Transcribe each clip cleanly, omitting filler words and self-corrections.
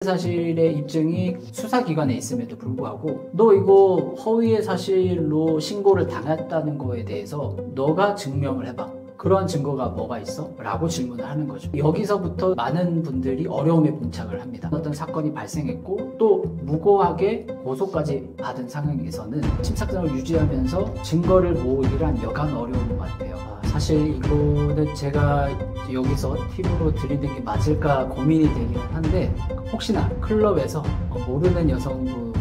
사실의 입증이 수사기관에 있음에도 불구하고 너 이거 허위의 사실로 신고를 당했다는 거에 대해서 너가 증명을 해봐. 그런 증거가 뭐가 있어? 라고 질문을 하는 거죠. 여기서부터 많은 분들이 어려움에 봉착을 합니다. 어떤 사건이 발생했고 또 무고하게 고소까지 받은 상황에서는 침착성을 유지하면서 증거를 모으기란 여간 어려운 것 같아요. 사실 이거는 제가 여기서 팁으로 드리는 게 맞을까 고민이 되긴 한데, 혹시나 클럽에서 모르는 여성분을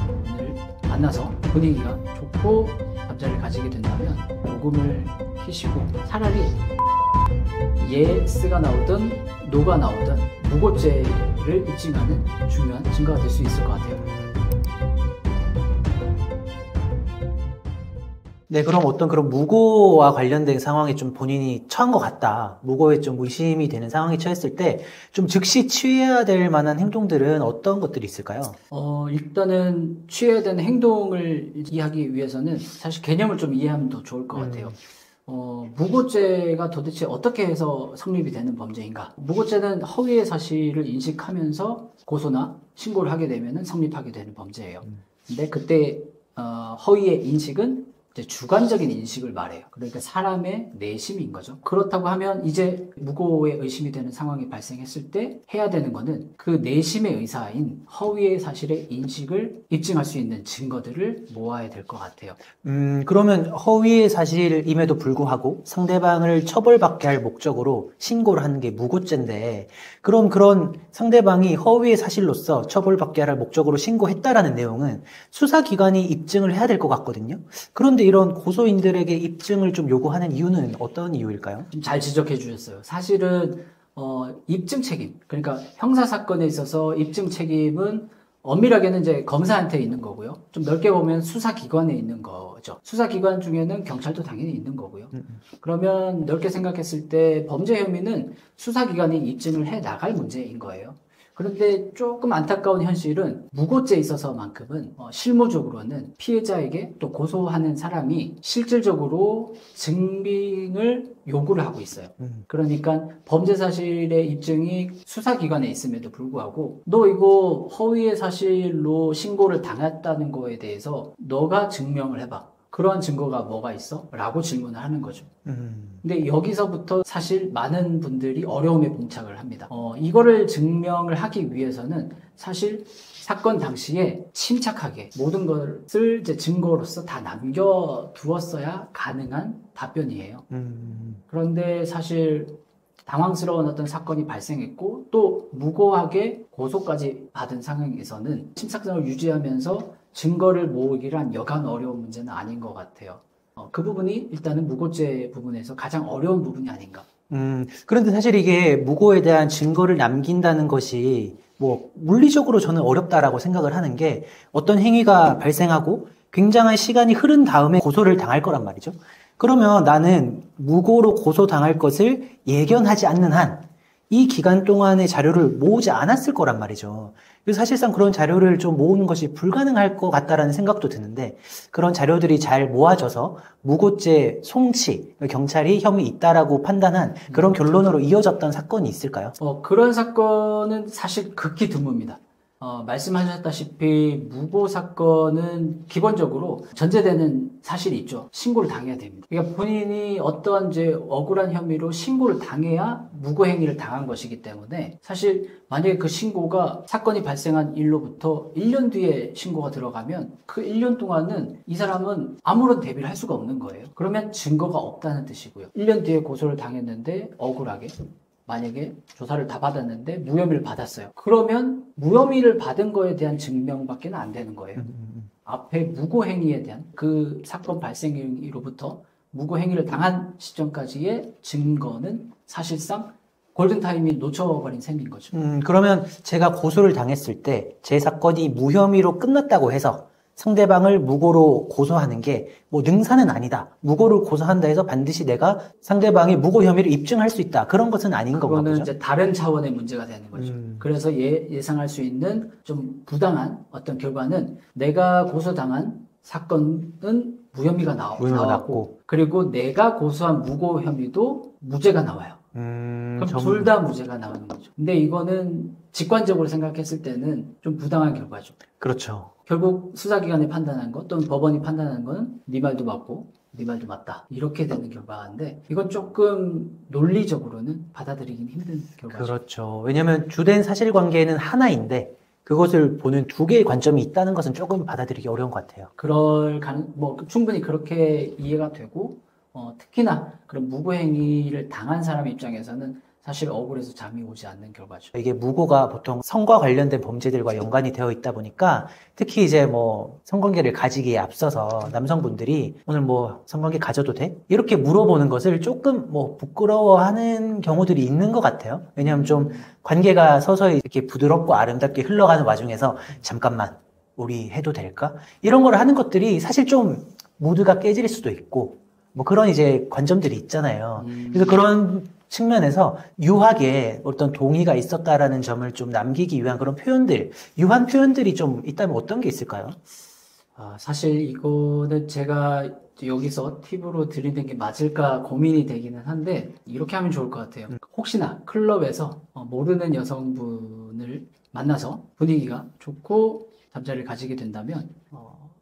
만나서 분위기가 좋고 남자를 가지게 된다면 녹음을 키시고 차라리 예스가 나오든 노가 나오든 무고죄를 입증하는 중요한 증거가 될 수 있을 것 같아요. 네, 그럼 어떤 그런 무고와 관련된 상황에 좀 본인이 처한 것 같다, 무고에 좀 의심이 되는 상황에 처했을 때 좀 즉시 취해야 될 만한 행동들은 어떤 것들이 있을까요? 일단은 취해야 되는 행동을 이해하기 위해서는 사실 개념을 좀 이해하면 더 좋을 것 같아요. 무고죄가 도대체 어떻게 해서 성립이 되는 범죄인가? 무고죄는 허위의 사실을 인식하면서 고소나 신고를 하게 되면 성립하게 되는 범죄예요. 근데 그때 허위의 인식은 이제 주관적인 인식을 말해요. 그러니까 사람의 내심인 거죠. 그렇다고 하면 이제 무고에 의심이 되는 상황이 발생했을 때 해야 되는 거는 그 내심의 의사인 허위의 사실의 인식을 입증할 수 있는 증거들을 모아야 될 것 같아요. 그러면 허위의 사실임에도 불구하고 상대방을 처벌받게 할 목적으로 신고를 하는 게 무고죄인데, 그럼 그런 상대방이 허위의 사실로서 처벌받게 할 목적으로 신고했다라는 내용은 수사기관이 입증을 해야 될 것 같거든요. 그런데 이런 고소인들에게 입증을 좀 요구하는 이유는 어떤 이유일까요? 좀 잘 지적해 주셨어요. 사실은 입증 책임, 그러니까 형사사건에 있어서 입증 책임은 엄밀하게는 이제 검사한테 있는 거고요. 좀 넓게 보면 수사기관에 있는 거죠. 수사기관 중에는 경찰도 당연히 있는 거고요. 그러면 넓게 생각했을 때 범죄 혐의는 수사기관이 입증을 해 나갈 문제인 거예요. 그런데 조금 안타까운 현실은 무고죄에 있어서만큼은 실무적으로는 피해자에게 또 고소하는 사람이 실질적으로 증빙을 요구를 하고 있어요. 그러니까 범죄 사실의 입증이 수사기관에 있음에도 불구하고 너 이거 허위의 사실로 신고를 당했다는 거에 대해서 너가 증명을 해봐. 그런 증거가 뭐가 있어? 라고 질문을 하는 거죠. 근데 여기서부터 사실 많은 분들이 어려움에 봉착을 합니다. 이거를 증명을 하기 위해서는 사실 사건 당시에 침착하게 모든 것을 이제 증거로서 다 남겨두었어야 가능한 답변이에요. 그런데 사실 당황스러운 어떤 사건이 발생했고 또 무고하게 고소까지 받은 상황에서는 침착성을 유지하면서 증거를 모으기란 여간 어려운 문제는 아닌 것 같아요. 그 부분이 일단은 무고죄 부분에서 가장 어려운 부분이 아닌가. 그런데 사실 이게 무고에 대한 증거를 남긴다는 것이 뭐 물리적으로 저는 어렵다라고 생각을 하는 게, 어떤 행위가 발생하고 굉장한 시간이 흐른 다음에 고소를 당할 거란 말이죠. 그러면 나는 무고로 고소당할 것을 예견하지 않는 한 이 기간 동안의 자료를 모으지 않았을 거란 말이죠. 그래서 사실상 그런 자료를 좀 모으는 것이 불가능할 것 같다라는 생각도 드는데, 그런 자료들이 잘 모아져서 무고죄 송치, 경찰이 혐의 있다라고 판단한 그런 결론으로 이어졌던 사건이 있을까요? 그런 사건은 사실 극히 드뭅니다. 말씀하셨다시피 무고 사건은 기본적으로 전제되는 사실이 있죠. 신고를 당해야 됩니다. 그러니까 본인이 어떠한 이제 억울한 혐의로 신고를 당해야 무고 행위를 당한 것이기 때문에, 사실 만약에 그 신고가 사건이 발생한 일로부터 1년 뒤에 신고가 들어가면 그 1년 동안은 이 사람은 아무런 대비를 할 수가 없는 거예요. 그러면 증거가 없다는 뜻이고요. 1년 뒤에 고소를 당했는데 억울하게 만약에 조사를 다 받았는데 무혐의를 받았어요. 그러면 무혐의를 받은 거에 대한 증명밖에 안 되는 거예요. 앞에 무고행위에 대한, 그 사건 발생일로부터 무고행위를 당한 시점까지의 증거는 사실상 골든타임이 놓쳐버린 셈인 거죠. 그러면 제가 고소를 당했을 때 제 사건이 무혐의로 끝났다고 해서 상대방을 무고로 고소하는 게 뭐 능사는 아니다, 무고를 고소한다 해서 반드시 내가 상대방의 무고 혐의를 입증할 수 있다, 그런 것은 아닌 건가 보죠? 그거는 이제 다른 차원의 문제가 되는 거죠. 그래서 예상할 수 있는 좀 부당한 어떤 결과는, 내가 고소당한 사건은 무혐의가 나왔고, 그리고 내가 고소한 무고 혐의도 무죄가 나와요. 그럼 둘 다 무죄가 나오는 거죠. 근데 이거는 직관적으로 생각했을 때는 좀 부당한 결과죠. 그렇죠. 결국 수사기관이 판단한 것 또는 법원이 판단한 건 네 말도 맞고 네 말도 맞다. 이렇게 되는 결과인데 이건 조금 논리적으로는 받아들이긴 힘든 결과죠. 그렇죠. 왜냐하면 주된 사실관계는 하나인데 그것을 보는 두 개의 관점이 있다는 것은 조금 받아들이기 어려운 것 같아요. 충분히 그렇게 이해가 되고 특히나 그런 무고행위를 당한 사람 입장에서는 사실 억울해서 잠이 오지 않는 결과죠. 이게 무고가 보통 성과 관련된 범죄들과 연관이 되어 있다 보니까 특히 이제 뭐 성관계를 가지기에 앞서서 남성분들이 오늘 뭐 성관계 가져도 돼? 이렇게 물어보는 것을 조금 뭐 부끄러워하는 경우들이 있는 것 같아요. 왜냐하면 좀 관계가 서서히 이렇게 부드럽고 아름답게 흘러가는 와중에서 잠깐만 우리 해도 될까? 이런 걸 하는 것들이 사실 좀 무드가 깨질 수도 있고 뭐 그런 이제 관점들이 있잖아요. 그래서 그런 측면에서 유하게 어떤 동의가 있었다라는 점을 좀 남기기 위한 그런 표현들, 유한 표현들이 좀 있다면 어떤 게 있을까요? 사실 이거는 제가 여기서 팁으로 드리는 게 맞을까 고민이 되기는 한데 이렇게 하면 좋을 것 같아요. 혹시나 클럽에서 모르는 여성분을 만나서 분위기가 좋고 잠자리를 가지게 된다면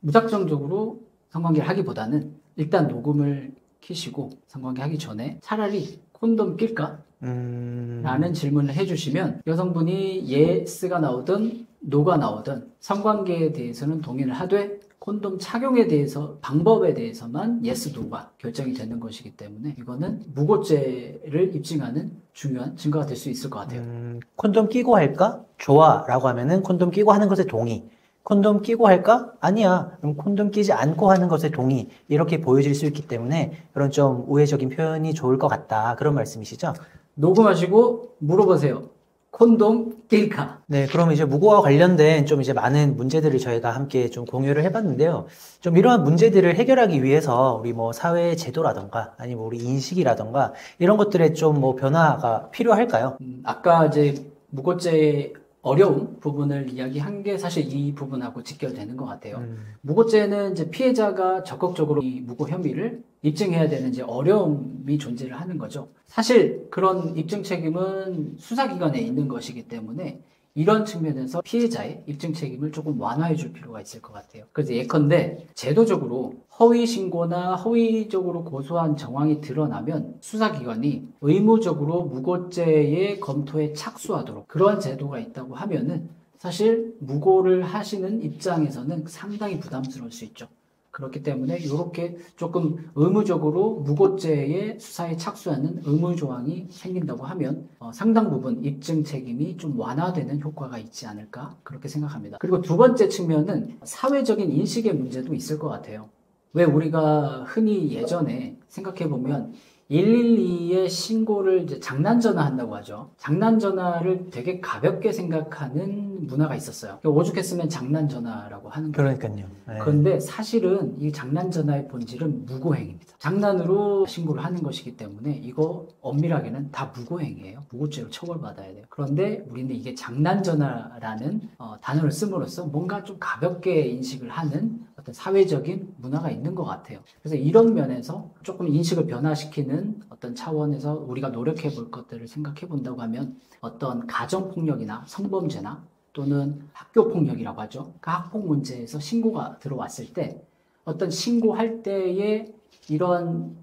무작정적으로 성관계를 하기보다는 일단 녹음을 키시고 성관계 하기 전에 차라리 콘돔 낄까? 라는 질문을 해주시면 여성분이 예스가 나오든 노가 나오든 성관계에 대해서는 동의를 하되 콘돔 착용에 대해서 방법에 대해서만 예스 노가 결정이 되는 것이기 때문에 이거는 무고죄를 입증하는 중요한 증거가 될 수 있을 것 같아요. 콘돔 끼고 할까? 좋아 라고 하면은 콘돔 끼고 하는 것에 동의. 콘돔 끼고 할까? 아니야. 그럼 콘돔 끼지 않고 하는 것에 동의. 이렇게 보여질 수 있기 때문에 그런 좀 우회적인 표현이 좋을 것 같다. 그런 말씀이시죠? 녹음하시고 물어보세요. 콘돔 낄까? 네, 그럼 이제 무고와 관련된 좀 이제 많은 문제들을 저희가 함께 좀 공유를 해봤는데요. 좀 이러한 문제들을 해결하기 위해서 우리 뭐 사회 제도라던가 아니면 우리 인식이라던가 이런 것들에 좀 뭐 변화가 필요할까요? 아까 이제 무고죄의 어려운 부분을 이야기한 게 사실 이 부분하고 직결되는 것 같아요. 무고죄는 이제 피해자가 적극적으로 이 무고 혐의를 입증해야 되는 이제 어려움이 존재를 하는 거죠. 사실 그런 입증 책임은 수사기관에 있는 것이기 때문에 이런 측면에서 피해자의 입증 책임을 조금 완화해 줄 필요가 있을 것 같아요. 그래서 예컨대 제도적으로 허위 신고나 허위적으로 고소한 정황이 드러나면 수사기관이 의무적으로 무고죄의 검토에 착수하도록 그러한 제도가 있다고 하면은 사실 무고를 하시는 입장에서는 상당히 부담스러울 수 있죠. 그렇기 때문에 이렇게 조금 의무적으로 무고죄의 수사에 착수하는 의무 조항이 생긴다고 하면 상당 부분 입증 책임이 좀 완화되는 효과가 있지 않을까 그렇게 생각합니다. 그리고 두 번째 측면은 사회적인 인식의 문제도 있을 것 같아요. 왜 우리가 흔히 예전에 생각해보면 112에 신고를 이제 장난전화 한다고 하죠. 장난전화를 되게 가볍게 생각하는 문화가 있었어요. 오죽했으면 장난전화라고 하는 거예요. 그러니까요. 네. 그런데 사실은 이 장난전화의 본질은 무고행입니다. 장난으로 신고를 하는 것이기 때문에 이거 엄밀하게는 다 무고행이에요. 무고죄로 처벌받아야 돼요. 그런데 우리는 이게 장난전화라는 단어를 씀으로써 뭔가 좀 가볍게 인식을 하는 어떤 사회적인 문화가 있는 것 같아요. 그래서 이런 면에서 조금 인식을 변화시키는 어떤 차원에서 우리가 노력해 볼 것들을 생각해 본다고 하면 어떤 가정폭력이나 성범죄나 또는 학교폭력이라고 하죠. 그 학폭 문제에서 신고가 들어왔을 때 어떤 신고할 때에 이런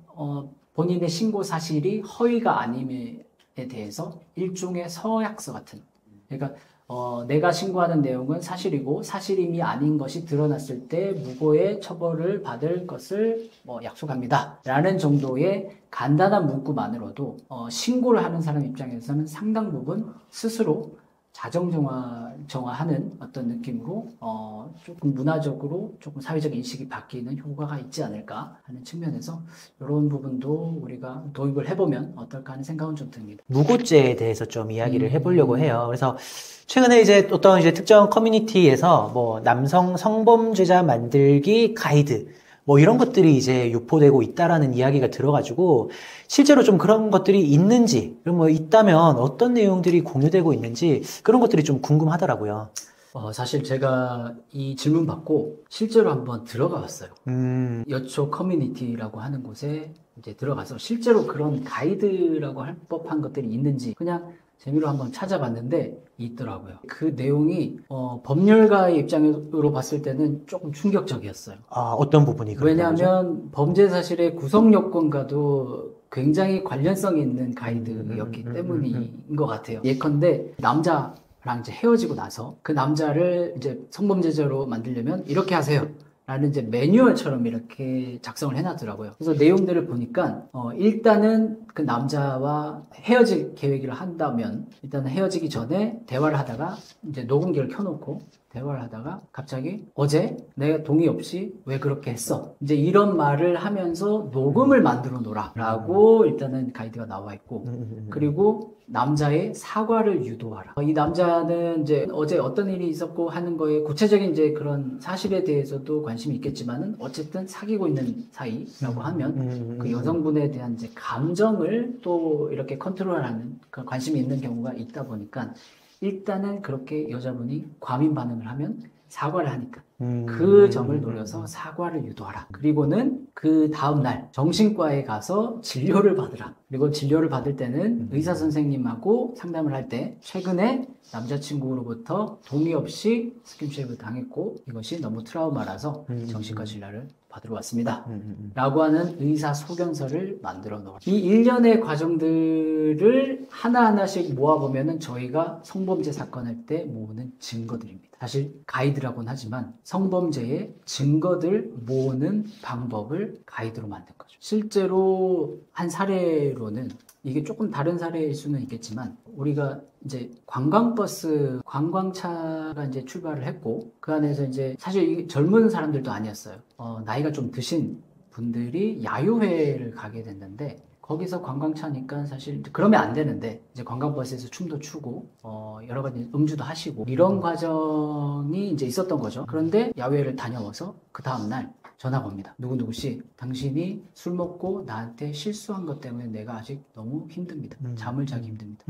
본인의 신고 사실이 허위가 아님에 대해서 일종의 서약서 같은 그러니까 내가 신고하는 내용은 사실이고 사실임이 아닌 것이 드러났을 때 무고의 처벌을 받을 것을 약속합니다. 라는 정도의 간단한 문구만으로도 신고를 하는 사람 입장에서는 상당 부분 스스로 자정정화하는 어떤 느낌으로 조금 문화적으로 조금 사회적 인식이 바뀌는 효과가 있지 않을까 하는 측면에서 이런 부분도 우리가 도입을 해보면 어떨까 하는 생각은 좀 듭니다. 무고죄에 대해서 좀 이야기를 해보려고 해요. 그래서 최근에 이제 어떤 이제 특정 커뮤니티에서 뭐 남성 성범죄자 만들기 가이드 뭐 이런 것들이 이제 유포되고 있다라는 이야기가 들어가지고 실제로 좀 그런 것들이 있는지 그리고 뭐 있다면 어떤 내용들이 공유되고 있는지 그런 것들이 좀 궁금하더라고요. 사실 제가 이 질문 받고 실제로 한번 들어가 봤어요. 여초 커뮤니티라고 하는 곳에 이제 들어가서 실제로 그런 가이드라고 할 법한 것들이 있는지 그냥 재미로 한번 찾아봤는데 있더라고요. 그 내용이 법률가의 입장으로 봤을 때는 조금 충격적이었어요. 아, 어떤 부분이 그런가요? 왜냐하면 범죄 사실의 구성 요건과도 굉장히 관련성이 있는 가이드였기 때문인 것 같아요. 예컨대 남자랑 이제 헤어지고 나서 그 남자를 이제 성범죄자로 만들려면 이렇게 하세요. 라는 이제 매뉴얼처럼 이렇게 작성을 해놨더라고요. 그래서 내용들을 보니까 일단은 그 남자와 헤어질 계획을 한다면 일단은 헤어지기 전에 대화를 하다가 이제 녹음기를 켜놓고 대화를 하다가 갑자기 어제 내가 동의 없이 왜 그렇게 했어? 이제 이런 말을 하면서 녹음을 만들어 놓으라 라고 일단은 가이드가 나와 있고 그리고 남자의 사과를 유도하라. 이 남자는 이제 어제 어떤 일이 있었고 하는 거에 구체적인 이제 그런 사실에 대해서도 관심이 있겠지만은 어쨌든 사귀고 있는 사이라고 하면 그 여성분에 대한 이제 감정을 또 이렇게 컨트롤하는 그 관심이 있는 경우가 있다 보니까 일단은 그렇게 여자분이 과민 반응을 하면 사과를 하니까 그 점을 노려서 사과를 유도하라. 그리고는 그 다음날 정신과에 가서 진료를 받으라. 그리고 진료를 받을 때는 의사 선생님하고 상담을 할 때 최근에 남자친구로부터 동의 없이 스킨십을 당했고 이것이 너무 트라우마라서 정신과 진료를 받으러 왔습니다. 라고 하는 의사소견서를 만들어 놓은 이 일련의 과정들을 하나하나씩 모아보면은 저희가 성범죄 사건 할 때 모으는 증거들입니다. 사실 가이드라고는 하지만 성범죄의 증거들 모으는 방법을 가이드로 만든 거죠. 실제로 한 사례로는 이게 조금 다른 사례일 수는 있겠지만 우리가 이제 관광버스, 관광차가 이제 출발을 했고 그 안에서 이제 사실 젊은 사람들도 아니었어요. 나이가 좀 드신 분들이 야유회를 가게 됐는데 거기서 관광차니까 사실 그러면 안 되는데 이제 관광버스에서 춤도 추고 여러 가지 음주도 하시고 이런 과정이 이제 있었던 거죠. 그런데 야외를 다녀와서 그 다음날 전화가 옵니다. 누구누구씨 당신이 술 먹고 나한테 실수한 것 때문에 내가 아직 너무 힘듭니다. 잠을 자기 힘듭니다.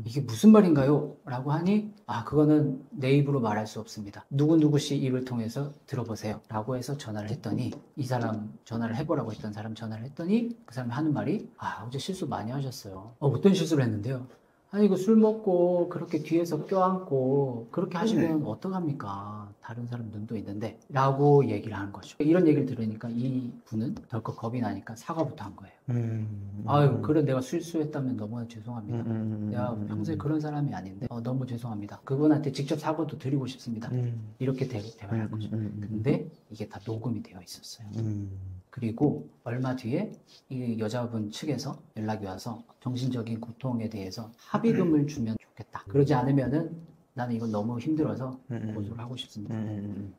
이게 무슨 말인가요? 라고 하니 그거는 내 입으로 말할 수 없습니다. 누구누구씨 입을 통해서 들어보세요. 라고 해서 전화를 했더니 이 사람 전화를 해보라고 했던 사람 전화를 했더니 그 사람이 하는 말이 어제 실수 많이 하셨어요. 어떤 실수를 했는데요? 아니 술 먹고 그렇게 뒤에서 껴안고 그렇게 하시면 어떡합니까? 다른 사람 눈도 있는데 라고 얘기를 하는 거죠. 이런 얘기를 들으니까 이 분은 덜컥 겁이 나니까 사과부터 한 거예요. 그래 내가 실수했다면 너무나 죄송합니다. 내가 평소에 그런 사람이 아닌데 너무 죄송합니다. 그분한테 직접 사과도 드리고 싶습니다. 이렇게 대화를 한 거죠. 근데 이게 다 녹음이 되어 있었어요. 그리고 얼마 뒤에 이 여자분 측에서 연락이 와서 정신적인 고통에 대해서 합의금을 주면 좋겠다. 그러지 않으면은 나는 이건 너무 힘들어서 고소를 하고 싶습니다.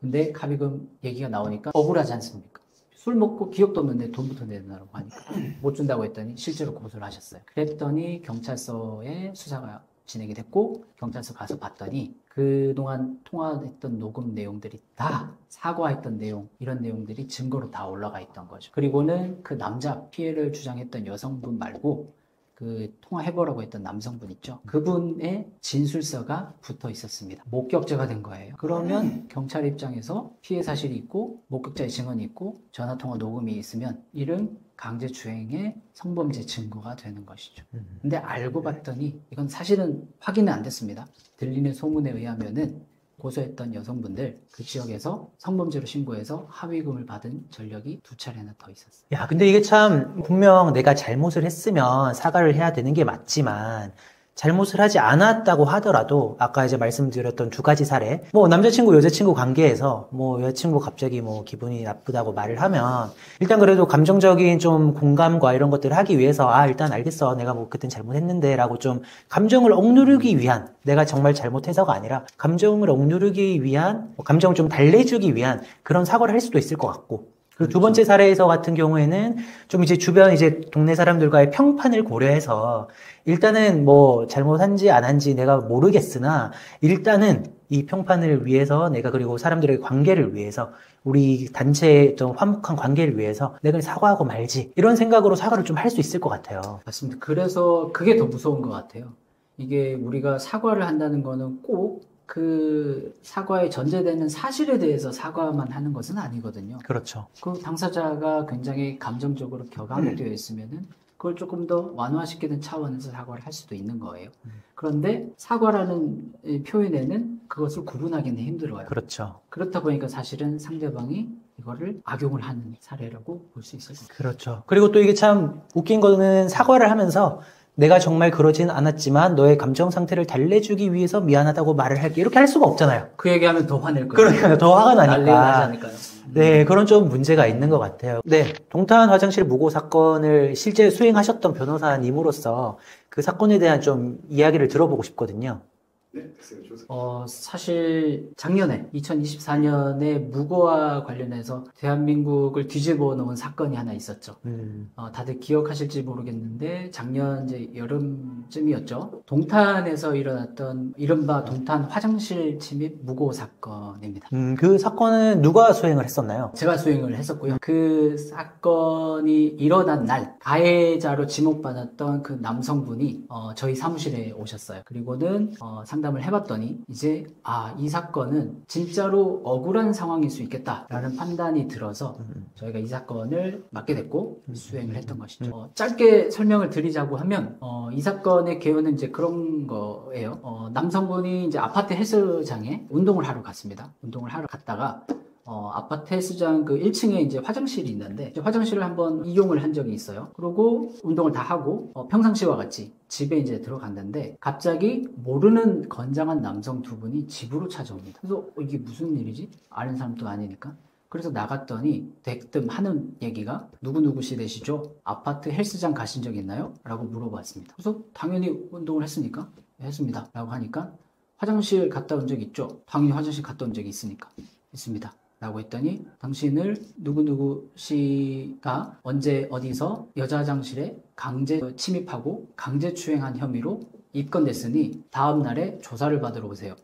근데 합의금 얘기가 나오니까 억울하지 않습니까? 술 먹고 기억도 없는데 돈부터 내놔라고 하니까 못 준다고 했더니 실제로 고소를 하셨어요. 그랬더니 경찰서에 수사가 진행이 됐고 경찰서 가서 봤더니 그동안 통화했던 녹음 내용들이 다 사과했던 내용 이런 내용들이 증거로 다 올라가 있던 거죠. 그리고는 그 남자 피해를 주장했던 여성분 말고 그 통화해보라고 했던 남성분 있죠. 그분의 진술서가 붙어 있었습니다. 목격자가 된 거예요. 그러면 경찰 입장에서 피해 사실이 있고 목격자의 증언이 있고 전화통화 녹음이 있으면 이는 강제추행의 성범죄 증거가 되는 것이죠. 근데 알고 봤더니 이건 사실은 확인은 안 됐습니다. 들리는 소문에 의하면은 고소했던 여성분들 그 지역에서 성범죄로 신고해서 합의금을 받은 전력이 2차례나 더 있었어요. 야, 근데 이게 참 분명 내가 잘못을 했으면 사과를 해야 되는 게 맞지만 잘못을 하지 않았다고 하더라도 아까 이제 말씀드렸던 두 가지 사례 남자친구 여자친구 관계에서 여자친구 갑자기 기분이 나쁘다고 말을 하면 일단 그래도 감정적인 좀 공감과 이런 것들을 하기 위해서 일단 알겠어 내가 그땐 잘못했는데 라고 좀 감정을 억누르기 위한 내가 정말 잘못해서가 아니라 감정을 억누르기 위한 감정을 좀 달래주기 위한 그런 사과를 할 수도 있을 것 같고 그리고 두 번째 사례에서 같은 경우에는 좀 이제 주변 이제 동네 사람들과의 평판을 고려해서 일단은 잘못한지 안 한지 내가 모르겠으나 일단은 이 평판을 위해서 내가 그리고 사람들의 관계를 위해서 우리 단체의 좀 화목한 관계를 위해서 내가 사과하고 말지 이런 생각으로 사과를 좀 할 수 있을 것 같아요. 맞습니다. 그래서 그게 더 무서운 것 같아요. 이게 우리가 사과를 한다는 거는 꼭 그 사과에 전제되는 사실에 대해서 사과만 하는 것은 아니거든요. 그렇죠. 그 당사자가 굉장히 감정적으로 격하게 되어 있으면은 그걸 조금 더 완화시키는 차원에서 사과를 할 수도 있는 거예요. 그런데 사과라는 이 표현에는 그것을 구분하기는 힘들어요. 그렇죠. 그렇다 보니까 사실은 상대방이 이거를 악용을 하는 사례라고 볼 수 있을 것 같아요. 그렇죠. 그리고 또 이게 참 웃긴 거는 사과를 하면서 내가 정말 그러진 않았지만 너의 감정 상태를 달래주기 위해서 미안하다고 말을 할게. 이렇게 할 수가 없잖아요. 그 얘기하면 더 화낼 거예요. 그러니까요. 더 화가 난리가 나지 나니까. 않을까요? 네, 그런 좀 문제가 있는 것 같아요. 네, 동탄 화장실 무고 사건을 실제 수행하셨던 변호사님으로서 그 사건에 대한 좀 이야기를 들어보고 싶거든요. 네, 됐어요. 좋습니다. 사실 작년에 2024년에 무고와 관련해서 대한민국을 뒤집어 놓은 사건이 하나 있었죠. 다들 기억하실지 모르겠는데 작년 이제 여름쯤이었죠. 동탄에서 일어났던 이른바 동탄 화장실 침입 무고 사건입니다. 그 사건은 누가 수행을 했었나요? 제가 수행을 했었고요. 그 사건이 일어난 날 가해자로 지목받았던 그 남성분이 저희 사무실에 오셨어요. 그리고는 상담을 해봤더니 이제 이 사건은 진짜로 억울한 상황일 수 있겠다라는 판단이 들어서 저희가 이 사건을 맡게 됐고 수행을 했던 것이죠. 짧게 설명을 드리자고 하면 이 사건의 개요는 이제 그런 거예요. 남성분이 이제 아파트 헬스장에 운동을 하러 갔습니다. 운동을 하러 갔다가 아파트 헬스장 그 1층에 이제 화장실이 있는데 이제 화장실을 한번 이용을 한 적이 있어요. 그리고 운동을 다 하고 평상시와 같이 집에 이제 들어갔는데 갑자기 모르는 건장한 남성 두 분이 집으로 찾아옵니다. 그래서 이게 무슨 일이지? 아는 사람도 아니니까. 그래서 나갔더니 대뜸 하는 얘기가 누구누구 시대시죠? 아파트 헬스장 가신 적 있나요? 라고 물어봤습니다. 그래서 당연히 운동을 했으니까 했습니다. 라고 하니까 화장실 갔다 온 적 있죠? 당연히 화장실 갔다 온 적이 있으니까 있습니다. 라고 했더니 당신을 누구누구 씨가 언제 어디서 여자 화장실에 강제 침입하고 강제 추행한 혐의로 입건됐으니 다음 날에 조사를 받으러 오세요.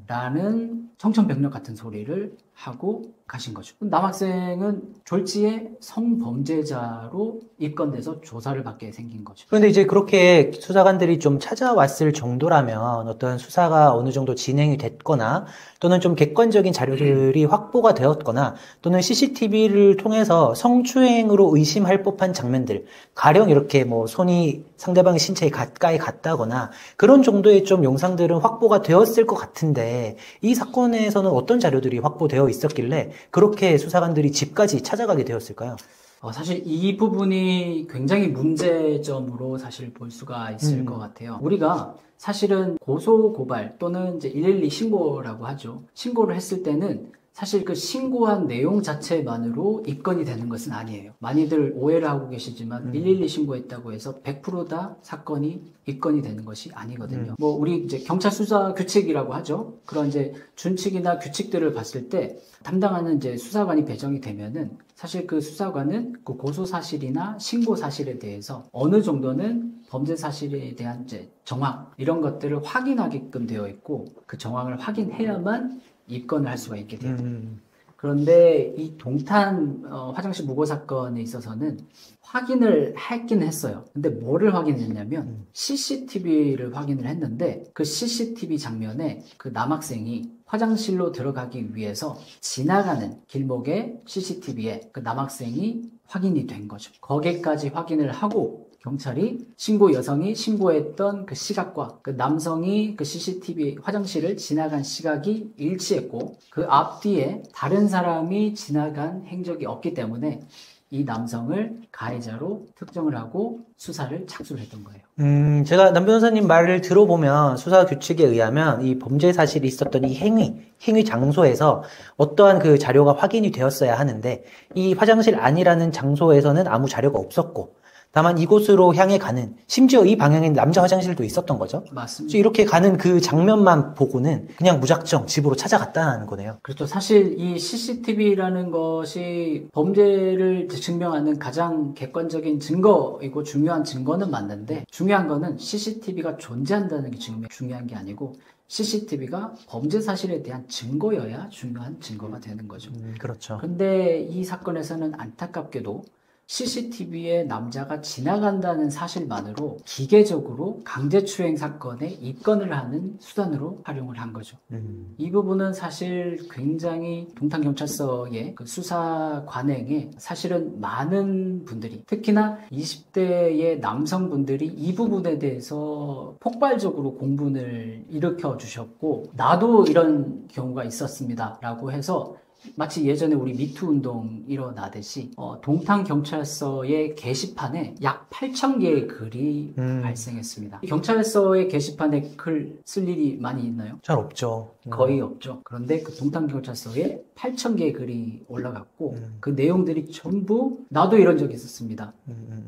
라는 청천벽력 같은 소리를 하고 가신 거죠. 남학생은 졸지에 성범죄자로 입건돼서 조사를 받게 생긴 거죠. 그런데 이제 그렇게 수사관들이 좀 찾아왔을 정도라면 어떤 수사가 어느 정도 진행이 됐거나 또는 좀 객관적인 자료들이 확보가 되었거나 또는 CCTV를 통해서 성추행으로 의심할 법한 장면들, 가령 이렇게 뭐 손이 상대방의 신체에 가까이 갔다거나 그런 정도의 좀 영상들은 확보가 되었을 것 같은데 이 사건에서는 어떤 자료들이 확보되어 있었길래 그렇게 수사관들이 집까지 찾아가게 되었을까요? 사실 이 부분이 굉장히 문제점으로 사실 볼 수가 있을 것 같아요. 우리가 사실은 고소고발 또는 이제 112 신고라고 하죠. 신고를 했을 때는 사실 그 신고한 내용 자체만으로 입건이 되는 것은 아니에요. 많이들 오해를 하고 계시지만 112 신고했다고 해서 100%다 사건이 입건이 되는 것이 아니거든요. 뭐 우리 이제 경찰 수사 규칙이라고 하죠. 그런 이제 준칙이나 규칙들을 봤을 때 담당하는 이제 수사관이 배정이 되면은 사실 그 수사관은 그 고소 사실이나 신고 사실에 대해서 어느 정도는 범죄 사실에 대한 이제 정황 이런 것들을 확인하게끔 되어 있고 그 정황을 확인해야만 입건을 할 수가 있게 돼요. 그런데 이 동탄 화장실 무고 사건에 있어서는 확인을 했긴 했어요. 근데 뭐를 확인했냐면 CCTV를 확인을 했는데 그 CCTV 장면에 그 남학생이 화장실로 들어가기 위해서 지나가는 길목의 CCTV에 그 남학생이 확인이 된 거죠. 거기까지 확인을 하고 경찰이 여성이 신고했던 그 시각과 그 남성이 그 CCTV 화장실을 지나간 시각이 일치했고 그 앞뒤에 다른 사람이 지나간 행적이 없기 때문에 이 남성을 가해자로 특정을 하고 수사를 착수를 했던 거예요. 제가 남 변호사님 말을 들어보면 수사 규칙에 의하면 이 범죄 사실이 있었던 이 행위 장소에서 어떠한 그 자료가 확인이 되었어야 하는데 이 화장실 안이라는 장소에서는 아무 자료가 없었고 다만 이곳으로 향해 가는 심지어 이 방향에는 남자 화장실도 있었던 거죠. 맞습니다. 이렇게 가는 그 장면만 보고는 그냥 무작정 집으로 찾아갔다는 거네요. 그렇죠. 사실 이 CCTV라는 것이 범죄를 증명하는 가장 객관적인 증거이고 중요한 증거는 맞는데 중요한 거는 CCTV가 존재한다는 게 중요한 게 아니고 CCTV가 범죄 사실에 대한 증거여야 중요한 증거가 되는 거죠. 그렇죠. 근데 이 사건에서는 안타깝게도 CCTV에 남자가 지나간다는 사실만으로 기계적으로 강제추행 사건에 입건을 하는 수단으로 활용을 한 거죠. 이 부분은 사실 굉장히 동탄경찰서의 그 수사 관행에 사실은 많은 분들이, 특히나 20대의 남성분들이 이 부분에 대해서 폭발적으로 공분을 일으켜 주셨고, 나도 이런 경우가 있었습니다 라고 해서 마치 예전에 우리 미투 운동 일어나듯이 동탄경찰서의 게시판에 약 8,000개의 글이 발생했습니다. 경찰서의 게시판에 글 쓸 일이 많이 있나요? 잘 없죠. 거의 없죠. 그런데 그 동탄경찰서에 8,000개의 글이 올라갔고 그 내용들이 전부 나도 이런 적이 있었습니다.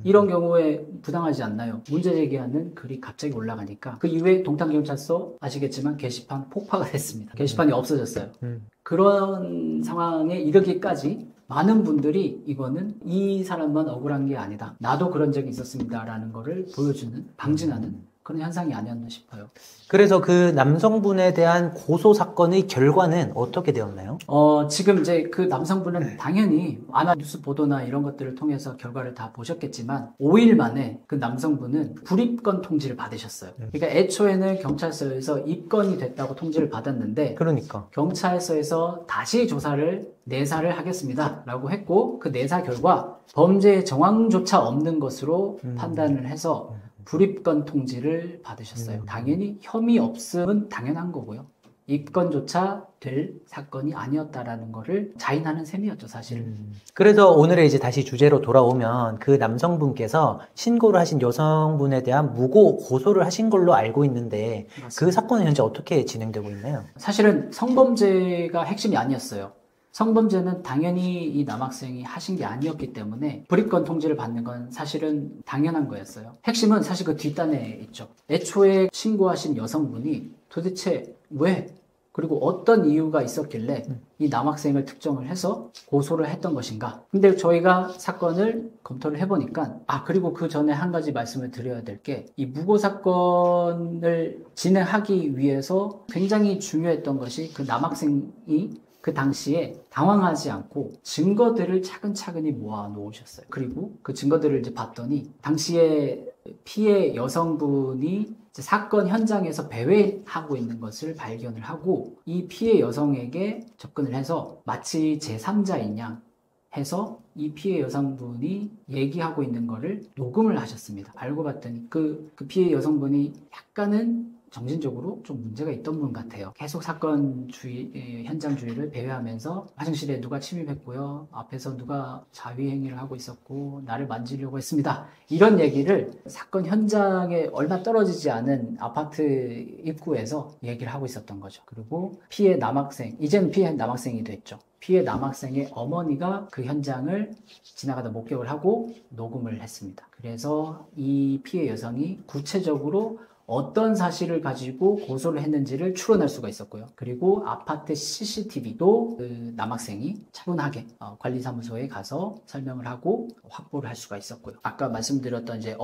이런 경우에 부당하지 않나요? 문제 제기하는 글이 갑자기 올라가니까 그 이후에 동탄경찰서 아시겠지만 게시판 폭파가 됐습니다. 게시판이 없어졌어요. 그런 상황에 이르기까지 많은 분들이 이거는 이 사람만 억울한 게 아니다, 나도 그런 적이 있었습니다 라는 거를 보여주는, 방증하는 그런 현상이 아니었나 싶어요. 그래서 그 남성분에 대한 고소 사건의 결과는 어떻게 되었나요? 지금 이제 그 남성분은 당연히 아마 뉴스 보도나 이런 것들을 통해서 결과를 다 보셨겠지만 5일 만에 그 남성분은 불입건 통지를 받으셨어요. 그러니까 애초에는 경찰서에서 입건이 됐다고 통지를 받았는데, 그러니까 경찰서에서 다시 내사를 하겠습니다 라고 했고, 그 내사 결과 범죄의 정황조차 없는 것으로 판단을 해서 불입건 통지를 받으셨어요. 당연히 혐의 없음은 당연한 거고요. 입건조차 될 사건이 아니었다라는 거를 자인하는 셈이었죠, 사실은. 그래서 오늘의 이제 다시 주제로 돌아오면 그 남성분께서 신고를 하신 여성분에 대한 무고 고소를 하신 걸로 알고 있는데, 맞습니다. 그 사건은 현재 어떻게 진행되고 있나요? 사실은 성범죄가 핵심이 아니었어요. 성범죄는 당연히 이 남학생이 하신 게 아니었기 때문에 불입건 통지를 받는 건 사실은 당연한 거였어요. 핵심은 사실 그 뒷단에 있죠. 애초에 신고하신 여성분이 도대체 왜, 그리고 어떤 이유가 있었길래 이 남학생을 특정을 해서 고소를 했던 것인가. 근데 저희가 사건을 검토를 해보니까, 그리고 그 전에 한 가지 말씀을 드려야 될 게, 이 무고 사건을 진행하기 위해서 굉장히 중요했던 것이 그 남학생이 그 당시에 당황하지 않고 증거들을 차근차근히 모아 놓으셨어요. 그리고 그 증거들을 이제 봤더니 당시에 피해 여성분이 이제 사건 현장에서 배회하고 있는 것을 발견을 하고, 이 피해 여성에게 접근을 해서 마치 제3자인 양 해서 이 피해 여성분이 얘기하고 있는 거를 녹음을 하셨습니다. 알고 봤더니 그 피해 여성분이 약간은 정신적으로 좀 문제가 있던 분 같아요. 계속 사건 현장 주위를 배회하면서 화장실에 누가 침입했고요, 앞에서 누가 자위행위를 하고 있었고 나를 만지려고 했습니다, 이런 얘기를 사건 현장에 얼마 떨어지지 않은 아파트 입구에서 얘기를 하고 있었던 거죠. 그리고 피해 남학생, 이제는 피해 남학생이 됐죠. 피해 남학생의 어머니가 그 현장을 지나가다 목격을 하고 녹음을 했습니다. 그래서 이 피해 여성이 구체적으로 어떤 사실을 가지고 고소를 했는지를 추론할 수가 있었고요. 그리고 아파트 CCTV도 그 남학생이 차분하게 관리사무소에 가서 설명을 하고 확보를 할 수가 있었고요. 아까 말씀드렸던 이제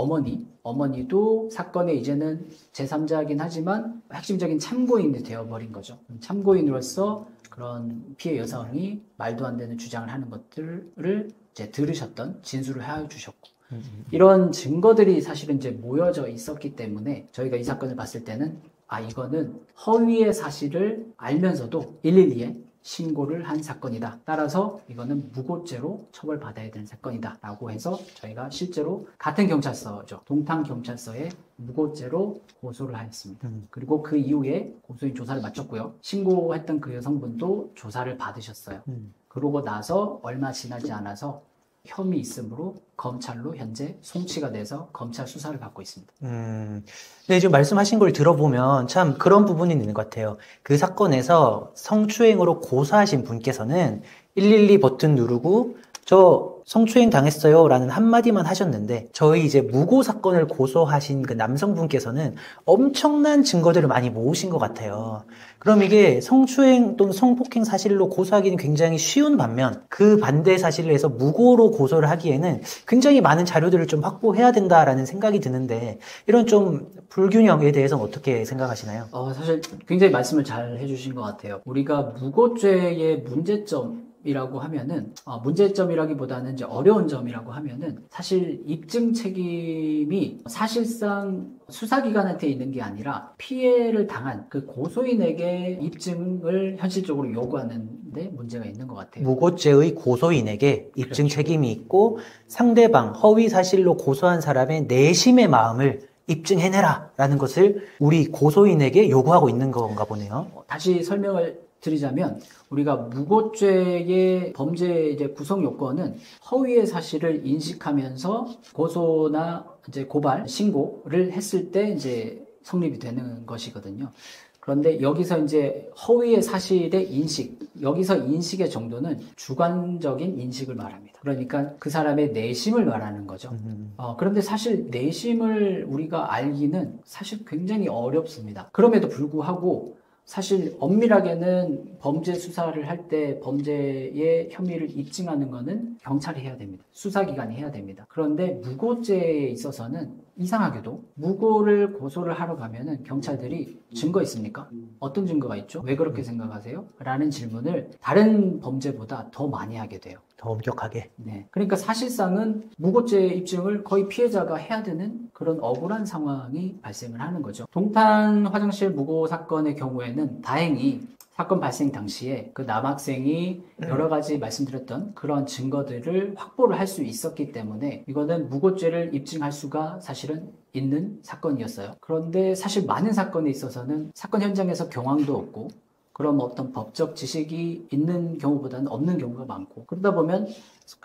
어머니도 사건에 이제는 제3자이긴 하지만 핵심적인 참고인이 되어버린 거죠. 참고인으로서 그런 피해 여성이 말도 안 되는 주장을 하는 것들을 이제 들으셨던, 진술을 해주셨고, 이런 증거들이 사실은 이제 모여져 있었기 때문에 저희가 이 사건을 봤을 때는 이거는 허위의 사실을 알면서도 112에 신고를 한 사건이다. 따라서 이거는 무고죄로 처벌받아야 되는 사건이다 라고 해서 저희가 실제로 같은 경찰서죠, 동탄경찰서에 무고죄로 고소를 하였습니다. 그리고 그 이후에 고소인 조사를 마쳤고요. 신고했던 그 여성분도 조사를 받으셨어요. 그러고 나서 얼마 지나지 않아서 혐의 있음으로 검찰로 현재 송치가 돼서 검찰 수사를 받고 있습니다. 네, 지금 말씀하신 걸 들어보면 참 그런 부분이 있는 것 같아요. 그 사건에서 성추행으로 고소하신 분께서는 112 버튼 누르고 저 성추행 당했어요 라는 한마디만 하셨는데, 저희 이제 무고 사건을 고소하신 그 남성분께서는 엄청난 증거들을 많이 모으신 것 같아요. 그럼 이게 성추행 또는 성폭행 사실로 고소하기는 굉장히 쉬운 반면, 그 반대 사실을 해서 무고로 고소를 하기에는 굉장히 많은 자료들을 좀 확보해야 된다라는 생각이 드는데, 이런 좀 불균형에 대해서는 어떻게 생각하시나요? 사실 굉장히 말씀을 잘 해주신 것 같아요. 우리가 무고죄의 문제점, 문제점이라고 하면은 문제점이라기보다는 이제 어려운 점이라고 하면은 사실 입증 책임이 사실상 수사기관한테 있는 게 아니라 피해를 당한 그 고소인에게 입증을 현실적으로 요구하는 데 문제가 있는 것 같아요. 무고죄의 고소인에게 입증 그렇죠. 책임이 있고 상대방 허위 사실로 고소한 사람의 내심의 마음을 입증해내라 라는 것을 우리 고소인에게 요구하고 있는 건가 보네요. 다시 설명을 드리자면 우리가 무고죄의 범죄 이제 구성 요건은 허위의 사실을 인식하면서 고소나 이제 고발, 신고를 했을 때 이제 성립이 되는 것이거든요. 그런데 여기서 이제 허위의 사실의 인식, 여기서 인식의 정도는 주관적인 인식을 말합니다. 그러니까 그 사람의 내심을 말하는 거죠. 그런데 사실 내심을 우리가 알기는 사실 굉장히 어렵습니다. 그럼에도 불구하고 사실 엄밀하게는 범죄 수사를 할 때 범죄의 혐의를 입증하는 것은 경찰이 해야 됩니다. 수사기관이 해야 됩니다. 그런데 무고죄에 있어서는 이상하게도 무고를 고소를 하러 가면은 경찰들이 증거 있습니까? 어떤 증거가 있죠? 왜 그렇게 생각하세요? 라는 질문을 다른 범죄보다 더 많이 하게 돼요. 더 엄격하게. 네. 그러니까 사실상은 무고죄 입증을 거의 피해자가 해야 되는 그런 억울한 상황이 발생을 하는 거죠. 동탄 화장실 무고 사건의 경우에는 다행히 사건 발생 당시에 그 남학생이 여러 가지 말씀드렸던 그런 증거들을 확보를 할 수 있었기 때문에 이거는 무고죄를 입증할 수가 사실은 있는 사건이었어요. 그런데 사실 많은 사건에 있어서는 사건 현장에서 경황도 없고 그럼 어떤 법적 지식이 있는 경우보다는 없는 경우가 많고 그러다 보면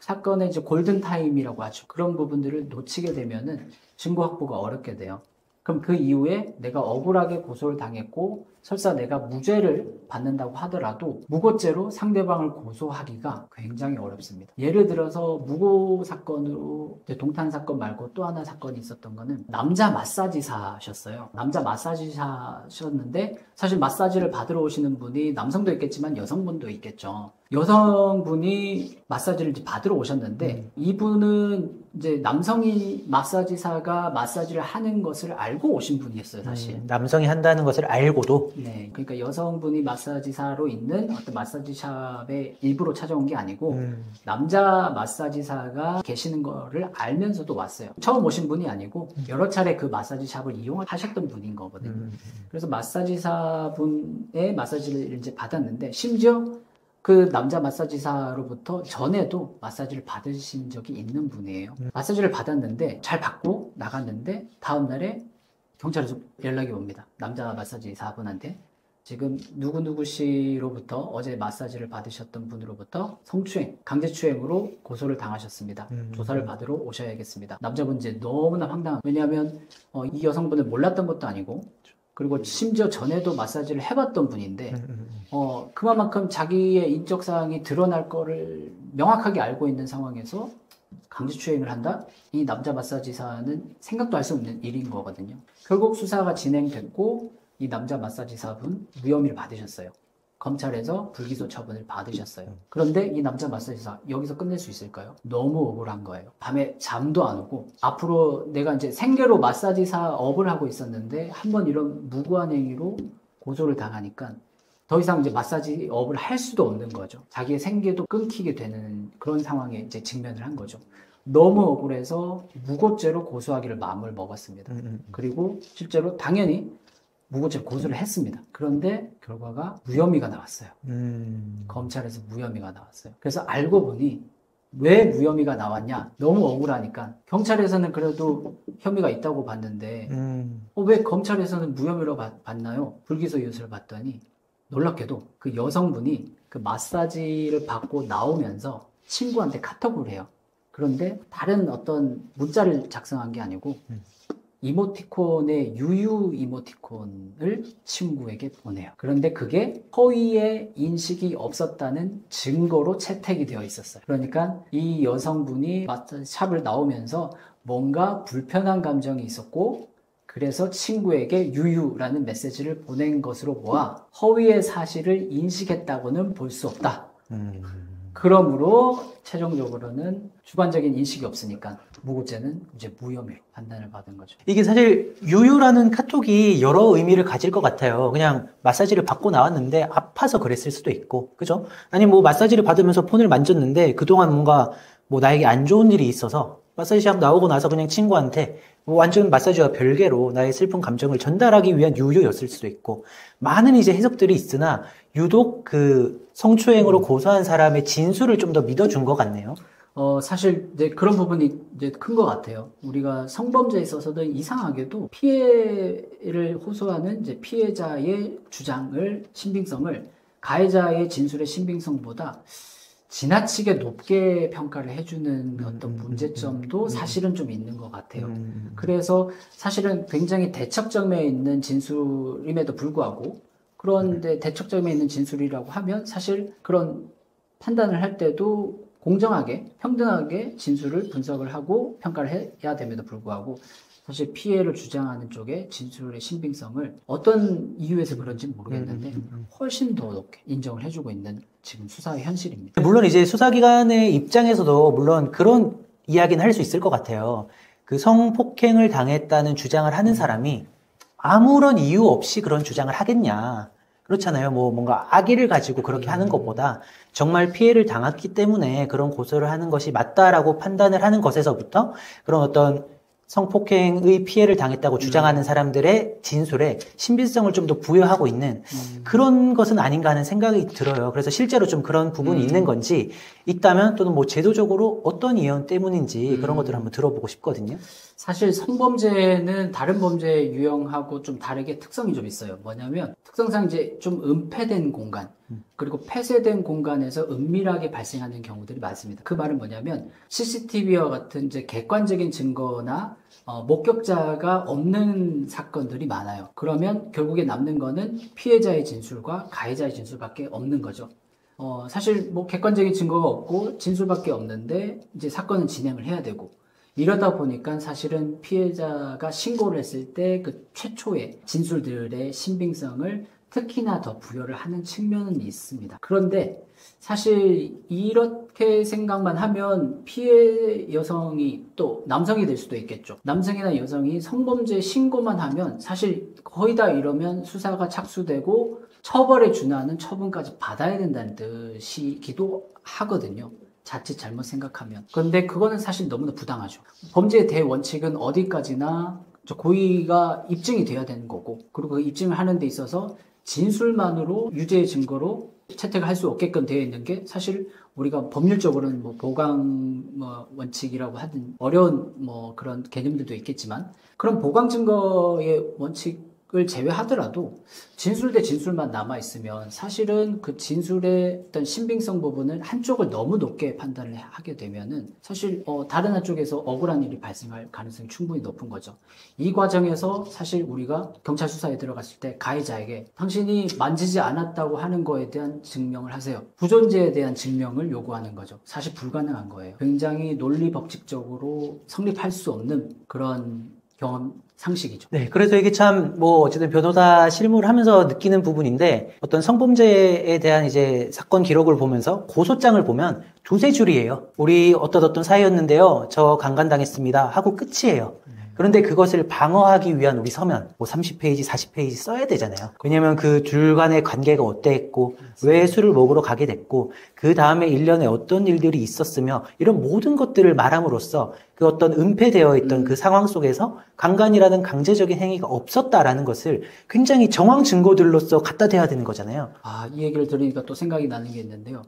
사건의 이제 골든타임이라고 하죠. 그런 부분들을 놓치게 되면은 증거 확보가 어렵게 돼요. 그럼 그 이후에 내가 억울하게 고소를 당했고 설사 내가 무죄를 받는다고 하더라도 무고죄로 상대방을 고소하기가 굉장히 어렵습니다. 예를 들어서 무고 사건으로 동탄 사건 말고 또 하나 사건이 있었던 거는 남자 마사지사셨어요. 남자 마사지사셨는데 사실 마사지를 받으러 오시는 분이 남성도 있겠지만 여성분도 있겠죠. 여성분이 마사지를 이제 받으러 오셨는데 이분은 이제 남성이 마사지사가 마사지를 하는 것을 알고 오신 분이었어요, 사실. 남성이 한다는 것을 알고도. 네, 그러니까 여성분이 마사지사로 있는 어떤 마사지샵에 일부러 찾아온 게 아니고 남자 마사지사가 계시는 거를 알면서도 왔어요. 처음 오신 분이 아니고 여러 차례 그 마사지샵을 이용하셨던 분인 거거든요. 그래서 마사지사분의 마사지를 이제 받았는데 심지어 그 남자 마사지사로부터 전에도 마사지를 받으신 적이 있는 분이에요. 마사지를 받았는데 잘 받고 나갔는데 다음날에 경찰에서 연락이 옵니다. 남자 마사지사분한테 지금 누구누구 씨로부터 어제 마사지를 받으셨던 분으로부터 성추행, 강제추행으로 고소를 당하셨습니다. 조사를 받으러 오셔야겠습니다. 남자분 이제 너무나 황당한, 왜냐하면 이 여성분을 몰랐던 것도 아니고 그리고 심지어 전에도 마사지를 해봤던 분인데 그만큼 자기의 인적사항이 드러날 거를 명확하게 알고 있는 상황에서 강제추행을 한다? 이 남자 마사지사는 생각도 할 수 없는 일인 거거든요. 결국 수사가 진행됐고 이 남자 마사지사분 무혐의를 받으셨어요. 검찰에서 불기소 처분을 받으셨어요. 그런데 이 남자 마사지사 여기서 끝낼 수 있을까요? 너무 억울한 거예요. 밤에 잠도 안 오고 앞으로 내가 이제 생계로 마사지사 업을 하고 있었는데 한번 이런 무고한 행위로 고소를 당하니까 더 이상 이제 마사지 업을 할 수도 없는 거죠. 자기의 생계도 끊기게 되는 그런 상황에 이제 직면을 한 거죠. 너무 억울해서 무고죄로 고소하기를 마음을 먹었습니다. 그리고 실제로 당연히 무고죄 고소를 했습니다. 그런데 결과가 무혐의가 나왔어요. 검찰에서 무혐의가 나왔어요. 그래서 알고 보니 왜 무혐의가 나왔냐? 너무 억울하니까 경찰에서는 그래도 혐의가 있다고 봤는데 왜 검찰에서는 무혐의로 봤나요? 불기소 이유서를 봤더니 놀랍게도 그 여성분이 그 마사지를 받고 나오면서 친구한테 카톡을 해요. 그런데 다른 어떤 문자를 작성한 게 아니고 이모티콘의 유유 이모티콘을 친구에게 보내요. 그런데 그게 허위의 인식이 없었다는 증거로 채택이 되어 있었어요. 그러니까 이 여성분이 샵을 나오면서 뭔가 불편한 감정이 있었고 그래서 친구에게 유유라는 메시지를 보낸 것으로 보아 허위의 사실을 인식했다고는 볼 수 없다. 그러므로 최종적으로는 주관적인 인식이 없으니까 무고죄는 이제 무혐의 판단을 받은 거죠. 이게 사실 유유라는 카톡이 여러 의미를 가질 것 같아요. 그냥 마사지를 받고 나왔는데 아파서 그랬을 수도 있고, 그죠? 아니 뭐 마사지를 받으면서 폰을 만졌는데 그동안 뭔가 뭐 나에게 안 좋은 일이 있어서 마사지샵 나오고 나서 그냥 친구한테 뭐 완전 마사지와 별개로 나의 슬픈 감정을 전달하기 위한 유유였을 수도 있고, 많은 이제 해석들이 있으나 유독 그 성추행으로 고소한 사람의 진술을 좀 더 믿어준 것 같네요. 사실 이제 그런 부분이 이제 큰 것 같아요. 우리가 성범죄에 있어서는 이상하게도 피해를 호소하는 이제 피해자의 주장을, 신빙성을 가해자의 진술의 신빙성보다 지나치게 높게 평가를 해주는 어떤 문제점도 사실은 좀 있는 것 같아요. 그래서 사실은 굉장히 대척점에 있는 진술임에도 불구하고, 그런데 대척점에 있는 진술이라고 하면 사실 그런 판단을 할 때도 공정하게, 평등하게 진술을 분석을 하고 평가를 해야 됨에도 불구하고, 사실 피해를 주장하는 쪽의 진술의 신빙성을 어떤 이유에서 그런지 모르겠는데 훨씬 더 높게 인정을 해주고 있는 지금 수사의 현실입니다. 물론 이제 수사기관의 입장에서도 물론 그런 이야기는 할 수 있을 것 같아요. 그 성폭행을 당했다는 주장을 하는 사람이 아무런 이유 없이 그런 주장을 하겠냐. 그렇잖아요. 뭐 뭔가 악의를 가지고 그렇게 하는 것보다 정말 피해를 당했기 때문에 그런 고소를 하는 것이 맞다라고 판단을 하는 것에서부터 그런 어떤 성폭행의 피해를 당했다고 주장하는 사람들의 진술에 신빙성을 좀 더 부여하고 있는 그런 것은 아닌가 하는 생각이 들어요. 그래서 실제로 좀 그런 부분이 있는 건지, 있다면 또는 뭐 제도적으로 어떤 이유 때문인지 그런 것들을 한번 들어보고 싶거든요. 사실 성범죄는 다른 범죄 유형하고 좀 다르게 특성이 좀 있어요. 뭐냐면 특성상 이제 좀 은폐된 공간, 그리고 폐쇄된 공간에서 은밀하게 발생하는 경우들이 많습니다. 그 말은 뭐냐면 CCTV와 같은 이제 객관적인 증거나 목격자가 없는 사건들이 많아요. 그러면 결국에 남는 거는 피해자의 진술과 가해자의 진술밖에 없는 거죠. 사실 뭐 객관적인 증거가 없고 진술밖에 없는데 이제 사건은 진행을 해야 되고, 이러다 보니까 사실은 피해자가 신고를 했을 때 그 최초의 진술들의 신빙성을 특히나 더 부여를 하는 측면은 있습니다. 그런데 사실 이렇게 생각만 하면 피해 여성이 또 남성이 될 수도 있겠죠. 남성이나 여성이 성범죄 신고만 하면 사실 거의 다 이러면 수사가 착수되고 처벌에 준하는 처분까지 받아야 된다는 뜻이기도 하거든요. 자칫 잘못 생각하면. 그런데 그거는 사실 너무나 부당하죠. 범죄의 대원칙은 어디까지나 고의가 입증이 돼야 되는 거고, 그리고 그 입증을 하는 데 있어서 진술만으로 유죄의 증거로 채택을 할 수 없게끔 되어 있는 게, 사실 우리가 법률적으로는 뭐 보강 원칙이라고 하든 어려운 뭐 그런 개념들도 있겠지만, 그런 보강 증거의 원칙을 제외하더라도 진술 대 진술만 남아있으면 사실은 그 진술의 어떤 신빙성 부분을 한쪽을 너무 높게 판단을 하게 되면은 사실 다른 한쪽에서 억울한 일이 발생할 가능성이 충분히 높은 거죠. 이 과정에서 사실 우리가 경찰 수사에 들어갔을 때 가해자에게 당신이 만지지 않았다고 하는 거에 대한 증명을 하세요, 부존재에 대한 증명을 요구하는 거죠. 사실 불가능한 거예요. 굉장히 논리 법칙적으로 성립할 수 없는 그런 경험 상식이죠. 네, 그래서 이게 참, 뭐, 어쨌든 변호사 실무를 하면서 느끼는 부분인데, 어떤 성범죄에 대한 이제 사건 기록을 보면서 고소장을 보면 두세 줄이에요. 우리 어떤 사이였는데요, 저 강간당했습니다 하고 끝이에요. 그런데 그것을 방어하기 위한 우리 서면, 뭐 30페이지, 40페이지 써야 되잖아요. 왜냐면 그 둘 간의 관계가 어땠고, 왜 술을 먹으러 가게 됐고, 그 다음에 1년에 어떤 일들이 있었으며, 이런 모든 것들을 말함으로써 그 어떤 은폐되어 있던 그 상황 속에서 강간이라는 강제적인 행위가 없었다라는 것을 굉장히 정황 증거들로서 갖다 대야 되는 거잖아요. 이 얘기를 들으니까 또 생각이 나는 게 있는데요.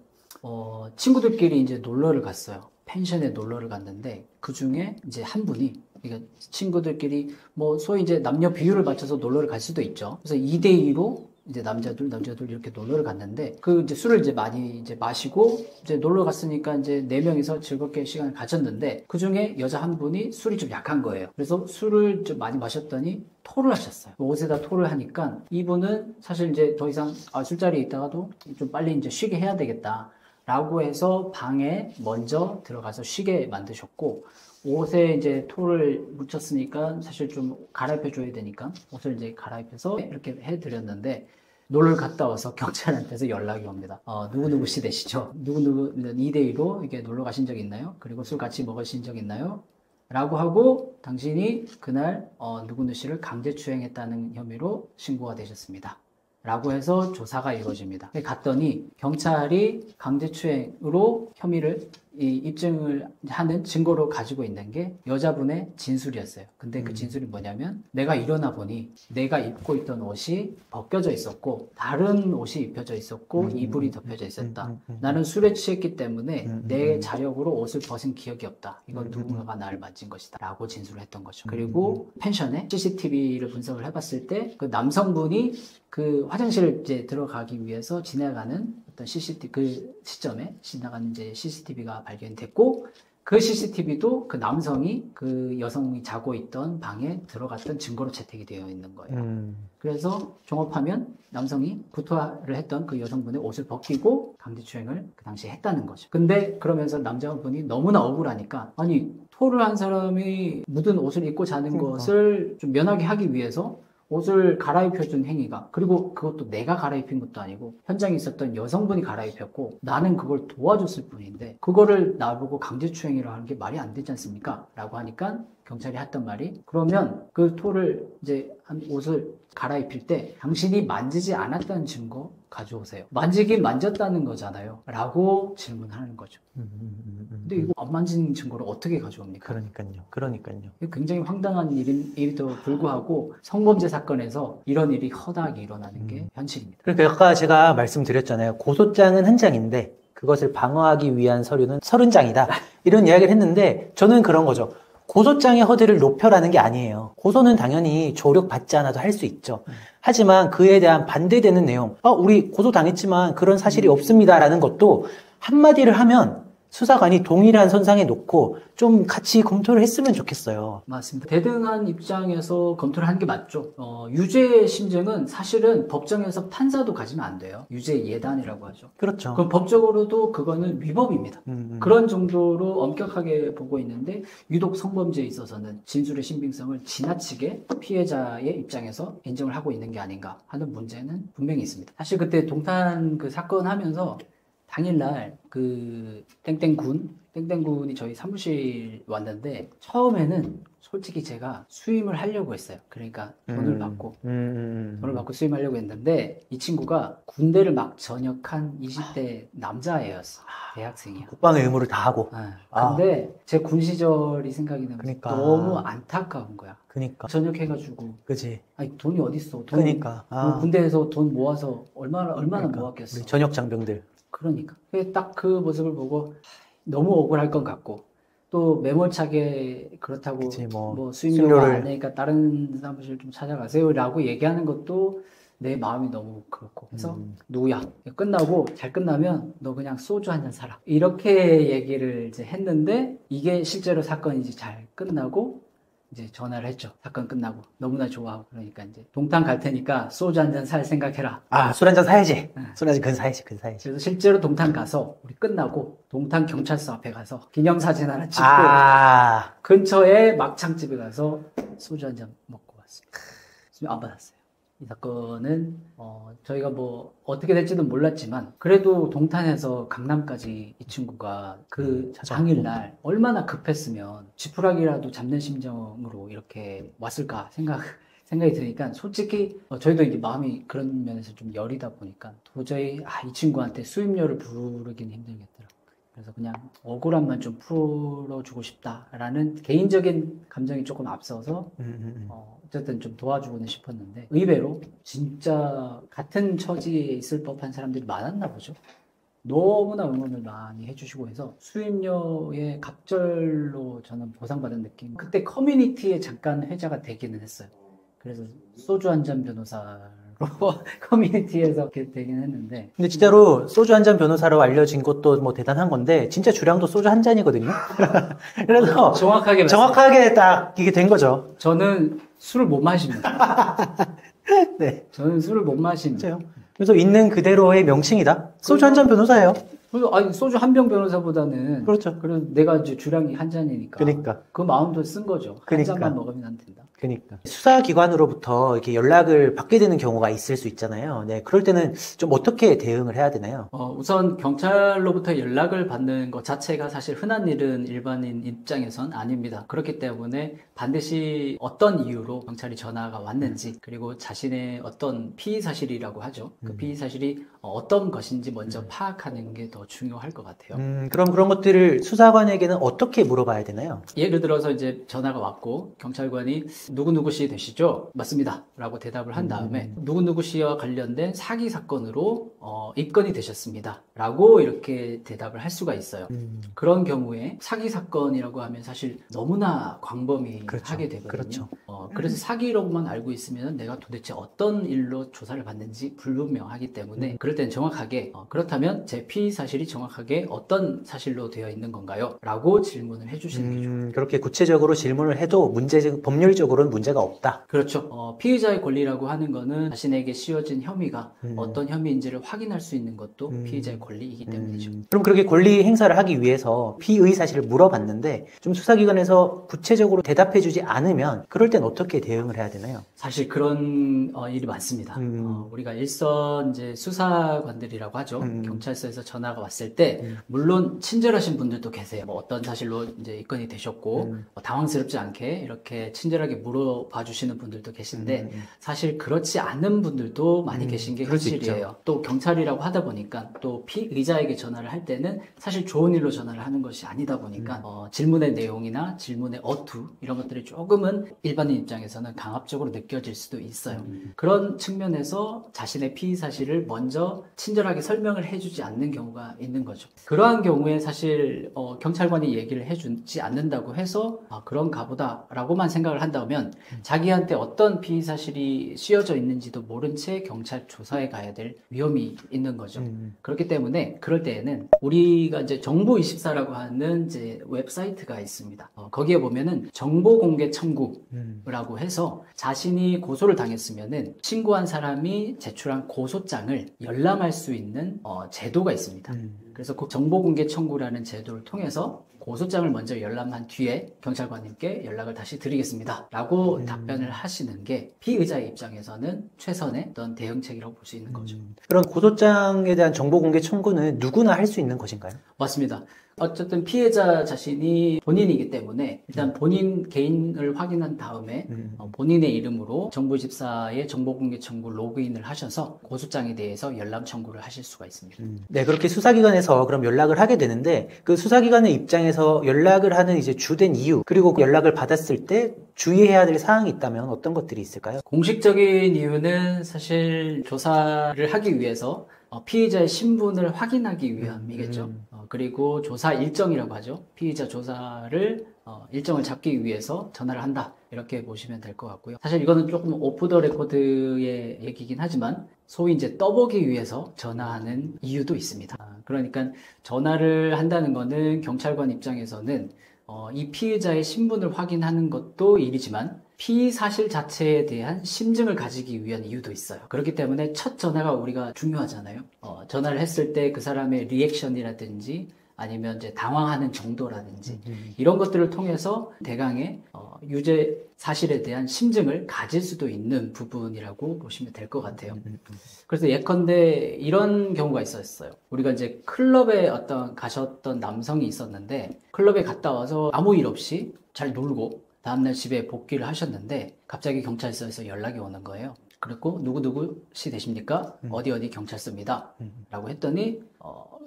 친구들끼리 이제 놀러를 갔어요. 펜션에 놀러를 갔는데, 그 중에 이제 한 분이, 그러니까 친구들끼리 뭐 소위 이제 남녀 비율을 맞춰서 놀러를 갈 수도 있죠. 그래서 2대2로 이제 남자 둘 이렇게 놀러를 갔는데, 그 이제 술을 이제 많이 이제 마시고 이제 놀러 갔으니까 이제 4명이서 즐겁게 시간을 가졌는데, 그 중에 여자 한 분이 술이 좀 약한 거예요. 그래서 술을 좀 많이 마셨더니 토를 하셨어요. 옷에다 토를 하니까 이분은 사실 이제 더 이상 술자리에 있다가도 좀 빨리 이제 쉬게 해야 되겠다 라고 해서 방에 먼저 들어가서 쉬게 만드셨고, 옷에 이제 토를 묻혔으니까 사실 좀 갈아입혀 줘야 되니까 옷을 이제 갈아입혀서 이렇게 해드렸는데, 놀러 갔다 와서 경찰한테서 연락이 옵니다. 누구누구 씨 되시죠? 누구누구 2대2로 이게 놀러 가신 적 있나요? 그리고 술 같이 먹으신 적 있나요? 라고 하고 당신이 그날 누구누구 씨를 강제추행했다는 혐의로 신고가 되셨습니다. 라고 해서 조사가 이루어집니다. 갔더니 경찰이 강제추행으로 혐의를 입증을 하는 증거로 가지고 있는 게 여자분의 진술이었어요. 근데 그 진술이 뭐냐면 내가 일어나 보니 내가 입고 있던 옷이 벗겨져 있었고 다른 옷이 입혀져 있었고 이불이 덮여져 있었다. 나는 술에 취했기 때문에 내 자력으로 옷을 벗은 기억이 없다. 이건 누군가가 나를 만진 것이다. 라고 진술을 했던 거죠. 그리고 펜션에 CCTV를 분석을 해봤을 때 그 남성분이 그 화장실을 이제 들어가기 위해서 지나가는 어떤 CCTV 그 시점에 지나가는 이제 CCTV가 발견됐고 그 CCTV도 그 남성이 그 여성이 자고 있던 방에 들어갔던 증거로 채택이 되어 있는 거예요. 그래서 종합하면 남성이 구토를 했던 그 여성분의 옷을 벗기고 강제추행을 그 당시에 했다는 거죠. 근데 그러면서 남자분이 너무나 억울하니까 아니 토를 한 사람이 묻은 옷을 입고 자는 것을 좀 면하게 하기 위해서 옷을 갈아입혀준 행위가 그리고 그것도 내가 갈아입힌 것도 아니고 현장에 있었던 여성분이 갈아입혔고 나는 그걸 도와줬을 뿐인데 그거를 나보고 강제추행이라고 하는 게 말이 안 되지 않습니까? 라고 하니까 경찰이 했던 말이 그러면 그 토를 이제 한 옷을 갈아입힐 때 당신이 만지지 않았다는 증거 가져오세요. 만지긴 만졌다는 거잖아요. 라고 질문하는 거죠. 근데 이거 안 만진 증거를 어떻게 가져옵니까? 그러니까요. 굉장히 황당한 일임에도 불구하고 성범죄 사건에서 이런 일이 허다하게 일어나는 게 현실입니다. 그러니까 아까 제가 말씀드렸잖아요. 고소장은 한 장인데 그것을 방어하기 위한 서류는 30장이다. 이런 이야기를 했는데 저는 그런 거죠. 고소장의 허들을 높여라는 게 아니에요. 고소는 당연히 조력받지 않아도 할 수 있죠. 하지만 그에 대한 반대되는 내용, 우리 고소당했지만 그런 사실이 없습니다라는 것도 한마디를 하면 수사관이 동일한 선상에 놓고 좀 같이 검토를 했으면 좋겠어요. 맞습니다. 대등한 입장에서 검토를 하는 게 맞죠. 유죄 심증은 사실은 법정에서 판사도 가지면 안 돼요. 유죄 예단이라고 하죠. 그렇죠. 그럼 법적으로도 그거는 위법입니다. 그런 정도로 엄격하게 보고 있는데 유독 성범죄에 있어서는 진술의 신빙성을 지나치게 피해자의 입장에서 인정을 하고 있는 게 아닌가 하는 문제는 분명히 있습니다. 사실 그때 동탄 그 사건 하면서 당일날 그 땡땡군이 저희 사무실 왔는데 처음에는 솔직히 제가 수임을 하려고 했어요. 그러니까 돈을 받고 수임하려고 했는데 이 친구가 군대를 막 전역한 20대 남자애였어. 대학생이야. 국방의 의무를 다 하고. 근데 제 군 시절이 생각이 나면서 그러니까. 너무 안타까운 거야. 그러니까. 전역해가지고. 그지. 아니 돈이 어딨어. 그러니까. 군대에서 돈 모아서 얼마나 그러니까. 모았겠어. 우리 전역 장병들. 그러니까 딱 그 모습을 보고 너무 억울할 것 같고 또 매몰차게 그렇다고 그치, 뭐 수임료가 안 내니까 다른 사무실 좀 찾아가세요 라고 얘기하는 것도 내 마음이 너무 그렇고 그래서 누구야 끝나고 잘 끝나면 너 그냥 소주 한 잔 사라 이렇게 얘기를 이제 했는데 이게 실제로 사건이 이제 잘 끝나고 이제 전화를 했죠. 사건 끝나고 너무나 좋아하고 그러니까 이제 동탄 갈 테니까 소주 한 잔 살 생각해라. 술 한 잔 사야지. 술 한 잔 근 사야지. 그래서 실제로 동탄 가서 우리 끝나고 동탄 경찰서 앞에 가서 기념사진 하나 찍고 근처에 막창집에 가서 소주 한 잔 먹고 왔습니다. 안 받았어요. 이 사건은 저희가 뭐 어떻게 될지는 몰랐지만 그래도 동탄에서 강남까지 이 친구가 그 당일날 얼마나 급했으면 지푸라기라도 잡는 심정으로 이렇게 왔을까 생각이 드니까 솔직히 저희도 이게 마음이 그런 면에서 좀 여리다 보니까 도저히 이 친구한테 수임료를 부르기는 힘들겠더라고요. 그래서 그냥 억울함만 좀 풀어주고 싶다라는 개인적인 감정이 조금 앞서서 어쨌든 좀 도와주고는 싶었는데 의외로 진짜 같은 처지에 있을 법한 사람들이 많았나 보죠. 너무나 응원을 많이 해주시고 해서 수임료의 갑절로 저는 보상받은 느낌. 그때 커뮤니티에 잠깐 회자가 되기는 했어요. 그래서 소주 한 잔 변호사로 커뮤니티에서 이렇게 되긴 했는데 근데 진짜로 소주 한 잔 변호사로 알려진 것도 뭐 대단한 건데 진짜 주량도 소주 한 잔이거든요. 그래서 정확하게 딱 이게 된 거죠. 저는 술을 못 마십니다. 네. 저는 술을 못 마십니다. 그래서 있는 그대로의 명칭이다. 소주 한 잔 변호사예요. 아니 소주 한 병 변호사보다는 그렇죠. 그래서 내가 이제 주량이 한 잔이니까 그러니까 그 마음도 쓴 거죠. 그러니까. 한 잔만 먹으면 안 된다. 그러니까 수사기관으로부터 이렇게 연락을 받게 되는 경우가 있을 수 있잖아요. 네, 그럴 때는 좀 어떻게 대응을 해야 되나요? 우선 경찰로부터 연락을 받는 것 자체가 사실 흔한 일은 일반인 입장에선 아닙니다. 그렇기 때문에 반드시 어떤 이유로 경찰이 전화가 왔는지, 그리고 자신의 어떤 피의 사실이라고 하죠. 그 피의 사실이 어떤 것인지 먼저 파악하는 게 더 중요할 것 같아요. 그럼 그런 것들을 수사관에게는 어떻게 물어봐야 되나요? 예를 들어서 이제 전화가 왔고 경찰관이 누구누구 씨 되시죠? 맞습니다. 라고 대답을 한 다음에 누구누구 씨와 관련된 사기 사건으로 입건이 되셨습니다. 라고 이렇게 대답을 할 수가 있어요. 그런 경우에 사기 사건이라고 하면 사실 너무나 광범위하게 그렇죠. 되거든요. 그렇죠. 그래서 사기로만 알고 있으면 내가 도대체 어떤 일로 조사를 받는지 불분명하기 때문에 그럴 때는 정확하게 그렇다면 제 피의 사실이 정확하게 어떤 사실로 되어 있는 건가요? 라고 질문을 해주시는 게 좋아요. 그렇게 구체적으로 질문을 해도 법률적으로는 문제가 없다. 그렇죠. 피의자의 권리라고 하는 거는 자신에게 씌워진 혐의가 어떤 혐의인지를 확인할 수 있는 것도 피의자의 권리이기 때문이죠. 그럼 그렇게 권리 행사를 하기 위해서 피의 사실을 물어봤는데 좀 수사기관에서 구체적으로 대답해주지 않으면 그럴 땐 어떻게 대응을 해야 되나요? 사실 그런 일이 많습니다. 우리가 일선 이제 수사관들이라고 하죠. 경찰서에서 전화가 왔을 때 물론 친절하신 분들도 계세요. 뭐 어떤 사실로 이제 입건이 되셨고 뭐 당황스럽지 않게 이렇게 친절하게 물어봐 주시는 분들도 계신데 사실 그렇지 않은 분들도 많이 계신 게 현실이에요. 또 경찰이라고 하다 보니까 또 피의자에게 전화를 할 때는 사실 좋은 일로 전화를 하는 것이 아니다 보니까 질문의 내용이나 질문의 어투 이런 것들이 조금은 일반인 입장에서는 강압적으로 느껴질 수도 있어요. 그런 측면에서 자신의 피의 사실을 먼저 친절하게 설명을 해주지 않는 경우가 있는 거죠. 그러한 경우에 사실 경찰관이 얘기를 해주지 않는다고 해서 그런가 보다라고만 생각을 한다면 자기한테 어떤 피의 사실이 씌워져 있는지도 모른 채 경찰 조사에 가야 될 위험이 있는 거죠. 그렇기 때문에 그럴 때에는 우리가 이제 정보24라고 하는 이제 웹사이트가 있습니다. 거기에 보면은 정보 공개 청구라고 해서 자신이 고소를 당했으면은 신고한 사람이 제출한 고소장을 열람할 수 있는 제도가 있습니다. 그래서 그 정보 공개 청구라는 제도를 통해서 고소장을 먼저 열람한 뒤에 경찰관님께 연락을 다시 드리겠습니다. 라고 답변을 하시는 게 피의자의 입장에서는 최선의 어떤 대응책이라고 볼 수 있는 거죠. 그런 고소장에 대한 정보 공개 청구는 누구나 할 수 있는 것인가요? 맞습니다. 어쨌든 피해자 자신이 본인이기 때문에 일단 본인 개인을 확인한 다음에 본인의 이름으로 정부24의 정보공개 청구 로그인을 하셔서 고소장에 대해서 열람 청구를 하실 수가 있습니다. 네, 그렇게 수사기관에서 그럼 연락을 하게 되는데 그 수사기관의 입장에서 연락을 하는 이제 주된 이유 그리고 그 연락을 받았을 때 주의해야 될 사항이 있다면 어떤 것들이 있을까요? 공식적인 이유는 사실 조사를 하기 위해서 피의자의 신분을 확인하기 위함이겠죠. 그리고 조사 일정이라고 하죠. 피의자 조사를 일정을 잡기 위해서 전화를 한다. 이렇게 보시면 될 것 같고요. 사실 이거는 조금 오프 더 레코드의 얘기긴 하지만 소위 이제 떠보기 위해서 전화하는 이유도 있습니다. 그러니까 전화를 한다는 거는 경찰관 입장에서는 이 피의자의 신분을 확인하는 것도 일이지만 피의 사실 자체에 대한 심증을 가지기 위한 이유도 있어요. 그렇기 때문에 첫 전화가 우리가 중요하잖아요. 전화를 했을 때 그 사람의 리액션이라든지 아니면 이제 당황하는 정도라든지 이런 것들을 통해서 대강의 유죄 사실에 대한 심증을 가질 수도 있는 부분이라고 보시면 될 것 같아요. 그래서 예컨대 이런 경우가 있었어요. 우리가 이제 클럽에 가셨던 남성이 있었는데 클럽에 갔다 와서 아무 일 없이 잘 놀고 다음날 집에 복귀를 하셨는데 갑자기 경찰서에서 연락이 오는 거예요. 그리고 누구누구 씨 되십니까? 어디 경찰서입니다. 라고 했더니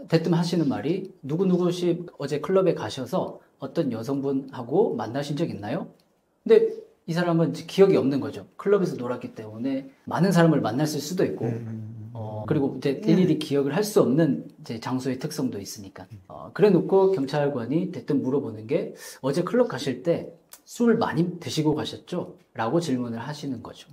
대뜸 하시는 말이 누구누구 씨 어제 클럽에 가셔서 어떤 여성분하고 만나신 적 있나요? 근데 이 사람은 기억이 없는 거죠. 클럽에서 놀았기 때문에 많은 사람을 만났을 수도 있고 그리고 이제 일일이 기억을 할 수 없는 이제 장소의 특성도 있으니까 그래 놓고 경찰관이 대뜸 물어보는 게 어제 클럽 가실 때 술 많이 드시고 가셨죠? 라고 질문을 하시는 거죠.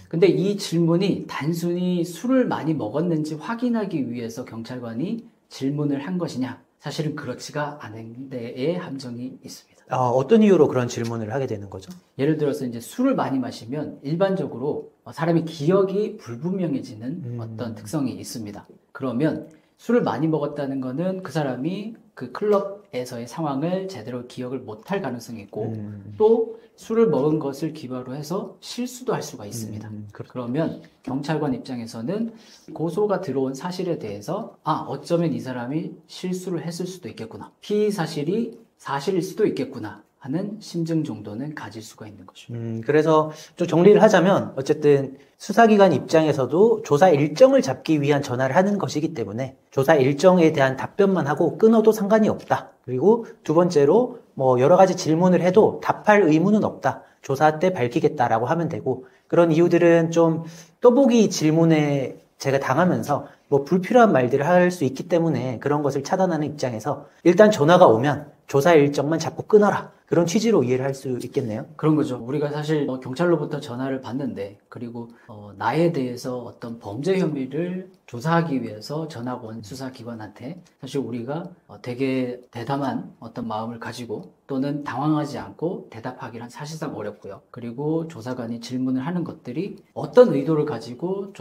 근데 이 질문이 단순히 술을 많이 먹었는지 확인하기 위해서 경찰관이 질문을 한 것이냐? 사실은 그렇지가 않은 데에 함정이 있습니다. 어떤 이유로 그런 질문을 하게 되는 거죠? 예를 들어서 이제 술을 많이 마시면 일반적으로 사람이 기억이 불분명해지는 어떤 특성이 있습니다. 그러면 술을 많이 먹었다는 거는 그 사람이 그 클럽에서의 상황을 제대로 기억을 못할 가능성이 있고 또 술을 먹은 것을 기반으로 해서 실수도 할 수가 있습니다. 그러면 경찰관 입장에서는 고소가 들어온 사실에 대해서 어쩌면 이 사람이 실수를 했을 수도 있겠구나. 피의 사실이 사실일 수도 있겠구나 하는 심증 정도는 가질 수가 있는 거죠. 그래서 좀 정리를 하자면 어쨌든 수사기관 입장에서도 조사 일정을 잡기 위한 전화를 하는 것이기 때문에 조사 일정에 대한 답변만 하고 끊어도 상관이 없다. 그리고 두 번째로 뭐 여러 가지 질문을 해도 답할 의무는 없다. 조사 때 밝히겠다라고 하면 되고 그런 이유들은 좀 떠보기 질문에 제가 당하면서 뭐 불필요한 말들을 할 수 있기 때문에 그런 것을 차단하는 입장에서 일단 전화가 오면 조사 일정만 자꾸 끊어라. 그런 취지로 이해를 할 수 있겠네요. 그런 거죠. 우리가 사실 경찰로부터 전화를 받는데 그리고 나에 대해서 어떤 범죄 혐의를 조사하기 위해서 전화가 온 수사기관한테 사실 우리가 되게 대담한 어떤 마음을 가지고 또는 당황하지 않고 대답하기란 사실상 어렵고요. 그리고 조사관이 질문을 하는 것들이 어떤 의도를 가지고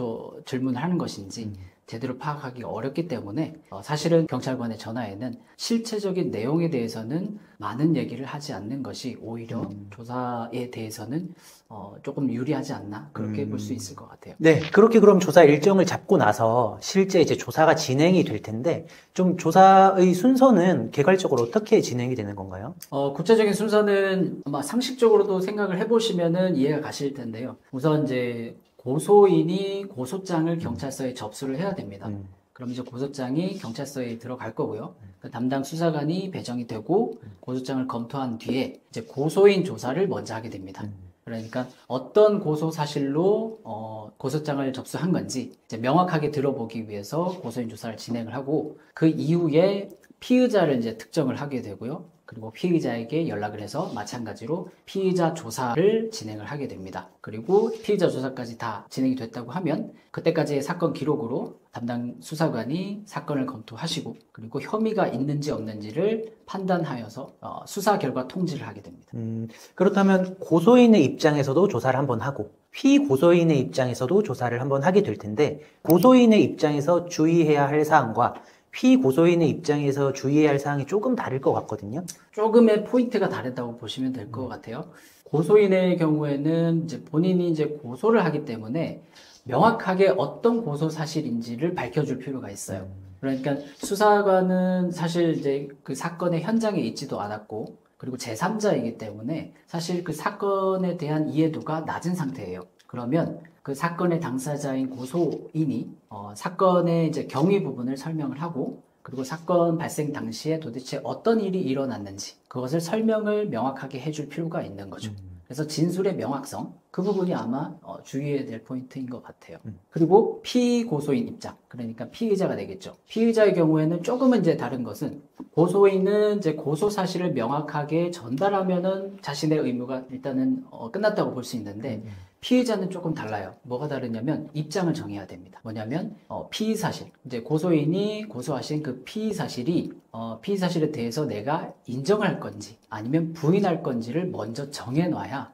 질문을 하는 것인지 제대로 파악하기 어렵기 때문에 사실은 경찰관의 전화에는 실체적인 내용에 대해서는 많은 얘기를 하지 않는 것이 오히려 조사에 대해서는 조금 유리하지 않나 그렇게 볼 수 있을 것 같아요. 네, 그렇게 그럼 조사 일정을 잡고 나서 실제 이제 조사가 진행이 될 텐데 좀 조사의 순서는 개괄적으로 어떻게 진행이 되는 건가요? 구체적인 순서는 아마 상식적으로도 생각을 해보시면은 이해가 가실 텐데요. 우선 이제 고소인이 고소장을 경찰서에 접수를 해야 됩니다. 그럼 이제 고소장이 경찰서에 들어갈 거고요. 그 담당 수사관이 배정이 되고 고소장을 검토한 뒤에 이제 고소인 조사를 먼저 하게 됩니다. 그러니까 어떤 고소 사실로 고소장을 접수한 건지 이제 명확하게 들어보기 위해서 고소인 조사를 진행을 하고 그 이후에 피의자를 이제 특정을 하게 되고요. 그리고 피의자에게 연락을 해서 마찬가지로 피의자 조사를 진행을 하게 됩니다. 그리고 피의자 조사까지 다 진행이 됐다고 하면 그때까지의 사건 기록으로 담당 수사관이 사건을 검토하시고 그리고 혐의가 있는지 없는지를 판단하여서 수사 결과 통지를 하게 됩니다. 그렇다면 고소인의 입장에서도 조사를 한번 하고 피고소인의 입장에서도 조사를 한번 하게 될 텐데 고소인의 입장에서 주의해야 할 사항과 피고소인의 입장에서 주의해야 할 사항이 조금 다를 것 같거든요. 조금의 포인트가 다르다고 보시면 될 것 같아요. 고소인의 경우에는 이제 본인이 이제 고소를 하기 때문에 명확하게 어떤 고소 사실인지를 밝혀줄 필요가 있어요. 그러니까 수사관은 사실 이제 그 사건의 현장에 있지도 않았고 그리고 제3자이기 때문에 사실 그 사건에 대한 이해도가 낮은 상태예요. 그러면 그 사건의 당사자인 고소인이 사건의 이제 경위 부분을 설명을 하고 그리고 사건 발생 당시에 도대체 어떤 일이 일어났는지 그것을 설명을 명확하게 해줄 필요가 있는 거죠. 그래서 진술의 명확성 그 부분이 아마 주의해야 될 포인트인 것 같아요. 그리고 피고소인 입장 그러니까 피의자가 되겠죠. 피의자의 경우에는 조금은 이제 다른 것은 고소인은 이제 고소 사실을 명확하게 전달하면은 자신의 의무가 일단은 끝났다고 볼 수 있는데 피의자는 조금 달라요. 뭐가 다르냐면 입장을 정해야 됩니다. 뭐냐면 피의 사실 이제 고소인이 고소하신 그 피의 사실이 피의 사실에 대해서 내가 인정할 건지 아니면 부인할 건지를 먼저 정해놔야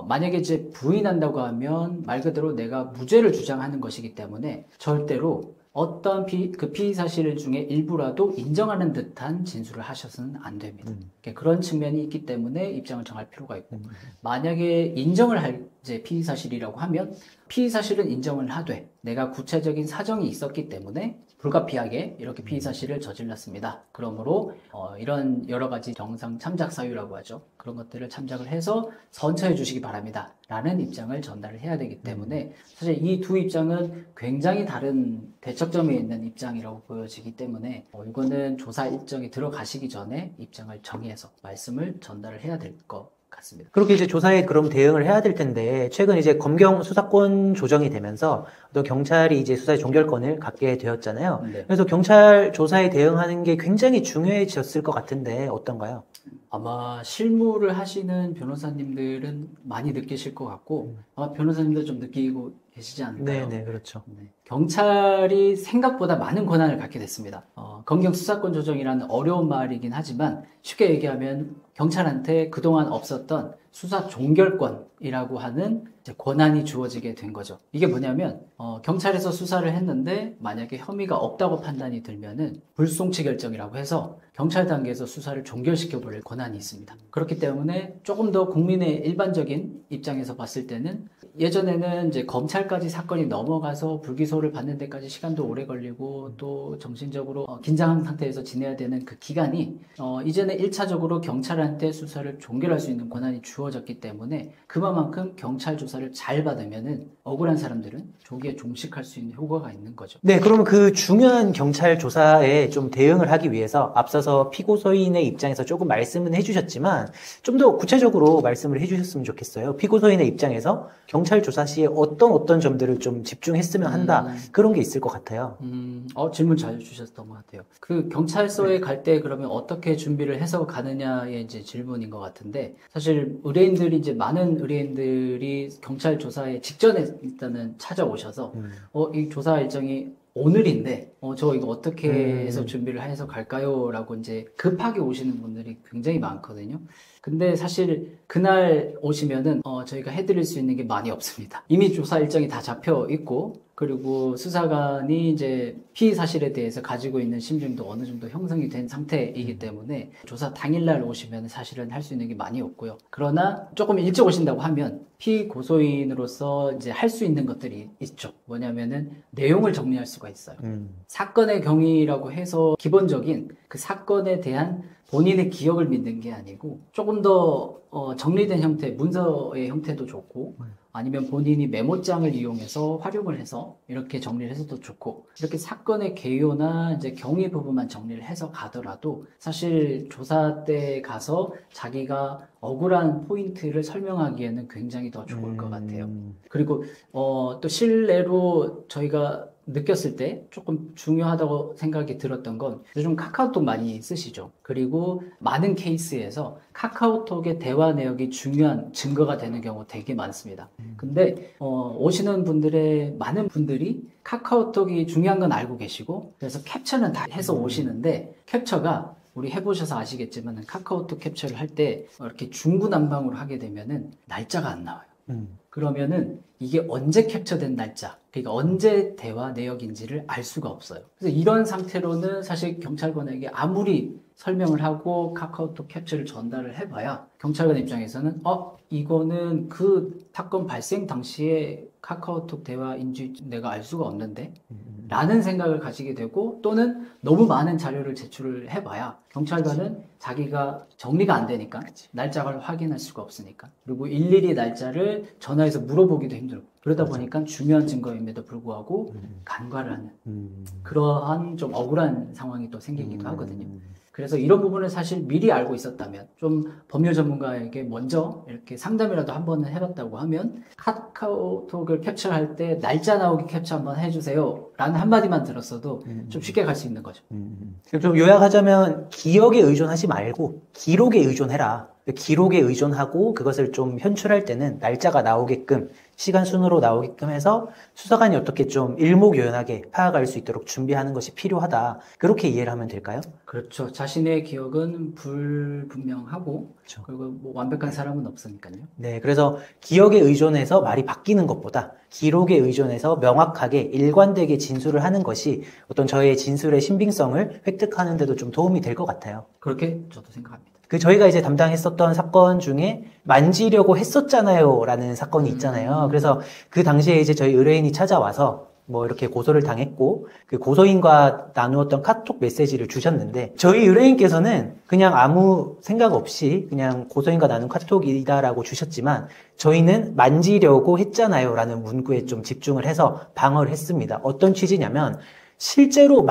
만약에 이제 부인한다고 하면 말 그대로 내가 무죄를 주장하는 것이기 때문에 절대로 어떤 피의 사실 중에 일부라도 인정하는 듯한 진술을 하셔서는 안 됩니다. 그런 측면이 있기 때문에 입장을 정할 필요가 있고 만약에 인정을 할 이제 피의 사실이라고 하면 피의 사실은 인정을 하되 내가 구체적인 사정이 있었기 때문에 불가피하게 이렇게 피의 사실을 저질렀습니다. 그러므로 이런 여러 가지 정상 참작 사유라고 하죠. 그런 것들을 참작을 해서 선처해 주시기 바랍니다. 라는 입장을 전달을 해야 되기 때문에 사실 이 두 입장은 굉장히 다른 대척점에 있는 입장이라고 보여지기 때문에 이거는 조사 일정이 들어가시기 전에 입장을 정해서 말씀을 전달을 해야 될 것 같습니다. 그렇게 이제 조사에 그럼 대응을 해야 될 텐데 최근 이제 검경 수사권 조정이 되면서 또 경찰이 이제 수사의 종결권을 갖게 되었잖아요. 네. 그래서 경찰 조사에 대응하는 게 굉장히 중요해졌을 것 같은데 어떤가요? 아마 실무를 하시는 변호사님들은 많이 느끼실 것 같고 아마 변호사님도 좀 느끼고 계시지 않을까요? 네, 그렇죠. 네. 경찰이 생각보다 많은 권한을 갖게 됐습니다. 검경 수사권 조정이라는 어려운 말이긴 하지만 쉽게 얘기하면 경찰한테 그동안 없었던 수사 종결권이라고 하는 이제 권한이 주어지게 된 거죠. 이게 뭐냐면 경찰에서 수사를 했는데 만약에 혐의가 없다고 판단이 들면은 불송치 결정이라고 해서 경찰 단계에서 수사를 종결시켜버릴 권한이 있습니다. 그렇기 때문에 조금 더 국민의 일반적인 입장에서 봤을 때는 예전에는 이제 검찰까지 사건이 넘어가서 불기소를 받는 데까지 시간도 오래 걸리고 또 정신적으로 긴장한 상태에서 지내야 되는 그 기간이 이제는 1차적으로 경찰한테 수사를 종결할 수 있는 권한이 주어졌기 때문에 그만큼 경찰 조사를 잘 받으면은 억울한 사람들은 조기에 종식할 수 있는 효과가 있는 거죠. 네, 그러면 그 중요한 경찰 조사에 좀 대응을 하기 위해서 앞서서 피고소인의 입장에서 조금 말씀은 해주셨지만 좀 더 구체적으로 말씀을 해주셨으면 좋겠어요. 피고소인의 입장에서 경찰 조사 시에 어떤 점들을 좀 집중했으면 한다. 그런 게 있을 것 같아요. 질문 잘 주셨던 것 같아요. 그 경찰서에 갈 때 그러면 어떻게 준비를 해서 가느냐의 이제 질문인 것 같은데 사실 많은 의뢰인들이 경찰 조사에 직전에 일단은 찾아오셔서 이 조사 일정이 오늘인데 저 이거 어떻게 해서 준비를 해서 갈까요? 라고 이제 급하게 오시는 분들이 굉장히 많거든요. 근데 사실 그날 오시면은 저희가 해드릴 수 있는 게 많이 없습니다. 이미 조사 일정이 다 잡혀 있고 그리고 수사관이 이제 피의 사실에 대해서 가지고 있는 심증도 어느 정도 형성이 된 상태이기 때문에 조사 당일날 오시면 사실은 할 수 있는 게 많이 없고요. 그러나 조금 일찍 오신다고 하면 피의 고소인으로서 이제 할 수 있는 것들이 있죠. 뭐냐면은 내용을 정리할 수가 있어요. 사건의 경위라고 해서 기본적인 그 사건에 대한 본인의 기억을 믿는 게 아니고 조금 더 정리된 형태, 문서의 형태도 좋고 아니면 본인이 메모장을 이용해서 활용을 해서 이렇게 정리를 해서도 좋고 이렇게 사건의 개요나 이제 경위 부분만 정리를 해서 가더라도 사실 조사 때 가서 자기가 억울한 포인트를 설명하기에는 굉장히 더 좋을 것 같아요. 그리고 또 실례로 저희가 느꼈을 때 조금 중요하다고 생각이 들었던 건 요즘 카카오톡 많이 쓰시죠. 그리고 많은 케이스에서 카카오톡의 대화 내역이 중요한 증거가 되는 경우 되게 많습니다. 근데 오시는 분들의 많은 분들이 카카오톡이 중요한 건 알고 계시고 그래서 캡처는 다 해서 오시는데 캡처가 우리 해보셔서 아시겠지만 카카오톡 캡처를 할 때 이렇게 중구난방으로 하게 되면은 날짜가 안 나와요. 그러면은 이게 언제 캡처된 날짜, 그러니까 언제 대화 내역인지를 알 수가 없어요. 그래서 이런 상태로는 사실 경찰관에게 아무리 설명을 하고 카카오톡 캡처를 전달을 해봐야 경찰관 입장에서는 이거는 그 사건 발생 당시에 카카오톡 대화인지 내가 알 수가 없는데 라는 생각을 가지게 되고 또는 너무 많은 자료를 제출을 해봐야 경찰관은 자기가 정리가 안 되니까 날짜를 확인할 수가 없으니까 그리고 일일이 날짜를 전화해서 물어보기도 힘들고 그러다 보니까 중요한 증거임에도 불구하고 간과를 하는 그러한 좀 억울한 상황이 또 생기기도 하거든요. 그래서 이런 부분을 사실 미리 알고 있었다면 좀 법률 전문가에게 먼저 이렇게 상담이라도 한 번은 해봤다고 하면 카카오톡을 캡처할 때 날짜 나오기 캡처 한번 해주세요 라는 한마디만 들었어도 좀 쉽게 갈 수 있는 거죠. 좀 요약하자면 기억에 의존하지 말고 기록에 의존해라. 기록에 의존하고 그것을 좀 현출할 때는 날짜가 나오게끔 시간 순으로 나오게끔 해서 수사관이 어떻게 좀 일목요연하게 파악할 수 있도록 준비하는 것이 필요하다. 그렇게 이해를 하면 될까요? 그렇죠. 자신의 기억은 불분명하고 그렇죠. 그리고 뭐 완벽한 사람은 없으니까요. 네, 그래서 기억에 의존해서 말이 바뀌는 것보다 기록에 의존해서 명확하게 일관되게 진술을 하는 것이 어떤 저의 진술의 신빙성을 획득하는 데도 좀 도움이 될 것 같아요. 그렇게 저도 생각합니다. 저희가 이제 담당했었던 사건 중에 만지려고 했었잖아요 라는 사건이 있잖아요. 그래서 그 당시에 이제 저희 의뢰인이 찾아와서 뭐 이렇게 고소를 당했고 그 고소인과 나누었던 카톡 메시지를 주셨는데 저희 의뢰인께서는 그냥 아무 생각 없이 그냥 고소인과 나눈 카톡이다라고 주셨지만 저희는 만지려고 했잖아요 라는 문구에 좀 집중을 해서 방어를 했습니다. 어떤 취지냐면 실제로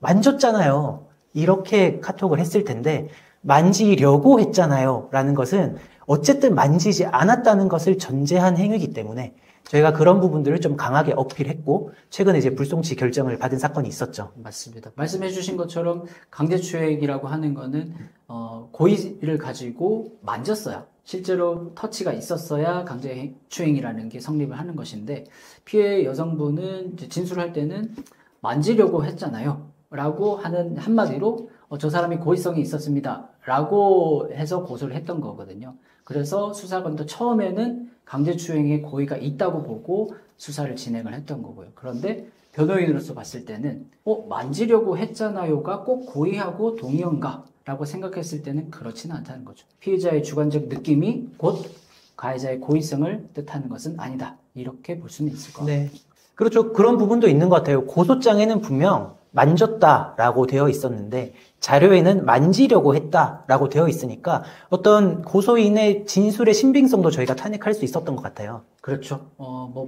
만졌잖아요 이렇게 카톡을 했을 텐데 만지려고 했잖아요 라는 것은 어쨌든 만지지 않았다는 것을 전제한 행위이기 때문에 저희가 그런 부분들을 좀 강하게 어필했고 최근에 이제 불송치 결정을 받은 사건이 있었죠. 맞습니다. 말씀해 주신 것처럼 강제추행이라고 하는 거는 고의를 가지고 만졌어야, 실제로 터치가 있었어야 강제추행이라는 게 성립을 하는 것인데, 피해 여성분은 이제 진술할 때는 만지려고 했잖아요 라고 하는 한마디로 저 사람이 고의성이 있었습니다 라고 해서 고소를 했던 거거든요. 그래서 수사관도 처음에는 강제추행의 고의가 있다고 보고 수사를 진행을 했던 거고요. 그런데 변호인으로서 봤을 때는 만지려고 했잖아요가 꼭 고의하고 동의어인가? 라고 생각했을 때는 그렇지는 않다는 거죠. 피해자의 주관적 느낌이 곧 가해자의 고의성을 뜻하는 것은 아니다. 이렇게 볼 수는 있을 것 같아요. 네. 그렇죠. 그런 부분도 있는 것 같아요. 고소장에는 분명 만졌다라고 되어 있었는데 자료에는 만지려고 했다라고 되어 있으니까 어떤 고소인의 진술의 신빙성도 저희가 탄핵할 수 있었던 것 같아요. 그렇죠.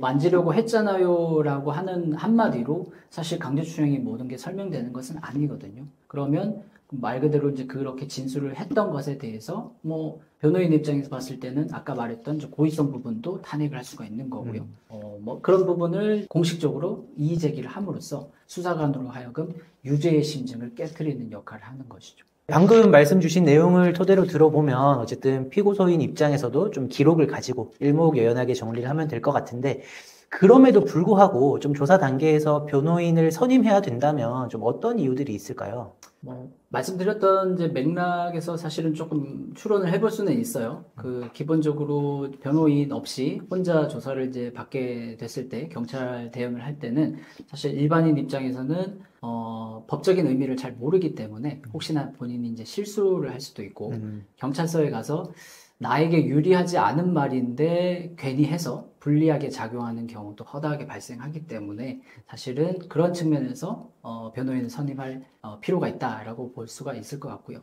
만지려고 했잖아요 라고 하는 한마디로 사실 강제추행이 모든 게 설명되는 것은 아니거든요. 그러면 말 그대로 이제 그렇게 진술을 했던 것에 대해서 변호인 입장에서 봤을 때는 아까 말했던 저 고의성 부분도 탄핵을 할 수가 있는 거고요. 그런 부분을 공식적으로 이의 제기를 함으로써 수사관으로 하여금 유죄의 심증을 깨트리는 역할을 하는 것이죠. 방금 말씀 주신 내용을 토대로 들어보면 어쨌든 피고소인 입장에서도 좀 기록을 가지고 일목요연하게 정리를 하면 될 것 같은데, 그럼에도 불구하고 좀 조사 단계에서 변호인을 선임해야 된다면 좀 어떤 이유들이 있을까요? 말씀드렸던 이제 맥락에서 사실은 조금 추론을 해볼 수는 있어요. 기본적으로 변호인 없이 혼자 조사를 이제 받게 됐을 때, 경찰 대응을 할 때는 사실 일반인 입장에서는 법적인 의미를 잘 모르기 때문에 혹시나 본인이 이제 실수를 할 수도 있고, 경찰서에 가서 나에게 유리하지 않은 말인데 괜히 해서 불리하게 작용하는 경우도 허다하게 발생하기 때문에 사실은 그런 측면에서 변호인을 선임할 필요가 있다라고 볼 수가 있을 것 같고요.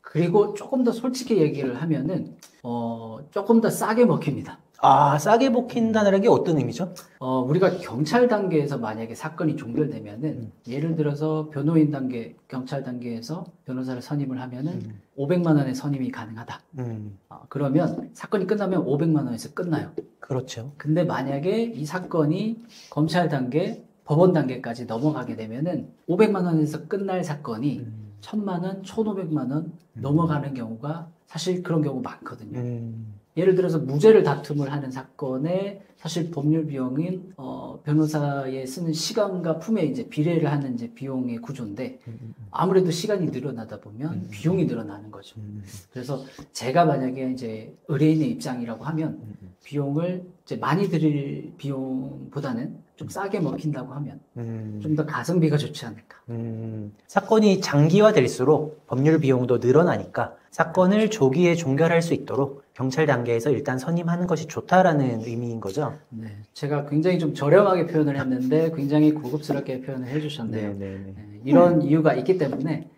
그리고 조금 더 솔직히 얘기를 하면은 조금 더 싸게 먹힙니다. 싸게 먹힌다는 게 어떤 의미죠? 우리가 경찰 단계에서 만약에 사건이 종결되면은 예를 들어서 변호인 단계, 경찰 단계에서 변호사를 선임을 하면은 500만 원의 선임이 가능하다. 그러면 사건이 끝나면 500만 원에서 끝나요. 그렇죠. 근데 만약에 이 사건이 검찰 단계, 법원 단계까지 넘어가게 되면은 500만 원에서 끝날 사건이 1000만 원, 1500만 원 넘어가는 경우가 사실 그런 경우 많거든요. 예를 들어서 무죄를 다툼을 하는 사건에 사실 법률 비용인 변호사의 쓰는 시간과 품에 이제 비례를 하는 이제 비용의 구조인데, 아무래도 시간이 늘어나다 보면 비용이 늘어나는 거죠. 그래서 제가 만약에 이제 의뢰인의 입장이라고 하면 비용을 이제 많이 들일 비용보다는 좀 싸게 먹힌다고 하면 좀 더 가성비가 좋지 않을까. 사건이 장기화될수록 법률 비용도 늘어나니까 사건을 조기에 종결할 수 있도록 경찰 단계에서 일단 선임하는 것이 좋다라는 의미인 거죠? 네, 제가 굉장히 좀 저렴하게 표현을 했는데 굉장히 고급스럽게 표현을 해주셨네요. 이런 이유가 있기 때문에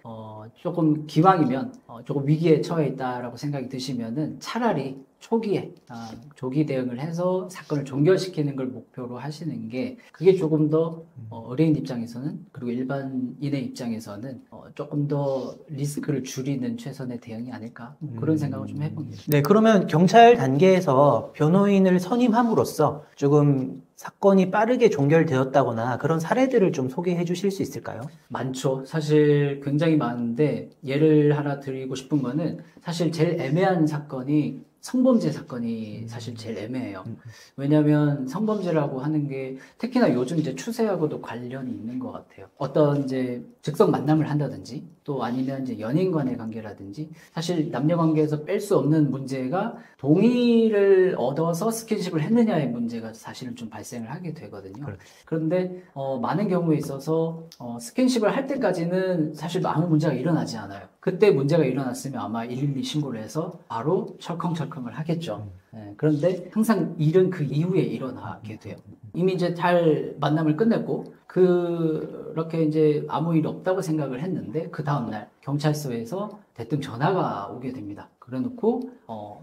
조금 기왕이면 조금 위기에 처해 있다라고 생각이 드시면은 차라리 초기에 조기 대응을 해서 사건을 종결시키는 걸 목표로 하시는 게, 그게 조금 더 의뢰인 입장에서는, 그리고 일반인의 입장에서는 조금 더 리스크를 줄이는 최선의 대응이 아닐까, 그런 생각을 좀 해봅니다. 네, 그러면 경찰 단계에서 변호인을 선임함으로써 조금 사건이 빠르게 종결되었다거나 그런 사례들을 좀 소개해 주실 수 있을까요? 많죠. 사실 굉장히 많은데 예를 하나 드리고 싶은 거는, 사실 제일 애매한 사건이 성범죄 사건이 사실 제일 애매해요. 왜냐하면 성범죄라고 하는 게 특히나 요즘 이제 추세하고도 관련이 있는 것 같아요. 어떤 이제 즉석 만남을 한다든지, 또 아니면 이제 연인 간의 관계라든지, 사실 남녀 관계에서 뺄 수 없는 문제가 동의를 얻어서 스킨십을 했느냐의 문제가 사실은 좀 발생을 하게 되거든요. 그렇죠. 그런데 많은 경우에 있어서 스킨십을 할 때까지는 사실 아무 문제가 일어나지 않아요. 그때 문제가 일어났으면 아마 112 신고를 해서 바로 철컹철컹을 하겠죠. 네, 그런데 항상 일은 그 이후에 일어나게 돼요. 이미 이제 잘 만남을 끝냈고 그렇게 이제 아무 일 없다고 생각을 했는데, 그 다음날 경찰서에서 대뜸 전화가 오게 됩니다. 그래놓고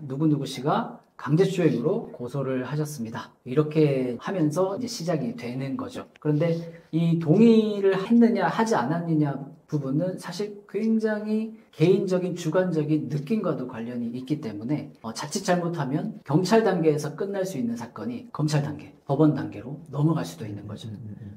누구누구 씨가 강제추행으로 고소를 하셨습니다. 이렇게 하면서 이제 시작이 되는 거죠. 그런데 이 동의를 했느냐 하지 않았느냐 부분은 사실 굉장히 개인적인 주관적인 느낌과도 관련이 있기 때문에 자칫 잘못하면 경찰 단계에서 끝날 수 있는 사건이 검찰 단계, 법원 단계로 넘어갈 수도 있는 거죠.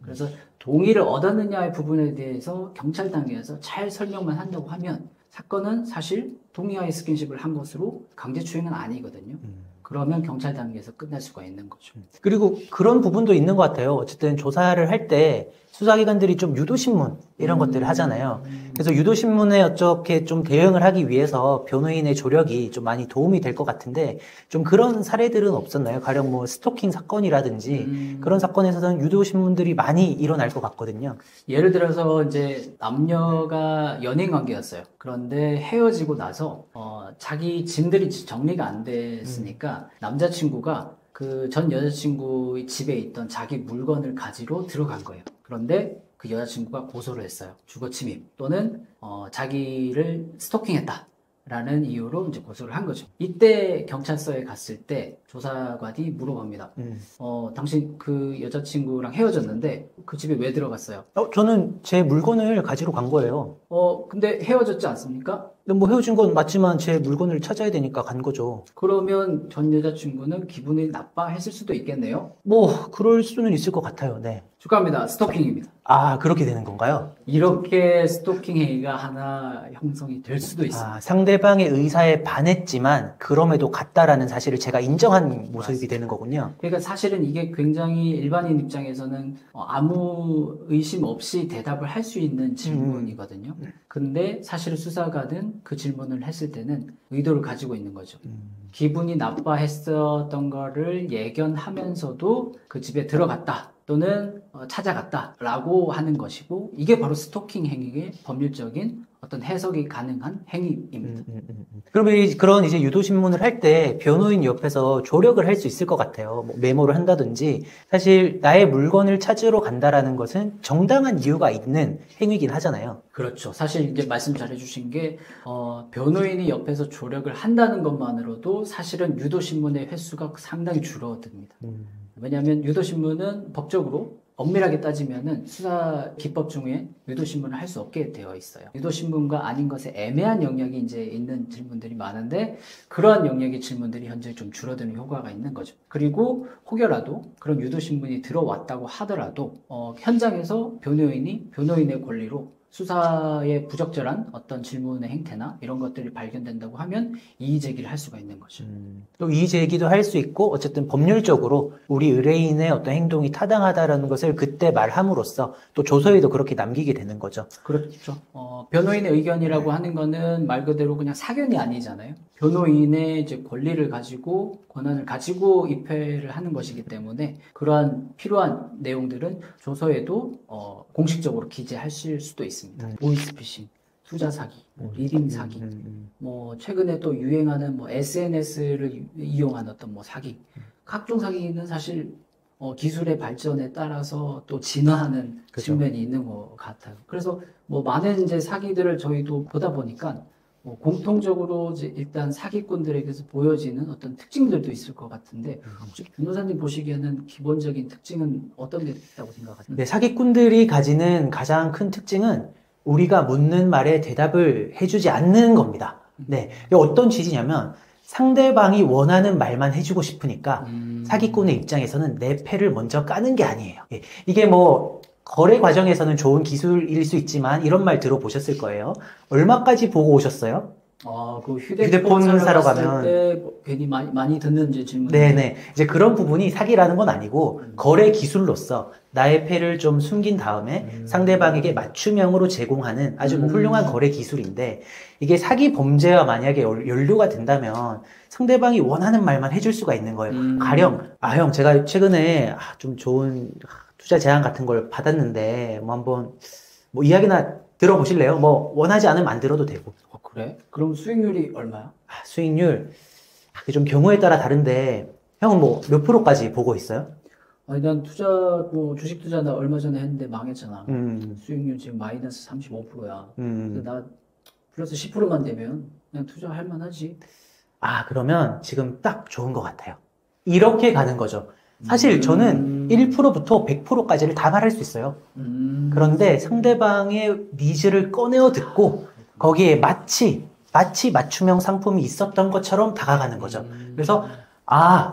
그래서 동의를 얻었느냐의 부분에 대해서 경찰 단계에서 잘 설명만 한다고 하면 사건은 사실 동의하에 스킨십을 한 것으로 강제추행은 아니거든요. 그러면 경찰 단계에서 끝날 수가 있는 거죠. 그리고 그런 부분도 있는 것 같아요. 어쨌든 조사를 할 때 수사기관들이 좀 유도신문 이런 것들을 하잖아요. 그래서 유도신문에 어떻게 좀 대응을 하기 위해서 변호인의 조력이 좀 많이 도움이 될 것 같은데 좀 그런 사례들은 없었나요? 가령 뭐 스토킹 사건이라든지 그런 사건에서는 유도신문들이 많이 일어날 것 같거든요. 예를 들어서 이제 남녀가 연인 관계였어요. 그런데 헤어지고 나서 자기 짐들이 정리가 안 됐으니까 남자친구가 그 전 여자친구의 집에 있던 자기 물건을 가지러 들어간 거예요. 그런데 그 여자친구가 고소를 했어요. 주거침입 또는 자기를 스토킹했다. 라는 이유로 이제 고소를 한 거죠. 이때 경찰서에 갔을 때 조사관이 물어봅니다. 당신 그 여자친구랑 헤어졌는데 그 집에 왜 들어갔어요? 저는 제 물건을 가지러 간 거예요. 근데 헤어졌지 않습니까? 근데 뭐 헤어진 건 맞지만 제 물건을 찾아야 되니까 간 거죠. 그러면 전 여자친구는 기분이 나빠했을 수도 있겠네요? 뭐 그럴 수는 있을 것 같아요. 네. 축하합니다. 스토킹입니다. 아, 그렇게 되는 건가요? 이렇게 스토킹 행위가 하나 형성이 될 수도 있습니다. 상대방의 의사에 반했지만 그럼에도 갔다라는 사실을 제가 인정한 모습이 되는 거군요. 그러니까 사실은 이게 굉장히 일반인 입장에서는 아무 의심 없이 대답을 할 수 있는 질문이거든요. 근데 사실 수사관은 그 질문을 했을 때는 의도를 가지고 있는 거죠. 기분이 나빠했었던 거를 예견하면서도 그 집에 들어갔다. 또는 찾아갔다라고 하는 것이고 이게 바로 스토킹 행위의 법률적인 어떤 해석이 가능한 행위입니다. 그러면 그런 이제 유도신문을 할 때 변호인 옆에서 조력을 할 수 있을 것 같아요. 뭐 메모를 한다든지. 사실 나의 물건을 찾으러 간다라는 것은 정당한 이유가 있는 행위긴 하잖아요. 그렇죠. 사실 이제 말씀 잘해주신 게 변호인이 옆에서 조력을 한다는 것만으로도 사실은 유도신문의 횟수가 상당히 줄어듭니다. 왜냐하면 유도신문은 법적으로 엄밀하게 따지면은 수사 기법 중에 유도신문을 할 수 없게 되어 있어요. 유도신문과 아닌 것에 애매한 영역이 이제 있는 질문들이 많은데 그러한 영역의 질문들이 현재 좀 줄어드는 효과가 있는 거죠. 그리고 혹여라도 그런 유도신문이 들어왔다고 하더라도 현장에서 변호인의 권리로 수사에 부적절한 어떤 질문의 행태나 이런 것들이 발견된다고 하면 이의 제기를 할 수가 있는 거죠. 또 이의 제기도 할 수 있고 어쨌든 법률적으로 우리 의뢰인의 어떤 행동이 타당하다라는 것을 그때 말함으로써 또 조서에도 그렇게 남기게 되는 거죠. 그렇죠. 변호인의 의견이라고 하는 거는 말 그대로 그냥 사견이 아니잖아요. 변호인의 이제 권리를 가지고 권한을 가지고 입회를 하는 것이기 때문에 그러한 필요한 내용들은 조서에도 공식적으로 기재하실 수도 있습니다. 보이스피싱, 투자 사기, 리딩 사기, 뭐 최근에 또 유행하는 뭐 SNS를 이용한 어떤 뭐 사기, 각종 사기는 사실 기술의 발전에 따라서 또 진화하는 측면이 있는 것 같아요. 그래서 뭐 많은 이제 사기들을 저희도 보다 보니까 공통적으로 이제 일단 사기꾼들에게서 보여지는 어떤 특징들도 있을 것 같은데 혹시 변호사님 보시기에는 기본적인 특징은 어떤 게 있다고 생각하세요? 네, 사기꾼들이 가지는 가장 큰 특징은 우리가 묻는 말에 대답을 해주지 않는 겁니다. 네, 이게 어떤 취지냐면 상대방이 원하는 말만 해주고 싶으니까 사기꾼의 입장에서는 내 패를 먼저 까는 게 아니에요. 이게 뭐 거래 과정에서는 좋은 기술일 수 있지만 이런 말 들어보셨을 거예요. 얼마까지 보고 오셨어요? 그 휴대폰 사러 가면 때 괜히 많이 듣는 이제 질문. 네네. 이제 그런 부분이 사기라는 건 아니고 거래 기술로서 나의 패를 좀 숨긴 다음에 상대방에게 맞춤형으로 제공하는 아주 뭐 훌륭한 거래 기술인데 이게 사기 범죄와 만약에 연루가 된다면 상대방이 원하는 말만 해줄 수가 있는 거예요. 가령 형 제가 최근에 좀 좋은 투자 제안 같은 걸 받았는데 뭐 한번 뭐 이야기나 들어보실래요? 뭐 원하지 않으면 안 들어도 되고. 그래? 그럼 수익률이 얼마야? 수익률 좀 경우에 따라 다른데 형은 뭐 몇 프로까지 보고 있어요? 아니 난 주식 투자 나 얼마 전에 했는데 망했잖아. 수익률 지금 마이너스 35%야. 근데 나 플러스 10%만 되면 그냥 투자할 만하지. 그러면 지금 딱 좋은 것 같아요. 이렇게 가는 거죠. 사실 저는 1%부터 100%까지를 다 말할 수 있어요. 그런데 상대방의 니즈를 꺼내어 듣고 거기에 마치 맞춤형 상품이 있었던 것처럼 다가가는 거죠. 그래서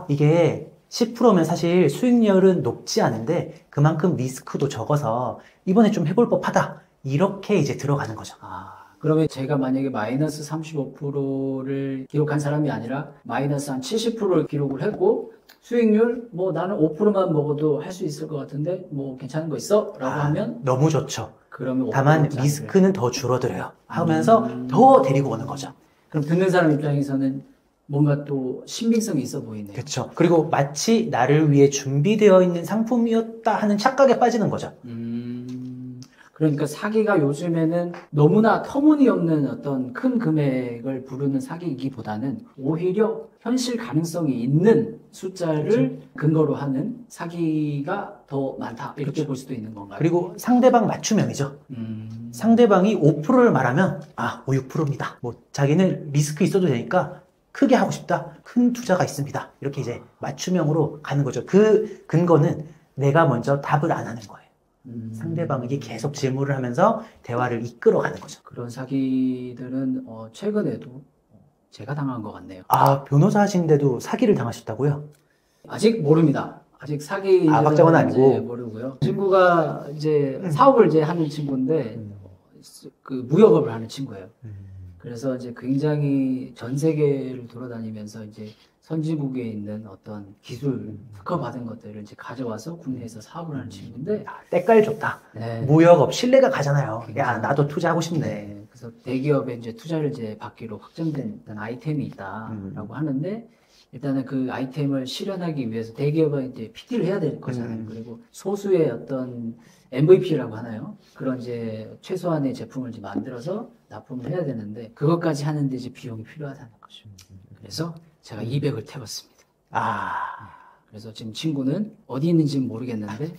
이게 10%면 사실 수익률은 높지 않은데 그만큼 리스크도 적어서 이번에 좀 해볼 법하다. 이렇게 이제 들어가는 거죠. 그러면 제가 만약에 마이너스 35%를 기록한 사람이 아니라 마이너스 한 70%를 기록을 했고 수익률 뭐 나는 5%만 먹어도 할 수 있을 것 같은데 뭐 괜찮은 거 있어? 라고 하면 너무 좋죠. 그러면 다만 리스크는 더 줄어들어요. 하면서 더 데리고 오는 거죠. 그럼 듣는 사람 입장에서는 뭔가 또 신빙성이 있어 보이네요. 그렇죠. 그리고 마치 나를 위해 준비되어 있는 상품이었다 하는 착각에 빠지는 거죠. 그러니까 사기가 요즘에는 너무나 터무니없는 어떤 큰 금액을 부르는 사기이기보다는 오히려 현실 가능성이 있는 숫자를 그렇죠. 근거로 하는 사기가 더 많다. 이렇게 그렇죠. 볼 수도 있는 건가요? 그리고 상대방 맞춤형이죠. 상대방이 5%를 말하면 5, 6%입니다. 뭐 자기는 리스크 있어도 되니까 크게 하고 싶다. 큰 투자가 있습니다. 이렇게 이제 맞춤형으로 가는 거죠. 그 근거는 내가 먼저 답을 안 하는 거예요. 상대방에게 계속 질문을 하면서 대화를 이끌어가는 거죠. 그런 사기들은 최근에도 제가 당한 것 같네요. 변호사 하시는데도 사기를 당하셨다고요? 아직 모릅니다. 아직 사기 박정은 아니고 모르고요. 친구가 이제 사업을 이제 하는 친구인데 그 무역업을 하는 친구예요. 그래서 이제 굉장히 전 세계를 돌아다니면서 이제 선진국에 있는 어떤 기술 특허 받은 것들을 이제 가져와서 국내에서 사업을 하는 친구인데 때깔 좋다. 네. 무역업 신뢰가 가잖아요. 야 나도 투자하고 싶네. 그래서 대기업에 이제 투자를 이제 받기로 확정된 아이템이 있다라고 하는데 일단은 그 아이템을 실현하기 위해서 대기업은 이제 PT를 해야 될 거잖아요. 그리고 소수의 어떤 MVP라고 하나요? 그런 이제 최소한의 제품을 이제 만들어서 납품을 해야 되는데 그것까지 하는데 이제 비용이 필요하다는 거죠. 그래서 제가 200을 태웠습니다. 그래서 지금 친구는 어디 있는지는 모르겠는데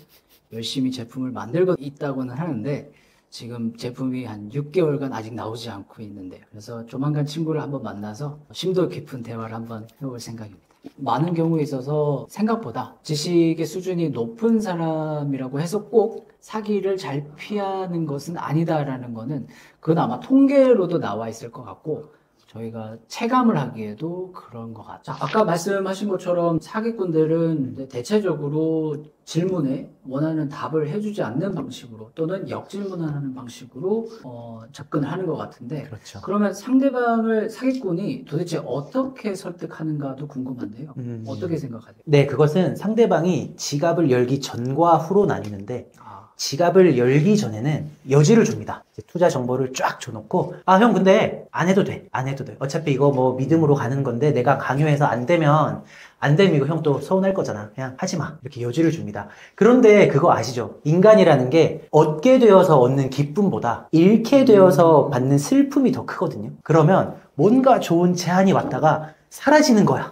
열심히 제품을 만들고 있다고는 하는데 지금 제품이 한 6개월간 아직 나오지 않고 있는데 그래서 조만간 친구를 한번 만나서 심도 깊은 대화를 한번 해볼 생각입니다. 많은 경우에 있어서 생각보다 지식의 수준이 높은 사람이라고 해서 꼭 사기를 잘 피하는 것은 아니다라는 거는 그건 아마 통계로도 나와 있을 것 같고 저희가 체감을 하기에도 그런 것 같죠. 아까 말씀하신 것처럼 사기꾼들은 대체적으로 질문에 원하는 답을 해주지 않는 방식으로 또는 역질문을 하는 방식으로 접근을 하는 것 같은데 그렇죠. 그러면 상대방을 사기꾼이 도대체 어떻게 설득하는가도 궁금한데요. 어떻게 생각하세요? 네, 그것은 상대방이 지갑을 열기 전과 후로 나뉘는데 지갑을 열기 전에는 여지를 줍니다. 투자 정보를 쫙 줘놓고 형 근데 안 해도 돼. 어차피 이거 뭐 믿음으로 가는 건데 내가 강요해서 안 되면 이거 형 또 서운할 거잖아. 그냥 하지 마. 이렇게 여지를 줍니다. 그런데 그거 아시죠? 인간이라는 게 얻게 되어서 얻는 기쁨보다 잃게 되어서 받는 슬픔이 더 크거든요. 그러면 뭔가 좋은 제안이 왔다가 사라지는 거야.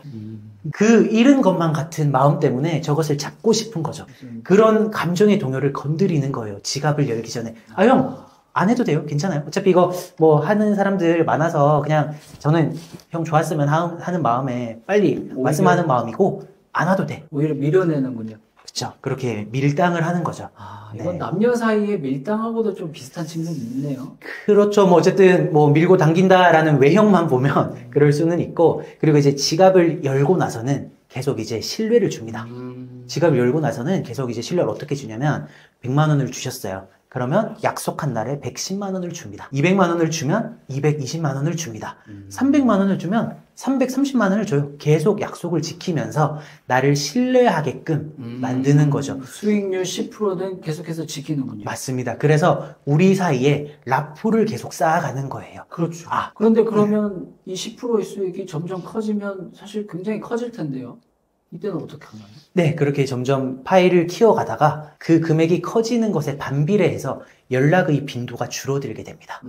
그 잃은 것만 같은 마음 때문에 저것을 잡고 싶은 거죠. 그런 감정의 동요를 건드리는 거예요. 지갑을 열기 전에. 형, 안 해도 돼요. 괜찮아요. 어차피 이거 뭐 하는 사람들 많아서 그냥 저는 형 좋았으면 하는 마음에 빨리 말씀하는 마음이고 안 와도 돼. 오히려 밀어내는군요. 그렇죠. 그렇게 밀당을 하는 거죠. 이건 네. 남녀 사이에 밀당하고도 좀 비슷한 측면이 있네요. 그렇죠. 뭐 어쨌든 뭐 밀고 당긴다라는 외형만 보면 그럴 수는 있고 그리고 이제 지갑을 열고 나서는 계속 이제 신뢰를 줍니다. 지갑을 열고 나서는 계속 이제 신뢰를 어떻게 주냐면 100만 원을 주셨어요. 그러면 약속한 날에 110만 원을 줍니다. 200만 원을 주면 220만 원을 줍니다. 300만 원을 주면 330만 원을 줘요. 계속 약속을 지키면서 나를 신뢰하게끔 만드는 거죠. 수익률 10%는 계속해서 지키는군요. 맞습니다. 그래서 우리 사이에 라포를 계속 쌓아가는 거예요. 그렇죠. 그런데 그러면 이 10%의 수익이 점점 커지면 사실 굉장히 커질 텐데요. 이때는 어떻게 하나요? 네, 그렇게 점점 파일을 키워가다가 그 금액이 커지는 것에 반비례해서 연락의 빈도가 줄어들게 됩니다.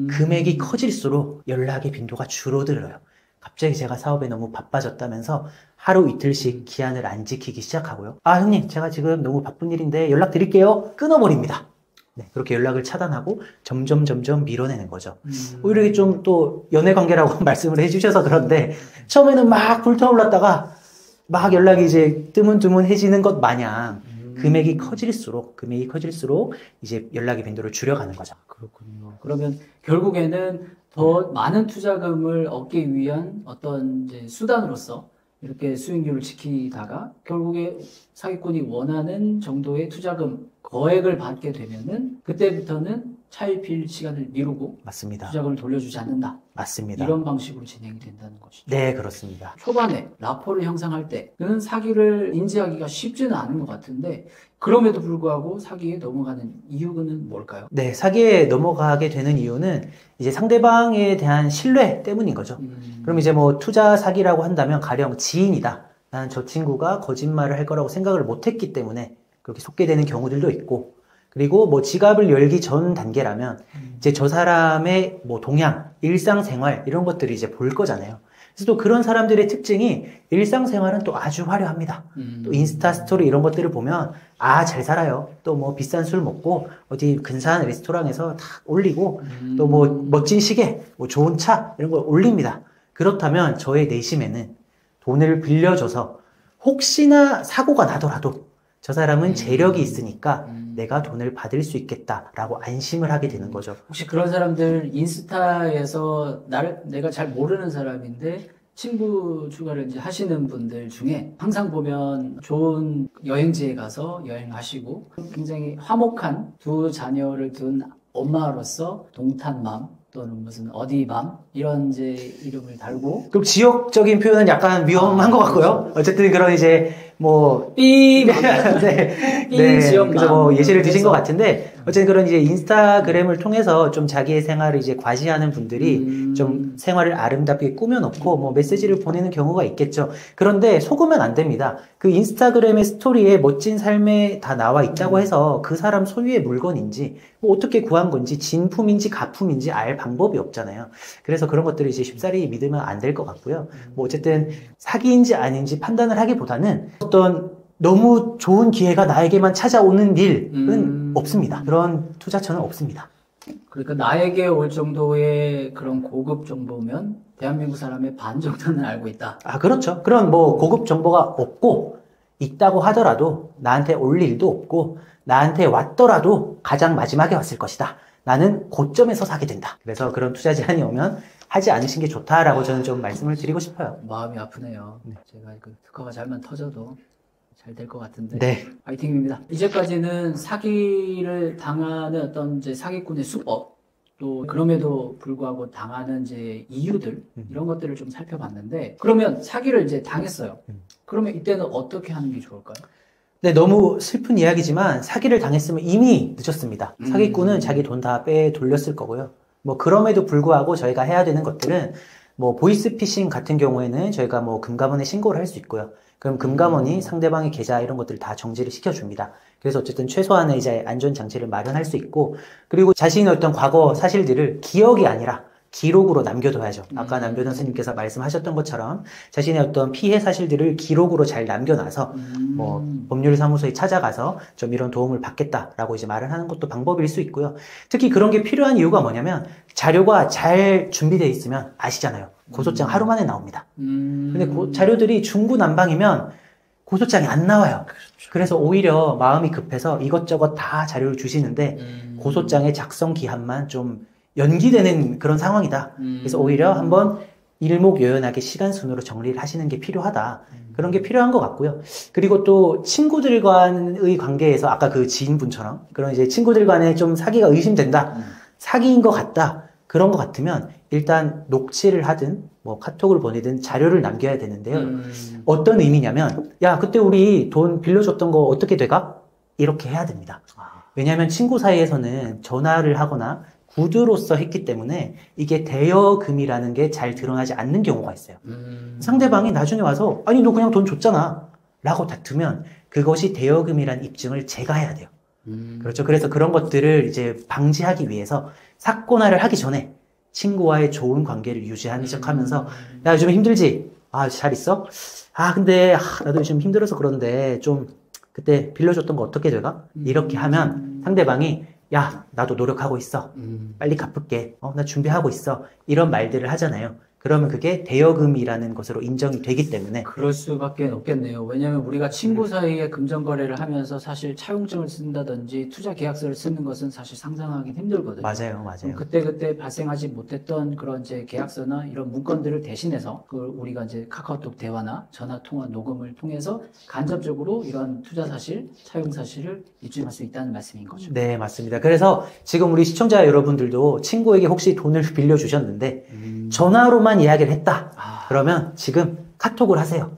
금액이 커질수록 연락의 빈도가 줄어들어요. 갑자기 제가 사업에 너무 바빠졌다면서 하루 이틀씩 기한을 안 지키기 시작하고요. 형님, 제가 지금 너무 바쁜 일인데 연락드릴게요. 끊어버립니다. 네, 그렇게 연락을 차단하고 점점 밀어내는 거죠. 오히려 이게 좀 또 연애 관계라고 말씀을 해주셔서 그런데 처음에는 막 불타올랐다가 막 연락이 이제 뜨문뜨문해지는 것 마냥 금액이 커질수록 이제 연락의 빈도를 줄여가는 거죠. 그렇군요. 그러면 결국에는 더 많은 투자금을 얻기 위한 어떤 이제 수단으로서 이렇게 수익률을 지키다가 결국에 사기꾼이 원하는 정도의 투자금 거액을 받게 되면은 그때부터는 차입힐 시간을 미루고 맞습니다. 투자금을 돌려주지 않는다. 맞습니다. 이런 방식으로 진행이 된다는 것이죠. 네, 그렇습니다. 초반에 라포를 형성할 때는 사기를 인지하기가 쉽지는 않은 것 같은데 그럼에도 불구하고 사기에 넘어가는 이유는 뭘까요? 네, 사기에 넘어가게 되는 이유는 이제 상대방에 대한 신뢰 때문인 거죠. 그럼 이제 뭐 투자 사기라고 한다면 가령 지인이다. 나는 저 친구가 거짓말을 할 거라고 생각을 못 했기 때문에 그렇게 속게 되는 경우들도 있고, 그리고 뭐 지갑을 열기 전 단계라면 이제 저 사람의 뭐 동향, 일상생활 이런 것들을 이제 볼 거잖아요. 그래서 또 그런 사람들의 특징이 일상생활은 또 아주 화려합니다. 또 인스타 스토리 이런 것들을 보면 아, 잘 살아요. 또 뭐 비싼 술 먹고 어디 근사한 레스토랑에서 다 올리고 또 뭐 멋진 시계, 뭐 좋은 차 이런 걸 올립니다. 그렇다면 저의 내심에는 돈을 빌려줘서 혹시나 사고가 나더라도 저 사람은 재력이 있으니까 내가 돈을 받을 수 있겠다라고 안심을 하게 되는 거죠. 혹시 그런 사람들 인스타에서 내가 잘 모르는 사람인데 친구 추가를 이제 하시는 분들 중에 항상 보면 좋은 여행지에 가서 여행하시고 굉장히 화목한 두 자녀를 둔 엄마로서 동탄맘 또는 무슨 어디맘 이런 이제 이름을 달고 그럼 지역적인 표현은 약간 위험한 것 같고요. 어쨌든 그런 이제 뭐 삐 네, 지역맘 그래서 뭐 예시를 드신 것 그래서 같은데 어쨌든 그런 이제 인스타그램을 통해서 좀 자기의 생활을 이제 과시하는 분들이 좀 생활을 아름답게 꾸며놓고 뭐 메시지를 보내는 경우가 있겠죠. 그런데 속으면 안 됩니다. 그 인스타그램의 스토리에 멋진 삶에 다 나와 있다고 해서 그 사람 소유의 물건인지 뭐 어떻게 구한 건지 진품인지 가품인지 알 방법이 없잖아요. 그래서 그런 것들을 이제 쉽사리 믿으면 안 될 것 같고요. 뭐 어쨌든 사기인지 아닌지 판단을 하기보다는 어떤 너무 좋은 기회가 나에게만 찾아오는 일은 없습니다. 그런 투자처는 없습니다. 그러니까 나에게 올 정도의 그런 고급 정보면 대한민국 사람의 반 정도는 알고 있다. 아, 그렇죠. 그런 뭐 고급 정보가 없고 있다고 하더라도 나한테 올 일도 없고 나한테 왔더라도 가장 마지막에 왔을 것이다. 나는 고점에서 사게 된다. 그래서 그런 투자 제안이 오면 하지 않으신 게 좋다라고 저는 좀 말씀을 드리고 싶어요. 마음이 아프네요. 제가 그 특허가 잘만 터져도 잘 될 것 같은데. 네. 파이팅입니다. 이제까지는 사기를 당하는 어떤 이제 사기꾼의 수법, 또 그럼에도 불구하고 당하는 이제 이유들, 이런 것들을 좀 살펴봤는데, 그러면 사기를 이제 당했어요. 그러면 이때는 어떻게 하는 게 좋을까요? 네, 너무 슬픈 이야기지만 사기를 당했으면 이미 늦었습니다. 사기꾼은 자기 돈 다 빼돌렸을 거고요. 뭐 그럼에도 불구하고 저희가 해야 되는 것들은 뭐 보이스피싱 같은 경우에는 저희가 뭐 금감원에 신고를 할 수 있고요. 그럼 금감원이 상대방의 계좌 이런 것들을 다 정지를 시켜줍니다. 그래서 어쨌든 최소한의 이제 안전장치를 마련할 수 있고, 그리고 자신의 어떤 과거 사실들을 기억이 아니라 기록으로 남겨둬야죠. 아까 남변호 선생님께서 말씀하셨던 것처럼 자신의 어떤 피해 사실들을 기록으로 잘 남겨놔서 뭐 법률사무소에 찾아가서 좀 이런 도움을 받겠다라고 이제 말을 하는 것도 방법일 수 있고요. 특히 그런 게 필요한 이유가 뭐냐면 자료가 잘 준비되어 있으면 아시잖아요. 고소장 하루 만에 나옵니다. 근데 자료들이 중구난방이면 고소장이 안 나와요. 그래서 오히려 마음이 급해서 이것저것 다 자료를 주시는데 고소장의 작성 기한만 좀 연기되는 그런 상황이다. 그래서 오히려 한번 일목요연하게 시간 순으로 정리를 하시는 게 필요하다. 그런 게 필요한 것 같고요. 그리고 또 친구들과의 관계에서 아까 그 지인분처럼 그런 이제 친구들 간에 좀 사기가 의심된다. 사기인 것 같다. 그런 것 같으면 일단 녹취를 하든 뭐 카톡을 보내든 자료를 남겨야 되는데요. 어떤 의미냐면 야, 그때 우리 돈 빌려줬던 거 어떻게 돼가? 이렇게 해야 됩니다. 왜냐하면 친구 사이에서는 전화를 하거나 구두로서 했기 때문에 이게 대여금이라는 게 잘 드러나지 않는 경우가 있어요. 상대방이 나중에 와서 아니 너 그냥 돈 줬잖아 라고 다투면 그것이 대여금이라는 입증을 제가 해야 돼요. 그렇죠. 그래서 그런 것들을 이제 방지하기 위해서 사건화를 하기 전에 친구와의 좋은 관계를 유지하는 척 하면서 야 요즘 힘들지? 아 잘 있어? 아 근데 나도 요즘 힘들어서 그런데 좀 그때 빌려줬던 거 어떻게 돼가? 이렇게 하면 상대방이 야 나도 노력하고 있어. 빨리 갚을게. 나 준비하고 있어. 이런 말들을 하잖아요. 그러면 그게 대여금이라는 것으로 인정이 되기 때문에 그럴 수밖에 없겠네요. 왜냐하면 우리가 친구 사이에 금전거래를 하면서 사실 차용증을 쓴다든지 투자 계약서를 쓰는 것은 사실 상상하기 힘들거든요. 맞아요, 맞아요. 그때 발생하지 못했던 그런 이제 계약서나 이런 문건들을 대신해서 그걸 우리가 이제 카카오톡 대화나 전화 통화 녹음을 통해서 간접적으로 이런 투자 사실, 차용 사실을 입증할 수 있다는 말씀인 거죠. 네, 맞습니다. 그래서 지금 우리 시청자 여러분들도 친구에게 혹시 돈을 빌려주셨는데 전화로만 이야기를 했다. 그러면 지금 카톡을 하세요.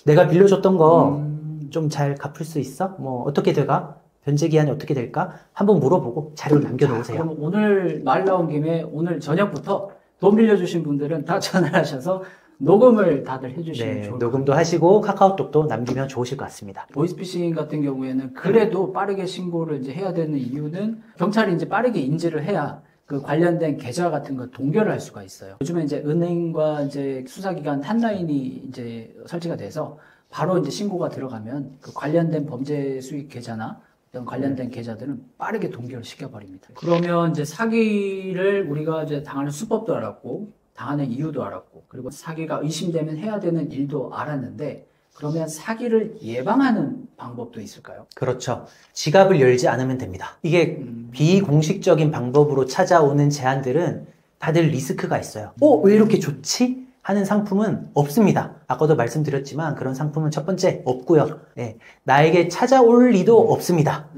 내가 빌려줬던 거 좀 잘 갚을 수 있어? 뭐 어떻게 돼가? 변제 기한이 어떻게 될까? 한번 물어보고 자료를 남겨놓으세요. 그럼 오늘 말 나온 김에 오늘 저녁부터 돈 빌려주신 분들은 다 전화를 하셔서 녹음을 다들 해주시면 좋을 것 같아요. 녹음도 하시고 카카오톡도 남기면 좋으실 것 같습니다. 보이스피싱 같은 경우에는 그래도 빠르게 신고를 이제 해야 되는 이유는 경찰이 이제 빠르게 인지를 해야 그 관련된 계좌 같은 거 동결을 할 수가 있어요. 요즘에 이제 은행과 이제 수사기관 핫라인이 이제 설치가 돼서 바로 이제 신고가 들어가면 그 관련된 범죄 수익 계좌나 어떤 관련된 계좌들은 빠르게 동결을 시켜버립니다. 그러면 이제 사기를 우리가 이제 당하는 수법도 알았고, 당하는 이유도 알았고, 그리고 사기가 의심되면 해야 되는 일도 알았는데, 그러면 사기를 예방하는 방법도 있을까요? 그렇죠. 지갑을 열지 않으면 됩니다. 이게 비공식적인 방법으로 찾아오는 제안들은 다들 리스크가 있어요. 왜 이렇게 좋지? 하는 상품은 없습니다. 아까도 말씀드렸지만 그런 상품은 첫 번째 없고요. 네, 나에게 찾아올 리도 없습니다.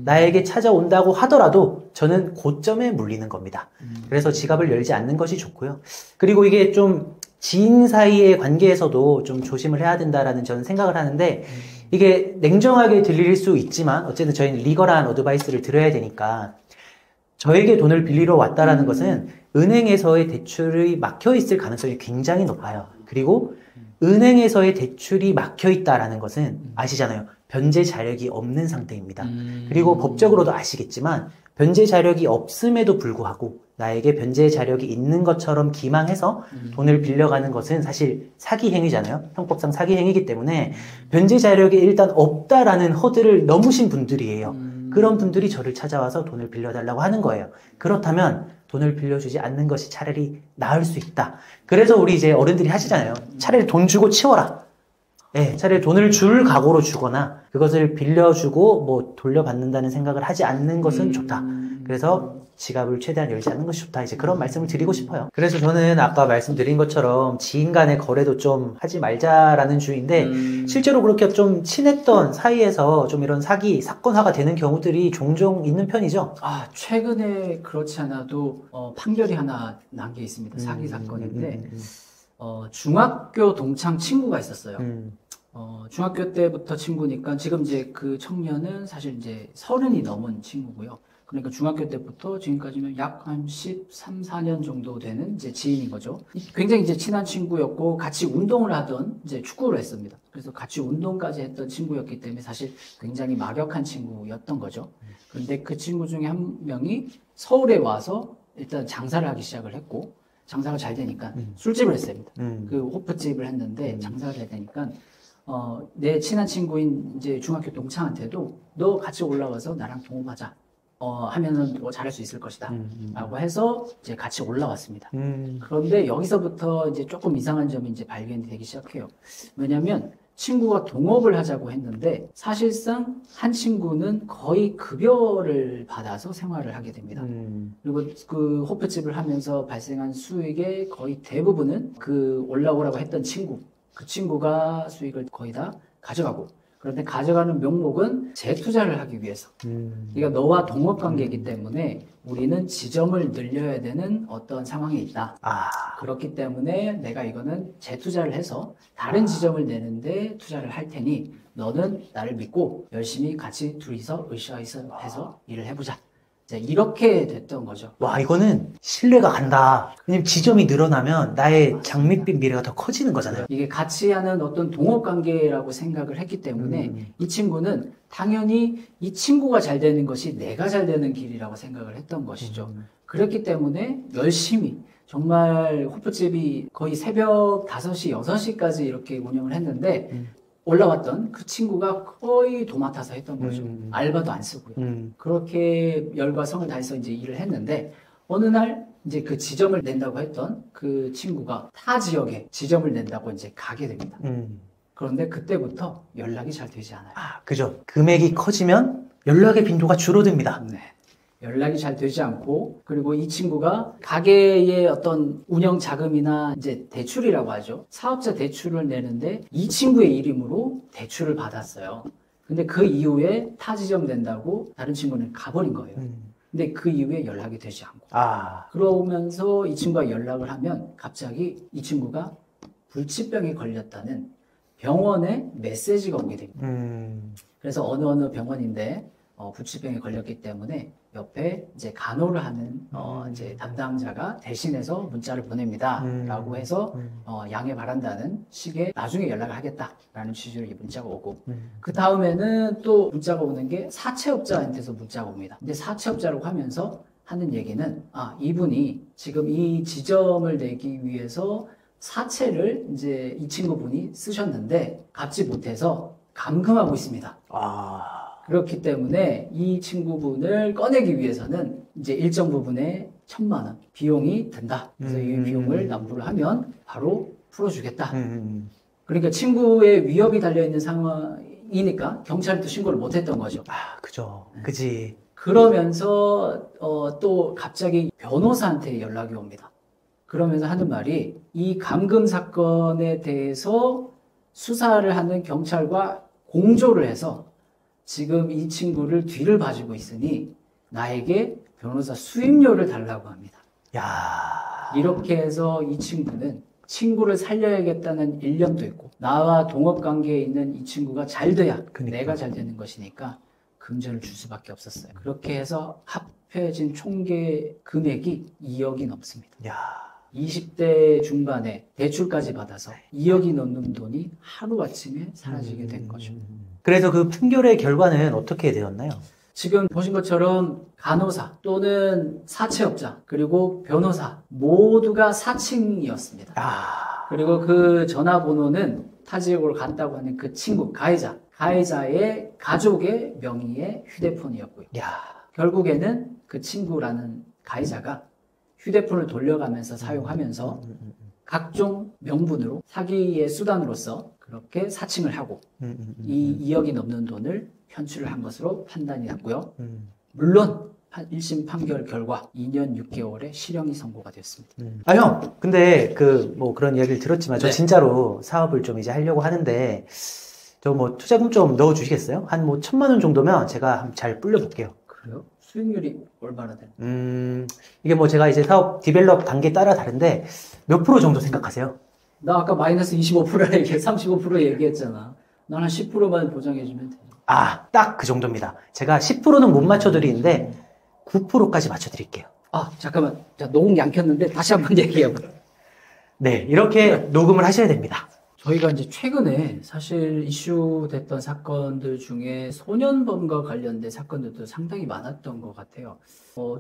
나에게 찾아온다고 하더라도 저는 고점에 물리는 겁니다. 그래서 지갑을 열지 않는 것이 좋고요. 그리고 이게 좀 지인 사이의 관계에서도 좀 조심을 해야 된다라는 저는 생각을 하는데 이게 냉정하게 들릴 수 있지만 어쨌든 저희는 리거한 어드바이스를 드려야 되니까 저에게 돈을 빌리러 왔다라는 것은 은행에서의 대출이 막혀 있을 가능성이 굉장히 높아요. 그리고 은행에서의 대출이 막혀 있다라는 것은 아시잖아요. 변제 자력이 없는 상태입니다. 그리고 법적으로도 아시겠지만 변제 자력이 없음에도 불구하고 나에게 변제 자력이 있는 것처럼 기망해서 돈을 빌려가는 것은 사실 사기 행위잖아요. 형법상 사기 행위이기 때문에 변제 자력이 일단 없다라는 허들을 넘으신 분들이에요. 그런 분들이 저를 찾아와서 돈을 빌려달라고 하는 거예요. 그렇다면 돈을 빌려주지 않는 것이 차라리 나을 수 있다. 그래서 우리 이제 어른들이 하시잖아요. 차라리 돈 주고 치워라. 예, 차라리 돈을 줄 각오로 주거나 그것을 빌려주고 뭐 돌려받는다는 생각을 하지 않는 것은 좋다. 그래서 지갑을 최대한 열지 않는 것이 좋다. 이제 그런 말씀을 드리고 싶어요. 그래서 저는 아까 말씀드린 것처럼 지인 간의 거래도 좀 하지 말자라는 주의인데 실제로 그렇게 좀 친했던 사이에서 좀 이런 사기, 사건화가 되는 경우들이 종종 있는 편이죠. 최근에 그렇지 않아도 판결이 하나 난 게 있습니다. 사기 사건인데 중학교 동창 친구가 있었어요. 중학교 때부터 친구니까 지금 이제 그 청년은 사실 이제 30이 넘은 친구고요. 그러니까 중학교 때부터 지금까지면 약 한 13, 14년 정도 되는 이제 지인인 거죠. 굉장히 이제 친한 친구였고 같이 운동을 하던 이제 축구를 했습니다. 그래서 같이 운동까지 했던 친구였기 때문에 사실 굉장히 막역한 친구였던 거죠. 그런데 그 친구 중에 한 명이 서울에 와서 일단 장사를 하기 시작을 했고 장사가 잘 되니까 술집을 했습니다. 그 호프집을 했는데 장사가 잘 되니까 내 친한 친구인 이제 중학교 동창한테도 너 같이 올라와서 나랑 동업하자. 하면은 뭐 잘할 수 있을 것이다. 라고 해서 이제 같이 올라왔습니다. 그런데 여기서부터 이제 조금 이상한 점이 이제 발견이 되기 시작해요. 왜냐면 친구가 동업을 하자고 했는데 사실상 한 친구는 거의 급여를 받아서 생활을 하게 됩니다. 그리고 그 호프집을 하면서 발생한 수익의 거의 대부분은 그 올라오라고 했던 친구, 그 친구가 수익을 거의 다 가져가고 그런데 가져가는 명목은 재투자를 하기 위해서. 그러니까 너와 동업관계이기 때문에 우리는 지점을 늘려야 되는 어떤 상황에 있다. 그렇기 때문에 내가 이거는 재투자를 해서 다른 지점을 내는데 투자를 할 테니 너는 나를 믿고 열심히 같이 둘이서 으쌰으쌰해서 일을 해보자. 이렇게 됐던 거죠. 와, 이거는 신뢰가 간다. 왜냐면 지점이 늘어나면 나의 장밋빛 미래가 더 커지는 거잖아요. 이게 같이 하는 어떤 동업관계라고 생각을 했기 때문에 이 친구는 당연히 이 친구가 잘 되는 것이 내가 잘 되는 길이라고 생각을 했던 것이죠. 그렇기 때문에 열심히 정말 호프집이 거의 새벽 5시, 6시까지 이렇게 운영을 했는데 올라왔던 그 친구가 거의 도맡아서 했던 거죠. 알바도 안 쓰고요. 그렇게 열과 성을 다해서 이제 일을 했는데 어느 날 이제 그 지점을 낸다고 했던 그 친구가 타 지역에 지점을 낸다고 이제 가게 됩니다. 그런데 그때부터 연락이 잘 되지 않아요. 아, 그죠. 금액이 커지면 연락의 빈도가 줄어듭니다. 네. 연락이 잘 되지 않고, 그리고 이 친구가 가게의 어떤 운영 자금이나 이제 대출이라고 하죠. 사업자 대출을 내는데 이 친구의 이름으로 대출을 받았어요. 근데 그 이후에 타 지점 된다고 다른 친구는 가버린 거예요. 근데 그 이후에 연락이 되지 않고. 그러면서 이 친구가 연락을 하면 갑자기 이 친구가 불치병에 걸렸다는 병원에 메시지가 오게 됩니다. 그래서 어느 병원인데 불치병에 걸렸기 때문에 옆에 이제 간호를 하는 이제 담당자가 대신해서 문자를 보냅니다. 라고 해서 양해 바란다는 식의 나중에 연락을 하겠다라는 취지로 이 문자가 오고, 그 다음에는 또 문자가 오는 게 사채업자한테서 문자가 옵니다. 근데 사채업자라고 하면서 하는 얘기는 이분이 지금 이 지점을 내기 위해서 사채를 이제 이 친구분이 쓰셨는데 갚지 못해서 감금하고 있습니다. 그렇기 때문에 이 친구분을 꺼내기 위해서는 이제 일정 부분의 1,000만 원 비용이 든다. 그래서 이 비용을 납부를 하면 바로 풀어주겠다. 그러니까 친구의 위협이 달려있는 상황이니까 경찰도 신고를 못했던 거죠. 그죠. 그지. 그러면서 또 갑자기 변호사한테 연락이 옵니다. 그러면서 하는 말이 이 감금 사건에 대해서 수사를 하는 경찰과 공조를 해서 지금 이 친구를 뒤를 봐주고 있으니 나에게 변호사 수임료를 달라고 합니다. 이렇게 해서 이 친구는 친구를 살려야겠다는 일념도 있고, 나와 동업관계에 있는 이 친구가 잘 돼야 내가 잘 되는 것이니까 금전을 줄 수밖에 없었어요. 그렇게 해서 합해진 총계 금액이 2억이 넘습니다. 20대 중반에 대출까지 받아서 2억이 넘는 돈이 하루아침에 사라지게 된 거죠. 그래서 그 판결의 결과는 어떻게 되었나요? 지금 보신 것처럼 간호사 또는 사채업자 그리고 변호사 모두가 사칭이었습니다. 그리고 그 전화번호는 타 지역으로 갔다고 하는 그 친구 가해자의 가족의 명의의 휴대폰이었고요. 결국에는 그 친구라는 가해자가 휴대폰을 돌려가면서 사용하면서 각종 명분으로 사기의 수단으로서 그렇게 사칭을 하고 이 2억이 넘는 돈을 현출을 한 것으로 판단이 났고요. 물론 1심 판결 결과 2년 6개월의 실형이 선고가 됐습니다. 형, 근데 뭐 그런 이야기를 들었지만 저 진짜로 사업을 좀 이제 하려고 하는데 저 뭐 투자금 좀 넣어 주시겠어요? 한 뭐 1,000만 원 정도면 제가 잘 불려 볼게요. 그래요? 수익률이 얼마나 되나요? 이게 뭐 제가 이제 사업 디벨롭 단계 따라 다른데 몇 프로 정도 생각하세요? 나 아까 마이너스 25%라 얘기해 35% 얘기했잖아. 난 한 10%만 보장해주면 돼. 딱 그 정도입니다. 제가 10%는 못 맞춰드리는데 9%까지 맞춰드릴게요. 잠깐만. 자, 녹음 양켰는데 다시 한번 얘기해봐. 네, 이렇게 녹음을 하셔야 됩니다. 저희가 이제 최근에 사실 이슈됐던 사건들 중에 소년범과 관련된 사건들도 상당히 많았던 것 같아요.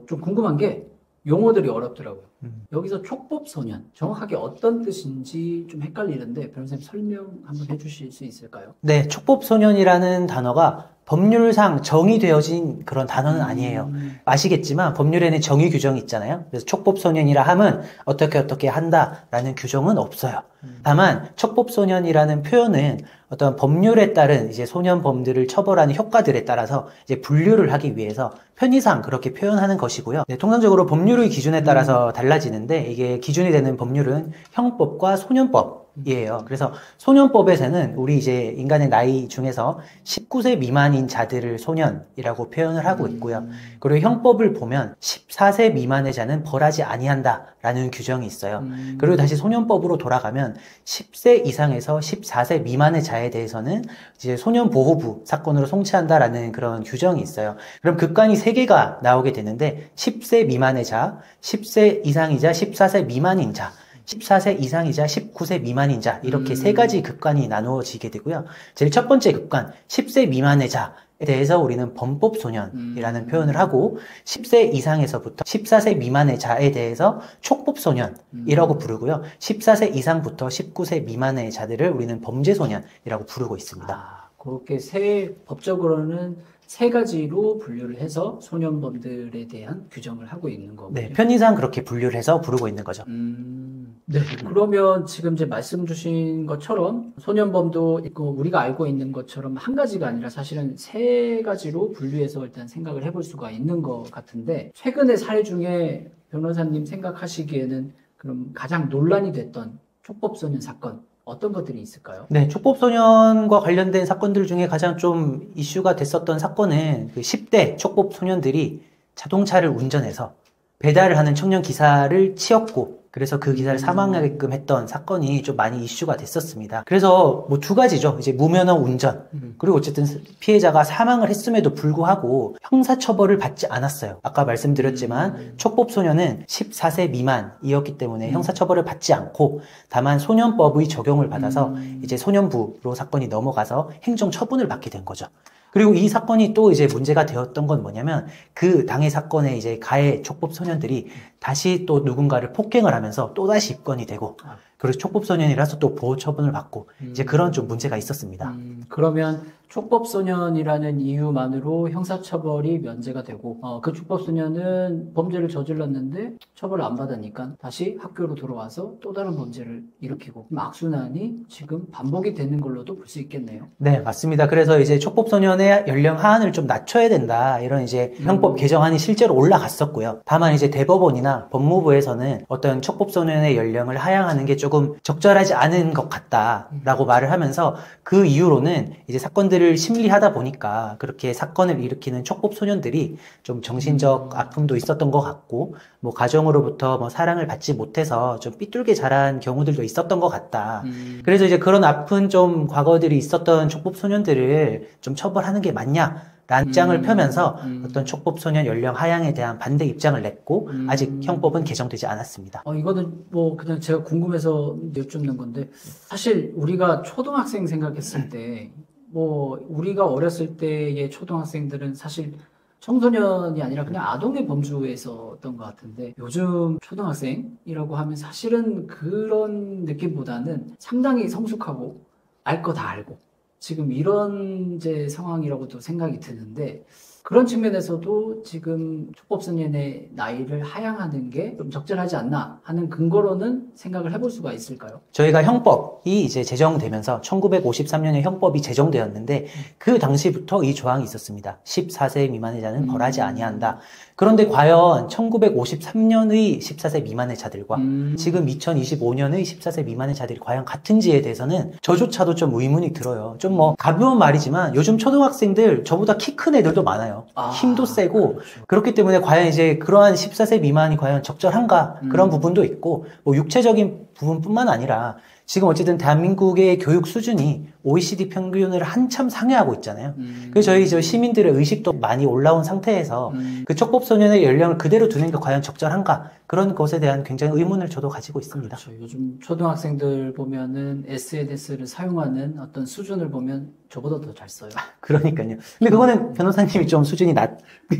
좀 궁금한 게 용어들이 어렵더라고요. 여기서 촉법소년, 정확하게 어떤 뜻인지 좀 헷갈리는데 변호사님 설명 한번 해주실 수 있을까요? 네, 촉법소년이라는 단어가 법률상 정의되어진 그런 단어는 아니에요. 아시겠지만 법률에는 정의 규정이 있잖아요. 그래서 촉법소년이라 함은 어떻게 한다라는 규정은 없어요. 다만 촉법소년이라는 표현은 어떤 법률에 따른 이제 소년범들을 처벌하는 효과들에 따라서 이제 분류를 하기 위해서 편의상 그렇게 표현하는 것이고요. 네, 통상적으로 법률의 기준에 따라서 달라지는데 이게 기준이 되는 법률은 형법과 소년법이에요. 그래서 소년법에서는 우리 이제 인간의 나이 중에서 19세 미만인 자들을 소년이라고 표현을 하고 있고요. 그리고 형법을 보면 14세 미만의 자는 벌하지 아니한다라는 규정이 있어요. 그리고 다시 소년법으로 돌아가면 10세 이상에서 14세 미만의 자에 대해서는 이제 소년보호부 사건으로 송치한다라는 그런 규정이 있어요. 그럼 극관이 3개가 나오게 되는데 10세 미만의 자, 10세 이상이자 14세 미만인 자, 14세 이상이자 19세 미만인 자 이렇게 3가지 극관이 나누어지게 되고요. 제일 첫 번째 극관 10세 미만의 자에 대해서 우리는 범법소년이라는 표현을 하고 10세 이상에서부터 14세 미만의 자에 대해서 촉법소년이라고 부르고요. 14세 이상부터 19세 미만의 자들을 우리는 범죄소년이라고 부르고 있습니다. 그렇게 법적으로는 세 가지로 분류를 해서 소년범들에 대한 규정을 하고 있는 거고요. 네, 편의상 그렇게 분류를 해서 부르고 있는 거죠. 네. 그러면 지금 이제 말씀 주신 것처럼 소년범도 있고 우리가 알고 있는 것처럼 한 가지가 아니라 사실은 세 가지로 분류해서 일단 생각을 해볼 수가 있는 것 같은데 최근의 사례 중에 변호사님 생각하시기에는 그럼 가장 논란이 됐던 촉법소년 사건 어떤 것들이 있을까요? 네, 촉법소년과 관련된 사건들 중에 가장 좀 이슈가 됐었던 사건은 그 10대 촉법소년들이 자동차를 운전해서 배달을 하는 청년 기사를 치였고 그래서 그 기사를 사망하게끔 했던 사건이 좀 많이 이슈가 됐었습니다. 그래서 뭐 두 가지죠. 이제 무면허 운전 그리고 어쨌든 피해자가 사망을 했음에도 불구하고 형사처벌을 받지 않았어요. 아까 말씀드렸지만 촉법소년은 14세 미만이었기 때문에 형사처벌을 받지 않고 다만 소년법의 적용을 받아서 이제 소년부로 사건이 넘어가서 행정처분을 받게 된 거죠. 그리고 이 사건이 또 이제 문제가 되었던 건 뭐냐면 그 당해 사건에 이제 가해 촉법소년들이 다시 또 누군가를 폭행을 하면서 또다시 입건이 되고 그리고 촉법소년이라서 또 보호처분을 받고 이제 그런 좀 문제가 있었습니다. 그러면 촉법소년이라는 이유만으로 형사처벌이 면제가 되고 그 촉법소년은 범죄를 저질렀는데 처벌을 안 받으니까 다시 학교로 돌아와서 또 다른 범죄를 일으키고 악순환이 지금 반복이 되는 걸로도 볼 수 있겠네요. 네, 맞습니다. 그래서 이제 촉법소년의 연령 하한을 좀 낮춰야 된다 이런 이제 형법 개정안이 실제로 올라갔었고요. 다만 이제 대법원이나 법무부에서는 어떤 촉법소년의 연령을 하향하는 게 조금 적절하지 않은 것 같다라고 말을 하면서 그 이유로는 이제 사건들을 심리하다 보니까 그렇게 사건을 일으키는 촉법소년들이 좀 정신적 아픔도 있었던 것 같고 뭐 가정으로부터 뭐 사랑을 받지 못해서 좀 삐뚤게 자란 경우들도 있었던 것 같다. 그래서 이제 그런 아픈 좀 과거들이 있었던 촉법소년들을 좀 처벌하는 게 맞냐? 라는 입장을 펴면서 어떤 촉법소년 연령 하향에 대한 반대 입장을 냈고 아직 형법은 개정되지 않았습니다. 이거는 뭐 그냥 제가 궁금해서 여쭙는 건데 사실 우리가 초등학생 생각했을 때 뭐 우리가 어렸을 때의 초등학생들은 사실 청소년이 아니라 그냥 아동의 범주에 있었던 것 같은데 요즘 초등학생이라고 하면 사실은 그런 느낌보다는 상당히 성숙하고 알 거 다 알고 지금 이런 이제 상황이라고도 생각이 드는데 그런 측면에서도 지금 촉법소년의 나이를 하향하는 게 좀 적절하지 않나 하는 근거로는 생각을 해볼 수가 있을까요? 저희가 형법이 이제 제정되면서 1953년에 형법이 제정되었는데 그 당시부터 이 조항이 있었습니다. 14세 미만의 자는 벌하지 아니한다. 그런데 과연 1953년의 14세 미만의 자들과 지금 2025년의 14세 미만의 자들이 과연 같은지에 대해서는 저조차도 좀 의문이 들어요. 좀 뭐 가벼운 말이지만 요즘 초등학생들 저보다 키 큰 애들도 많아요. 힘도 세고 그렇죠. 그렇기 때문에 과연 이제 그러한 14세 미만이 과연 적절한가 그런 부분도 있고 뭐 육체적인 부분뿐만 아니라 지금 어쨌든 대한민국의 교육 수준이 OECD 평균을 한참 상회하고 있잖아요. 그래서 저희 시민들의 의식도 많이 올라온 상태에서 그 촉법소년의 연령을 그대로 두는 게 과연 적절한가 그런 것에 대한 굉장히 의문을 저도 가지고 있습니다. 그렇죠. 요즘 초등학생들 보면은 SNS를 사용하는 어떤 수준을 보면 저보다 더 잘 써요. 그러니까요. 근데 그거는 변호사님이 좀 수준이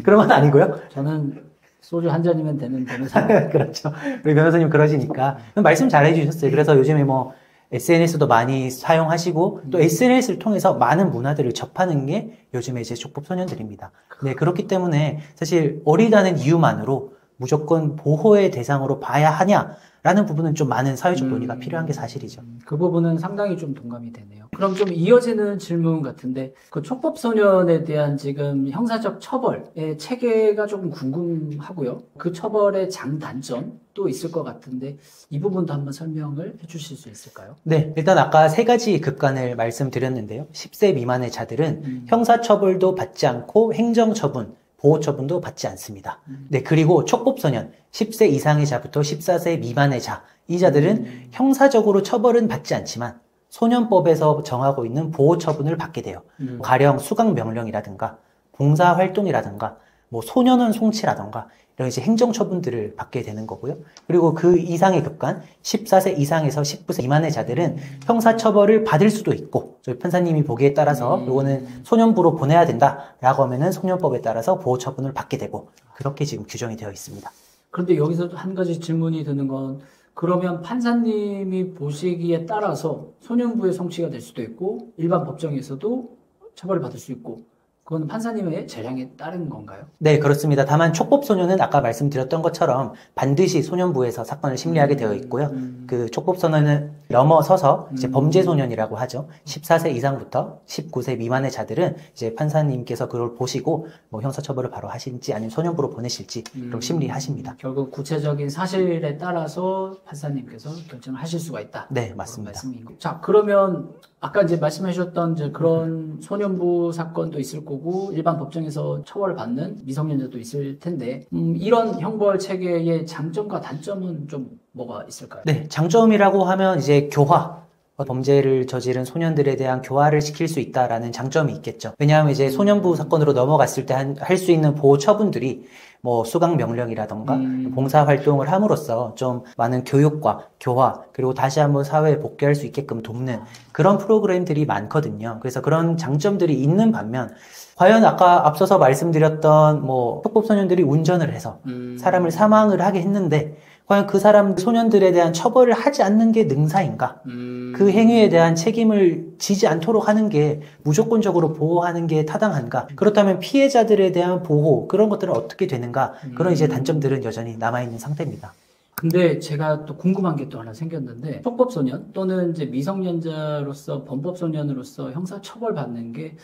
그런 건 아니고요. 저는 소주 한 잔이면 되는 변호사님. 그렇죠. 우리 변호사님 그러시니까. 말씀 잘 해주셨어요. 그래서 요즘에 뭐 SNS도 많이 사용하시고 또 SNS를 통해서 많은 문화들을 접하는 게 요즘에 이제 촉법소년들입니다. 네, 그렇기 때문에 사실 어리다는 이유만으로 무조건 보호의 대상으로 봐야 하냐라는 부분은 좀 많은 사회적 논의가 필요한 게 사실이죠. 그 부분은 상당히 좀 동감이 되네요. 그럼 좀 이어지는 질문 같은데 그 촉법소년에 대한 지금 형사적 처벌의 체계가 조금 궁금하고요. 그 처벌의 장단점도 있을 것 같은데 이 부분도 한번 설명을 해주실 수 있을까요? 네, 일단 아까 세 가지 급간을 말씀드렸는데요. 10세 미만의 자들은 형사처벌도 받지 않고 행정처분, 보호처분도 받지 않습니다. 네, 그리고 촉법소년, 10세 이상의 자부터 14세 미만의 자, 이 자들은 형사적으로 처벌은 받지 않지만 소년법에서 정하고 있는 보호처분을 받게 돼요. 가령 수강명령이라든가 봉사활동이라든가 뭐 소년원 송치라든가 이런 이제 행정처분들을 받게 되는 거고요. 그리고 그 이상의 급간, 14세 이상에서 19세 미만의 자들은 형사처벌을 받을 수도 있고, 저희 판사님이 보기에 따라서 요거는 소년부로 보내야 된다라고 하면은 소년법에 따라서 보호처분을 받게 되고, 그렇게 지금 규정이 되어 있습니다. 그런데 여기서 한 가지 질문이 드는 건 그러면 판사님이 보시기에 따라서 소년부의 송치가 될 수도 있고 일반 법정에서도 처벌을 받을 수 있고 그건 판사님의 재량에 따른 건가요? 네, 그렇습니다. 다만 촉법소년은 아까 말씀드렸던 것처럼 반드시 소년부에서 사건을 심리하게 되어 있고요. 그 촉법소년은 넘어서서 이제 범죄소년이라고 하죠. 14세 이상부터 19세 미만의 자들은 이제 판사님께서 그걸 보시고 뭐 형사처벌을 바로 하실지 아니면 소년부로 보내실지 그렇게 심리하십니다. 결국 구체적인 사실에 따라서 판사님께서 결정을 하실 수가 있다. 네, 맞습니다. 자, 그러면 아까 이제 말씀하셨던 이제 그런 소년부 사건도 있을 거고 일반 법정에서 처벌을 받는 미성년자도 있을 텐데 이런 형벌 체계의 장점과 단점은 좀 뭐가 있을까요? 네, 장점이라고 하면 이제 교화. 범죄를 저지른 소년들에 대한 교화를 시킬 수 있다라는 장점이 있겠죠. 왜냐하면 이제 소년부 사건으로 넘어갔을 때 할 수 있는 보호 처분들이 뭐 수강 명령이라던가 봉사 활동을 함으로써 좀 많은 교육과 교화 그리고 다시 한번 사회에 복귀할 수 있게끔 돕는 그런 프로그램들이 많거든요. 그래서 그런 장점들이 있는 반면 과연 아까 앞서서 말씀드렸던 뭐 촉법소년들이 운전을 해서 사람을 사망을 하게 했는데 과연 그 사람 소년들에 대한 처벌을 하지 않는 게 능사인가? 그 행위에 대한 책임을 지지 않도록 하는 게 무조건적으로 보호하는 게 타당한가? 그렇다면 피해자들에 대한 보호 그런 것들은 어떻게 되는가? 그런 이제 단점들은 여전히 남아있는 상태입니다. 근데 제가 또 궁금한 게 또 하나 생겼는데 촉법소년 또는 이제 미성년자로서 범법소년으로서 형사처벌 받는 게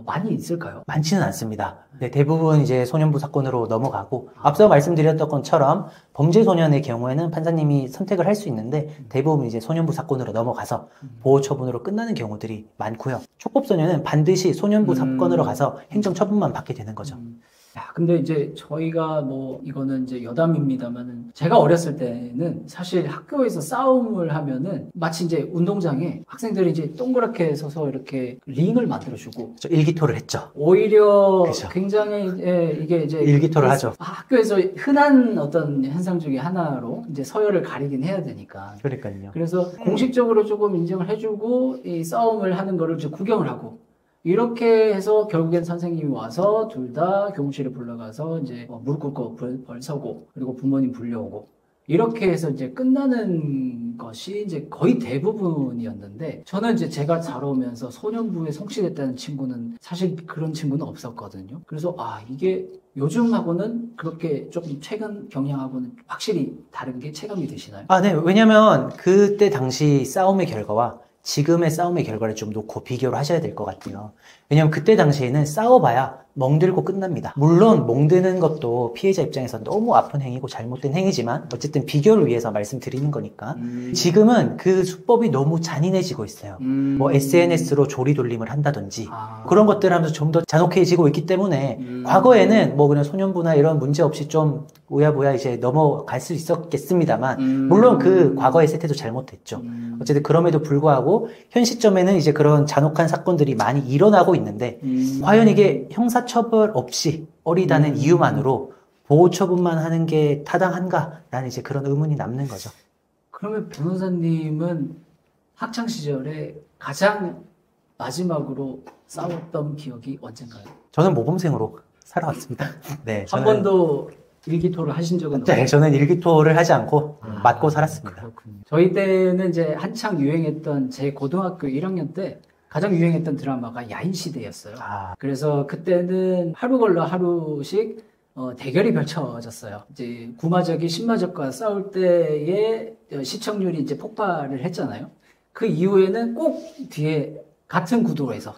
많이 있을까요? 많지는 않습니다. 네, 대부분 이제 소년부 사건으로 넘어가고 앞서 말씀드렸던 것처럼 범죄 소년의 경우에는 판사님이 선택을 할 수 있는데 대부분 이제 소년부 사건으로 넘어가서 보호 처분으로 끝나는 경우들이 많고요. 촉법 소년은 반드시 소년부 사건으로 가서 행정 처분만 받게 되는 거죠. 야, 근데 이제 저희가 뭐 이거는 이제 여담입니다만은 제가 어렸을 때는 사실 학교에서 싸움을 하면은 마치 이제 운동장에 학생들이 이제 동그랗게 서서 이렇게 링을 만들어주고 일기토를 했죠. 오히려 그렇죠. 굉장히 이게 이제 일기토를 하죠. 학교에서 흔한 어떤 현상 중에 하나로 이제 서열을 가리긴 해야 되니까. 그러니까요. 그래서 공식적으로 조금 인정을 해주고 이 싸움을 하는 거를 이제 구경을 하고. 이렇게 해서 결국엔 선생님이 와서 둘 다 교무실에 불러가서 이제 무릎 꿇고 벌 서고 그리고 부모님 불려오고 이렇게 해서 이제 끝나는 것이 이제 거의 대부분이었는데 저는 이제 제가 자라오면서 소년부에 성취됐다는 친구는 사실 그런 친구는 없었거든요. 그래서 이게 요즘하고는 그렇게 조금 최근 경향하고는 확실히 다른 게 체감이 되시나요? 네. 왜냐면 그때 당시 싸움의 결과와 지금의 싸움의 결과를 좀 놓고 비교를 하셔야 될 것 같아요. 왜냐면 그때 당시에는 싸워봐야 멍들고 끝납니다. 물론 멍드는 것도 피해자 입장에서 너무 아픈 행위고 잘못된 행위지만 어쨌든 비교를 위해서 말씀드리는 거니까 지금은 그 수법이 너무 잔인해지고 있어요. 뭐 SNS로 조리돌림을 한다든지 그런 것들 하면서 좀 더 잔혹해지고 있기 때문에 과거에는 뭐 그냥 소년부나 이런 문제 없이 좀 우야부야 이제 넘어갈 수 있었겠습니다만 물론 그 과거의 세태도 잘못했죠. 어쨌든 그럼에도 불구하고 현 시점에는 이제 그런 잔혹한 사건들이 많이 일어나고 있는데 과연 이게 형사처벌 없이 어리다는 이유만으로 보호처분만 하는 게 타당한가라는 이제 그런 의문이 남는 거죠. 그러면 변호사님은 학창시절에 가장 마지막으로 싸웠던 기억이 언젠가요? 저는 모범생으로 살아왔습니다. 네, 한 번도 일기토를 하신 적은 없어요? 네, 저는 일기토를 하지 않고 맞고 살았습니다. 그렇군요. 저희 때는 이제 한창 유행했던 제 고등학교 1학년 때 가장 유행했던 드라마가 야인시대였어요. 그래서 그때는 하루 걸러 하루씩 대결이 펼쳐졌어요. 이제 구마적이 신마적과 싸울 때의 시청률이 이제 폭발을 했잖아요. 그 이후에는 꼭 뒤에 같은 구도에서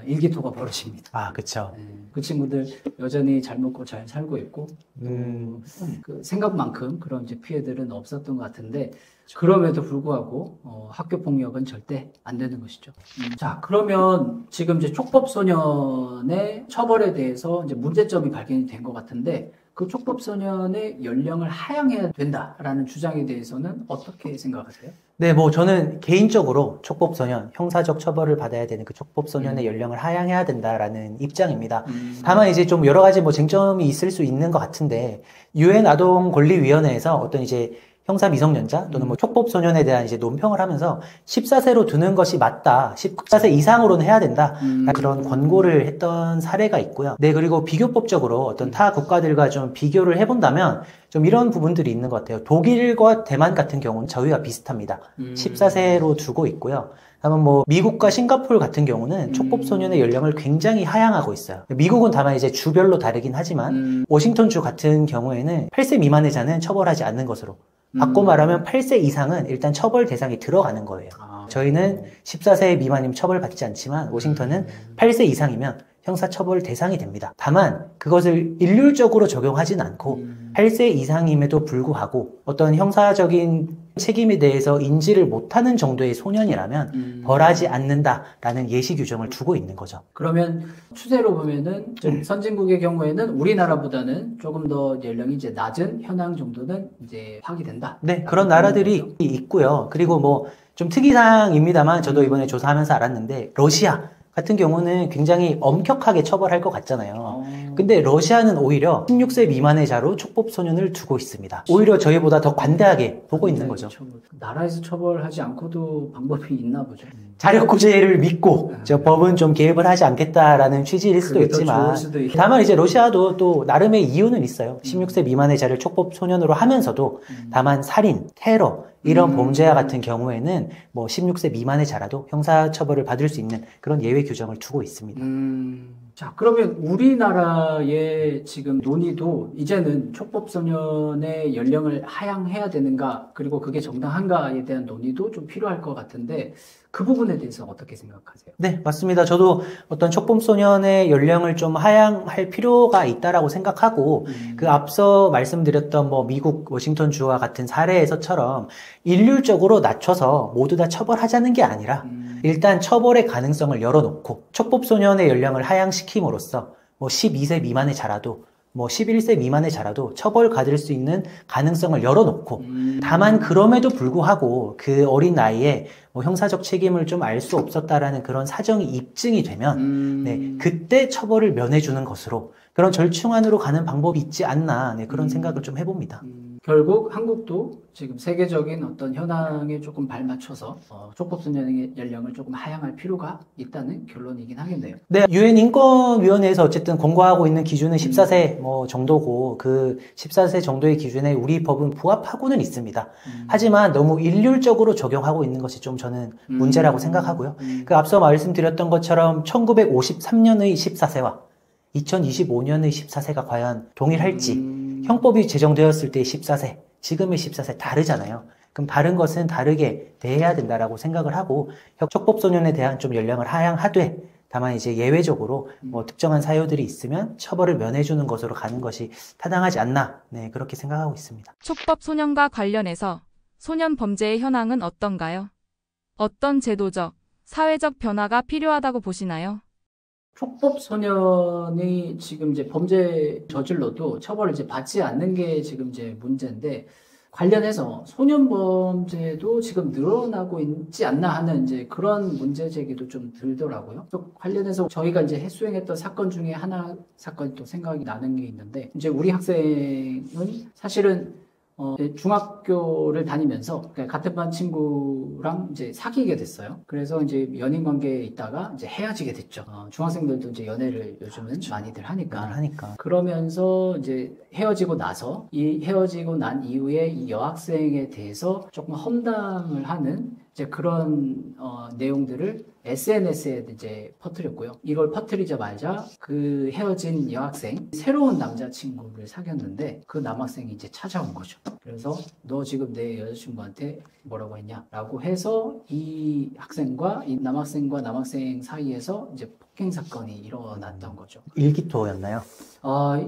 일기토가 벌어집니다. 그쵸. 네, 그 친구들 여전히 잘 먹고 잘 살고 있고, 그 생각만큼 그런 이제 피해들은 없었던 것 같은데, 그럼에도 불구하고, 학교 폭력은 절대 안 되는 것이죠. 자, 그러면 지금 이제 촉법소년의 처벌에 대해서 이제 문제점이 발견이 된 것 같은데, 그 촉법소년의 연령을 하향해야 된다라는 주장에 대해서는 어떻게 생각하세요? 네, 뭐 저는 개인적으로 촉법소년, 형사적 처벌을 받아야 되는 그 촉법소년의 연령을 하향해야 된다라는 입장입니다. 다만 이제 좀 여러 가지 뭐 쟁점이 있을 수 있는 것 같은데 유엔 아동권리위원회에서 어떤 이제 형사 미성년자 또는 뭐 촉법 소년에 대한 이제 논평을 하면서 14세로 두는 것이 맞다. 14세 이상으로는 해야 된다. 그런 권고를 했던 사례가 있고요. 네, 그리고 비교법적으로 어떤 타 국가들과 좀 비교를 해본다면 좀 이런 부분들이 있는 것 같아요. 독일과 대만 같은 경우는 저희와 비슷합니다. 14세로 두고 있고요. 다만 뭐 미국과 싱가포르 같은 경우는 촉법 소년의 연령을 굉장히 하향하고 있어요. 미국은 다만 이제 주별로 다르긴 하지만 워싱턴주 같은 경우에는 8세 미만의 자는 처벌하지 않는 것으로. 바꿔 말하면 8세 이상은 일단 처벌 대상이 들어가는 거예요. 저희는 14세 미만이면 처벌받지 않지만 워싱턴은 8세 이상이면 형사처벌 대상이 됩니다. 다만 그것을 일률적으로 적용하진 않고 8세 이상임에도 불구하고 어떤 형사적인 책임에 대해서 인지를 못하는 정도의 소년이라면 벌하지 않는다라는 예시 규정을 두고 있는 거죠. 그러면 추세로 보면은 좀 선진국의 경우에는 우리나라보다는 조금 더 연령이 이제 낮은 현황 정도는 이제 파기된다. 네, 그런 나라들이 거죠? 있고요. 그리고 뭐 좀 특이사항입니다만 저도 이번에 조사하면서 알았는데 러시아 같은 경우는 굉장히 엄격하게 처벌할 것 같잖아요. 근데 러시아는 오히려 16세 미만의 자로 촉법 소년을 두고 있습니다. 오히려 저희보다 더 관대하게 보고 있는 거죠. 나라에서 처벌하지 않고도 방법이 있나 보죠. 자력구제를 믿고 저 법은 좀 개입을 하지 않겠다라는 취지일 수도 있지만 다만 이제 러시아도 또 나름의 이유는 있어요. 16세 미만의 자를 촉법 소년으로 하면서도 다만 살인, 테러 이런 범죄와 같은 경우에는 뭐 16세 미만의 자라도 형사처벌을 받을 수 있는 그런 예외 규정을 두고 있습니다. 자, 그러면 우리나라의 지금 논의도 이제는 촉법소년의 연령을 하향해야 되는가, 그리고 그게 정당한가에 대한 논의도 좀 필요할 것 같은데, 그 부분에 대해서 어떻게 생각하세요? 네, 맞습니다. 저도 어떤 촉법소년의 연령을 좀 하향할 필요가 있다라고 생각하고, 그 앞서 말씀드렸던 뭐 미국 워싱턴주와 같은 사례에서처럼 일률적으로 낮춰서 모두 다 처벌하자는 게 아니라, 일단 처벌의 가능성을 열어놓고 촉법소년의 연령을 하향시킴으로써 뭐 12세 미만의 자라도 뭐 11세 미만의 자라도 처벌 받을 수 있는 가능성을 열어놓고 다만 그럼에도 불구하고 그 어린 나이에 뭐 형사적 책임을 좀 알 수 없었다라는 그런 사정이 입증이 되면 네, 그때 처벌을 면해주는 것으로 그런 절충안으로 가는 방법이 있지 않나 네, 그런 생각을 좀 해봅니다. 결국 한국도 지금 세계적인 어떤 현황에 조금 발맞춰서 촉법소년의 연령을 조금 하향할 필요가 있다는 결론이긴 하겠네요. 네, 유엔 인권위원회에서 어쨌든 권고하고 있는 기준은 14세 뭐 정도고 그 14세 정도의 기준에 우리 법은 부합하고는 있습니다. 하지만 너무 일률적으로 적용하고 있는 것이 좀 저는 문제라고 생각하고요. 그 앞서 말씀드렸던 것처럼 1953년의 14세와 2025년의 14세가 과연 동일할지 형법이 제정되었을 때의 14세, 지금의 14세 다르잖아요. 그럼 다른 것은 다르게 대해야 된다라고 생각을 하고 촉법소년에 대한 좀 연령을 하향하되 다만 이제 예외적으로 뭐 특정한 사유들이 있으면 처벌을 면해주는 것으로 가는 것이 타당하지 않나 네, 그렇게 생각하고 있습니다. 촉법소년과 관련해서 소년 범죄의 현황은 어떤가요? 어떤 제도적, 사회적 변화가 필요하다고 보시나요? 촉법소년이 지금 이제 범죄 저질러도 처벌을 이제 받지 않는 게 지금 이제 문제인데, 관련해서 소년 범죄도 지금 늘어나고 있지 않나 하는 이제 그런 문제 제기도 좀 들더라고요. 또 관련해서 저희가 이제 수행했던 사건 중에 하나 사건이 또 생각이 나는 게 있는데, 이제 우리 학생은 사실은 중학교를 다니면서 같은 반 친구랑 이제 사귀게 됐어요. 그래서 이제 연인 관계에 있다가 이제 헤어지게 됐죠. 중학생들도 이제 연애를 요즘은 그렇죠. 많이들 하니까. 하니까. 그러면서 이제 헤어지고 나서 이 헤어지고 난 이후에 이 여학생에 대해서 조금 험담을 하는 이제 그런 내용들을 SNS에 이제 퍼뜨렸고요. 이걸 퍼뜨리자마자 그 헤어진 여학생 새로운 남자친구를 사귀었는데 그 남학생이 이제 찾아온 거죠. 그래서 너 지금 내 여자친구한테 뭐라고 했냐? 라고 해서 이 학생과 이 남학생과 남학생 사이에서 이제 폭행 사건이 일어났던 거죠. 일기토였나요?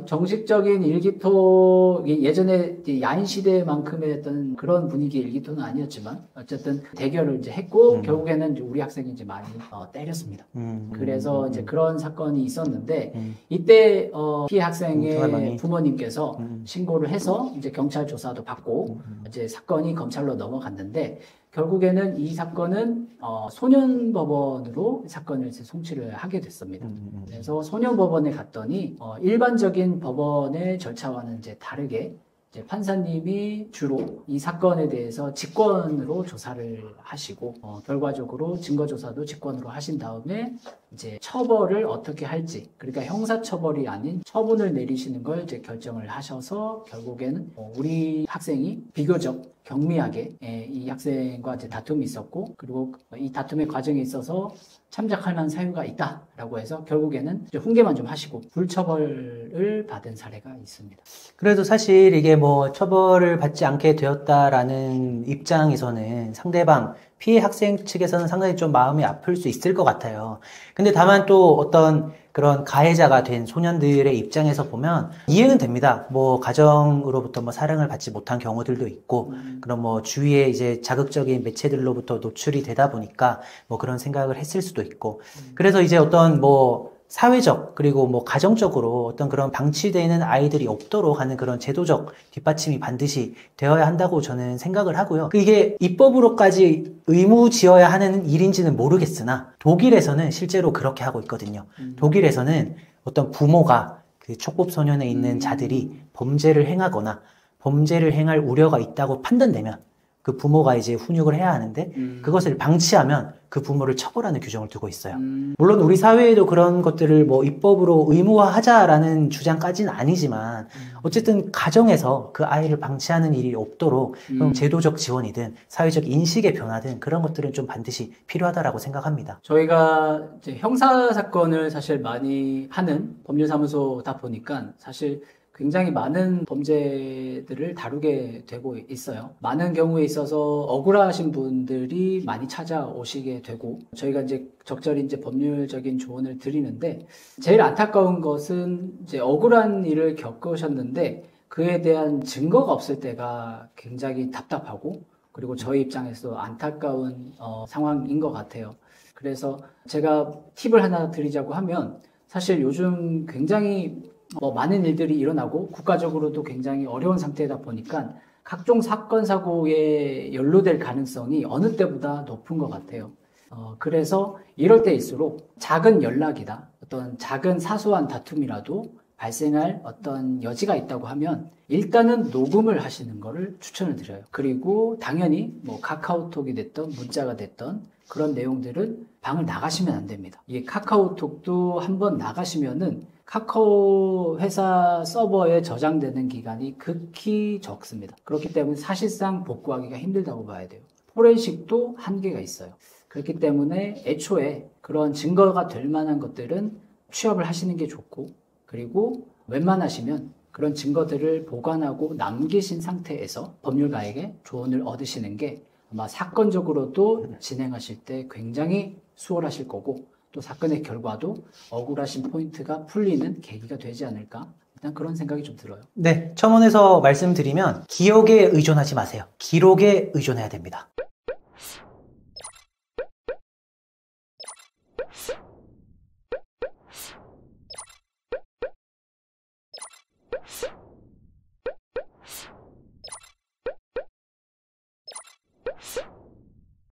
정식적인 일기토, 예전에 야인 시대만큼의 어떤 그런 분위기의 일기토는 아니었지만, 어쨌든 대결을 이제 했고, 결국에는 이제 우리 학생이 이제 많이 때렸습니다. 그래서 이제 그런 사건이 있었는데, 이때, 피해 학생의 부모님께서 신고를 해서 이제 경찰 조사도 받고, 이제 사건이 검찰로 넘어갔는데, 결국에는 이 사건은 소년법원으로 사건을 이제 송치를 하게 됐습니다. 그래서 소년법원에 갔더니 일반적인 법원의 절차와는 이제 다르게 이제 판사님이 주로 이 사건에 대해서 직권으로 조사를 하시고 결과적으로 증거 조사도 직권으로 하신 다음에 이제 처벌을 어떻게 할지, 그러니까 형사 처벌이 아닌 처분을 내리시는 걸 이제 결정을 하셔서 결국에는 우리 학생이 비교적 경미하게 이 학생과 이제 다툼이 있었고, 그리고 이 다툼의 과정에 있어서 참작할 만한 사유가 있다라고 해서 결국에는 이제 훈계만 좀 하시고 불처벌을 받은 사례가 있습니다. 그래도 사실 이게 뭐 처벌을 받지 않게 되었다라는 입장에서는 상대방 피해 학생 측에서는 상당히 좀 마음이 아플 수 있을 것 같아요. 근데 다만 또 어떤 그런 가해자가 된 소년들의 입장에서 보면 이해는 됩니다. 뭐 가정으로부터 뭐 사랑을 받지 못한 경우들도 있고, 그럼 뭐 주위에 이제 자극적인 매체들로부터 노출이 되다 보니까 뭐 그런 생각을 했을 수도 있고, 그래서 이제 어떤 뭐 사회적 그리고 뭐 가정적으로 어떤 그런 방치되는 아이들이 없도록 하는 그런 제도적 뒷받침이 반드시 되어야 한다고 저는 생각을 하고요. 이게 입법으로까지 의무지어야 하는 일인지는 모르겠으나 독일에서는 실제로 그렇게 하고 있거든요. 독일에서는 어떤 부모가 그 촉법소년에 있는 자들이 범죄를 행하거나 범죄를 행할 우려가 있다고 판단되면 그 부모가 이제 훈육을 해야 하는데 그것을 방치하면 그 부모를 처벌하는 규정을 두고 있어요. 물론 우리 사회에도 그런 것들을 뭐 입법으로 의무화하자라는 주장까지는 아니지만 어쨌든 가정에서 그 아이를 방치하는 일이 없도록 그럼 제도적 지원이든 사회적 인식의 변화든 그런 것들은 좀 반드시 필요하다라고 생각합니다. 저희가 이제 형사 사건을 사실 많이 하는 법률사무소다 보니까 사실 굉장히 많은 범죄들을 다루게 되고 있어요. 많은 경우에 있어서 억울하신 분들이 많이 찾아오시게 되고, 저희가 이제 적절히 이제 법률적인 조언을 드리는데, 제일 안타까운 것은 이제 억울한 일을 겪으셨는데 그에 대한 증거가 없을 때가 굉장히 답답하고, 그리고 저희 입장에서 안타까운 상황인 것 같아요. 그래서 제가 팁을 하나 드리자고 하면, 사실 요즘 굉장히 많은 일들이 일어나고 국가적으로도 굉장히 어려운 상태다 보니까 각종 사건, 사고에 연루될 가능성이 어느 때보다 높은 것 같아요. 그래서 이럴 때일수록 작은 연락이다, 어떤 작은 사소한 다툼이라도 발생할 어떤 여지가 있다고 하면 일단은 녹음을 하시는 거를 추천을 드려요. 그리고 당연히 뭐 카카오톡이 됐던 문자가 됐던 그런 내용들은 방을 나가시면 안 됩니다. 이 카카오톡도 한번 나가시면은 카카오 회사 서버에 저장되는 기간이 극히 적습니다. 그렇기 때문에 사실상 복구하기가 힘들다고 봐야 돼요. 포렌식도 한계가 있어요. 그렇기 때문에 애초에 그런 증거가 될 만한 것들은 취합을 하시는 게 좋고, 그리고 웬만하시면 그런 증거들을 보관하고 남기신 상태에서 법률가에게 조언을 얻으시는 게 아마 사건적으로도 진행하실 때 굉장히 수월하실 거고, 또 사건의 결과도 억울하신 포인트가 풀리는 계기가 되지 않을까, 일단 그런 생각이 좀 들어요. 네, 첨언해서 말씀드리면 기억에 의존하지 마세요. 기록에 의존해야 됩니다.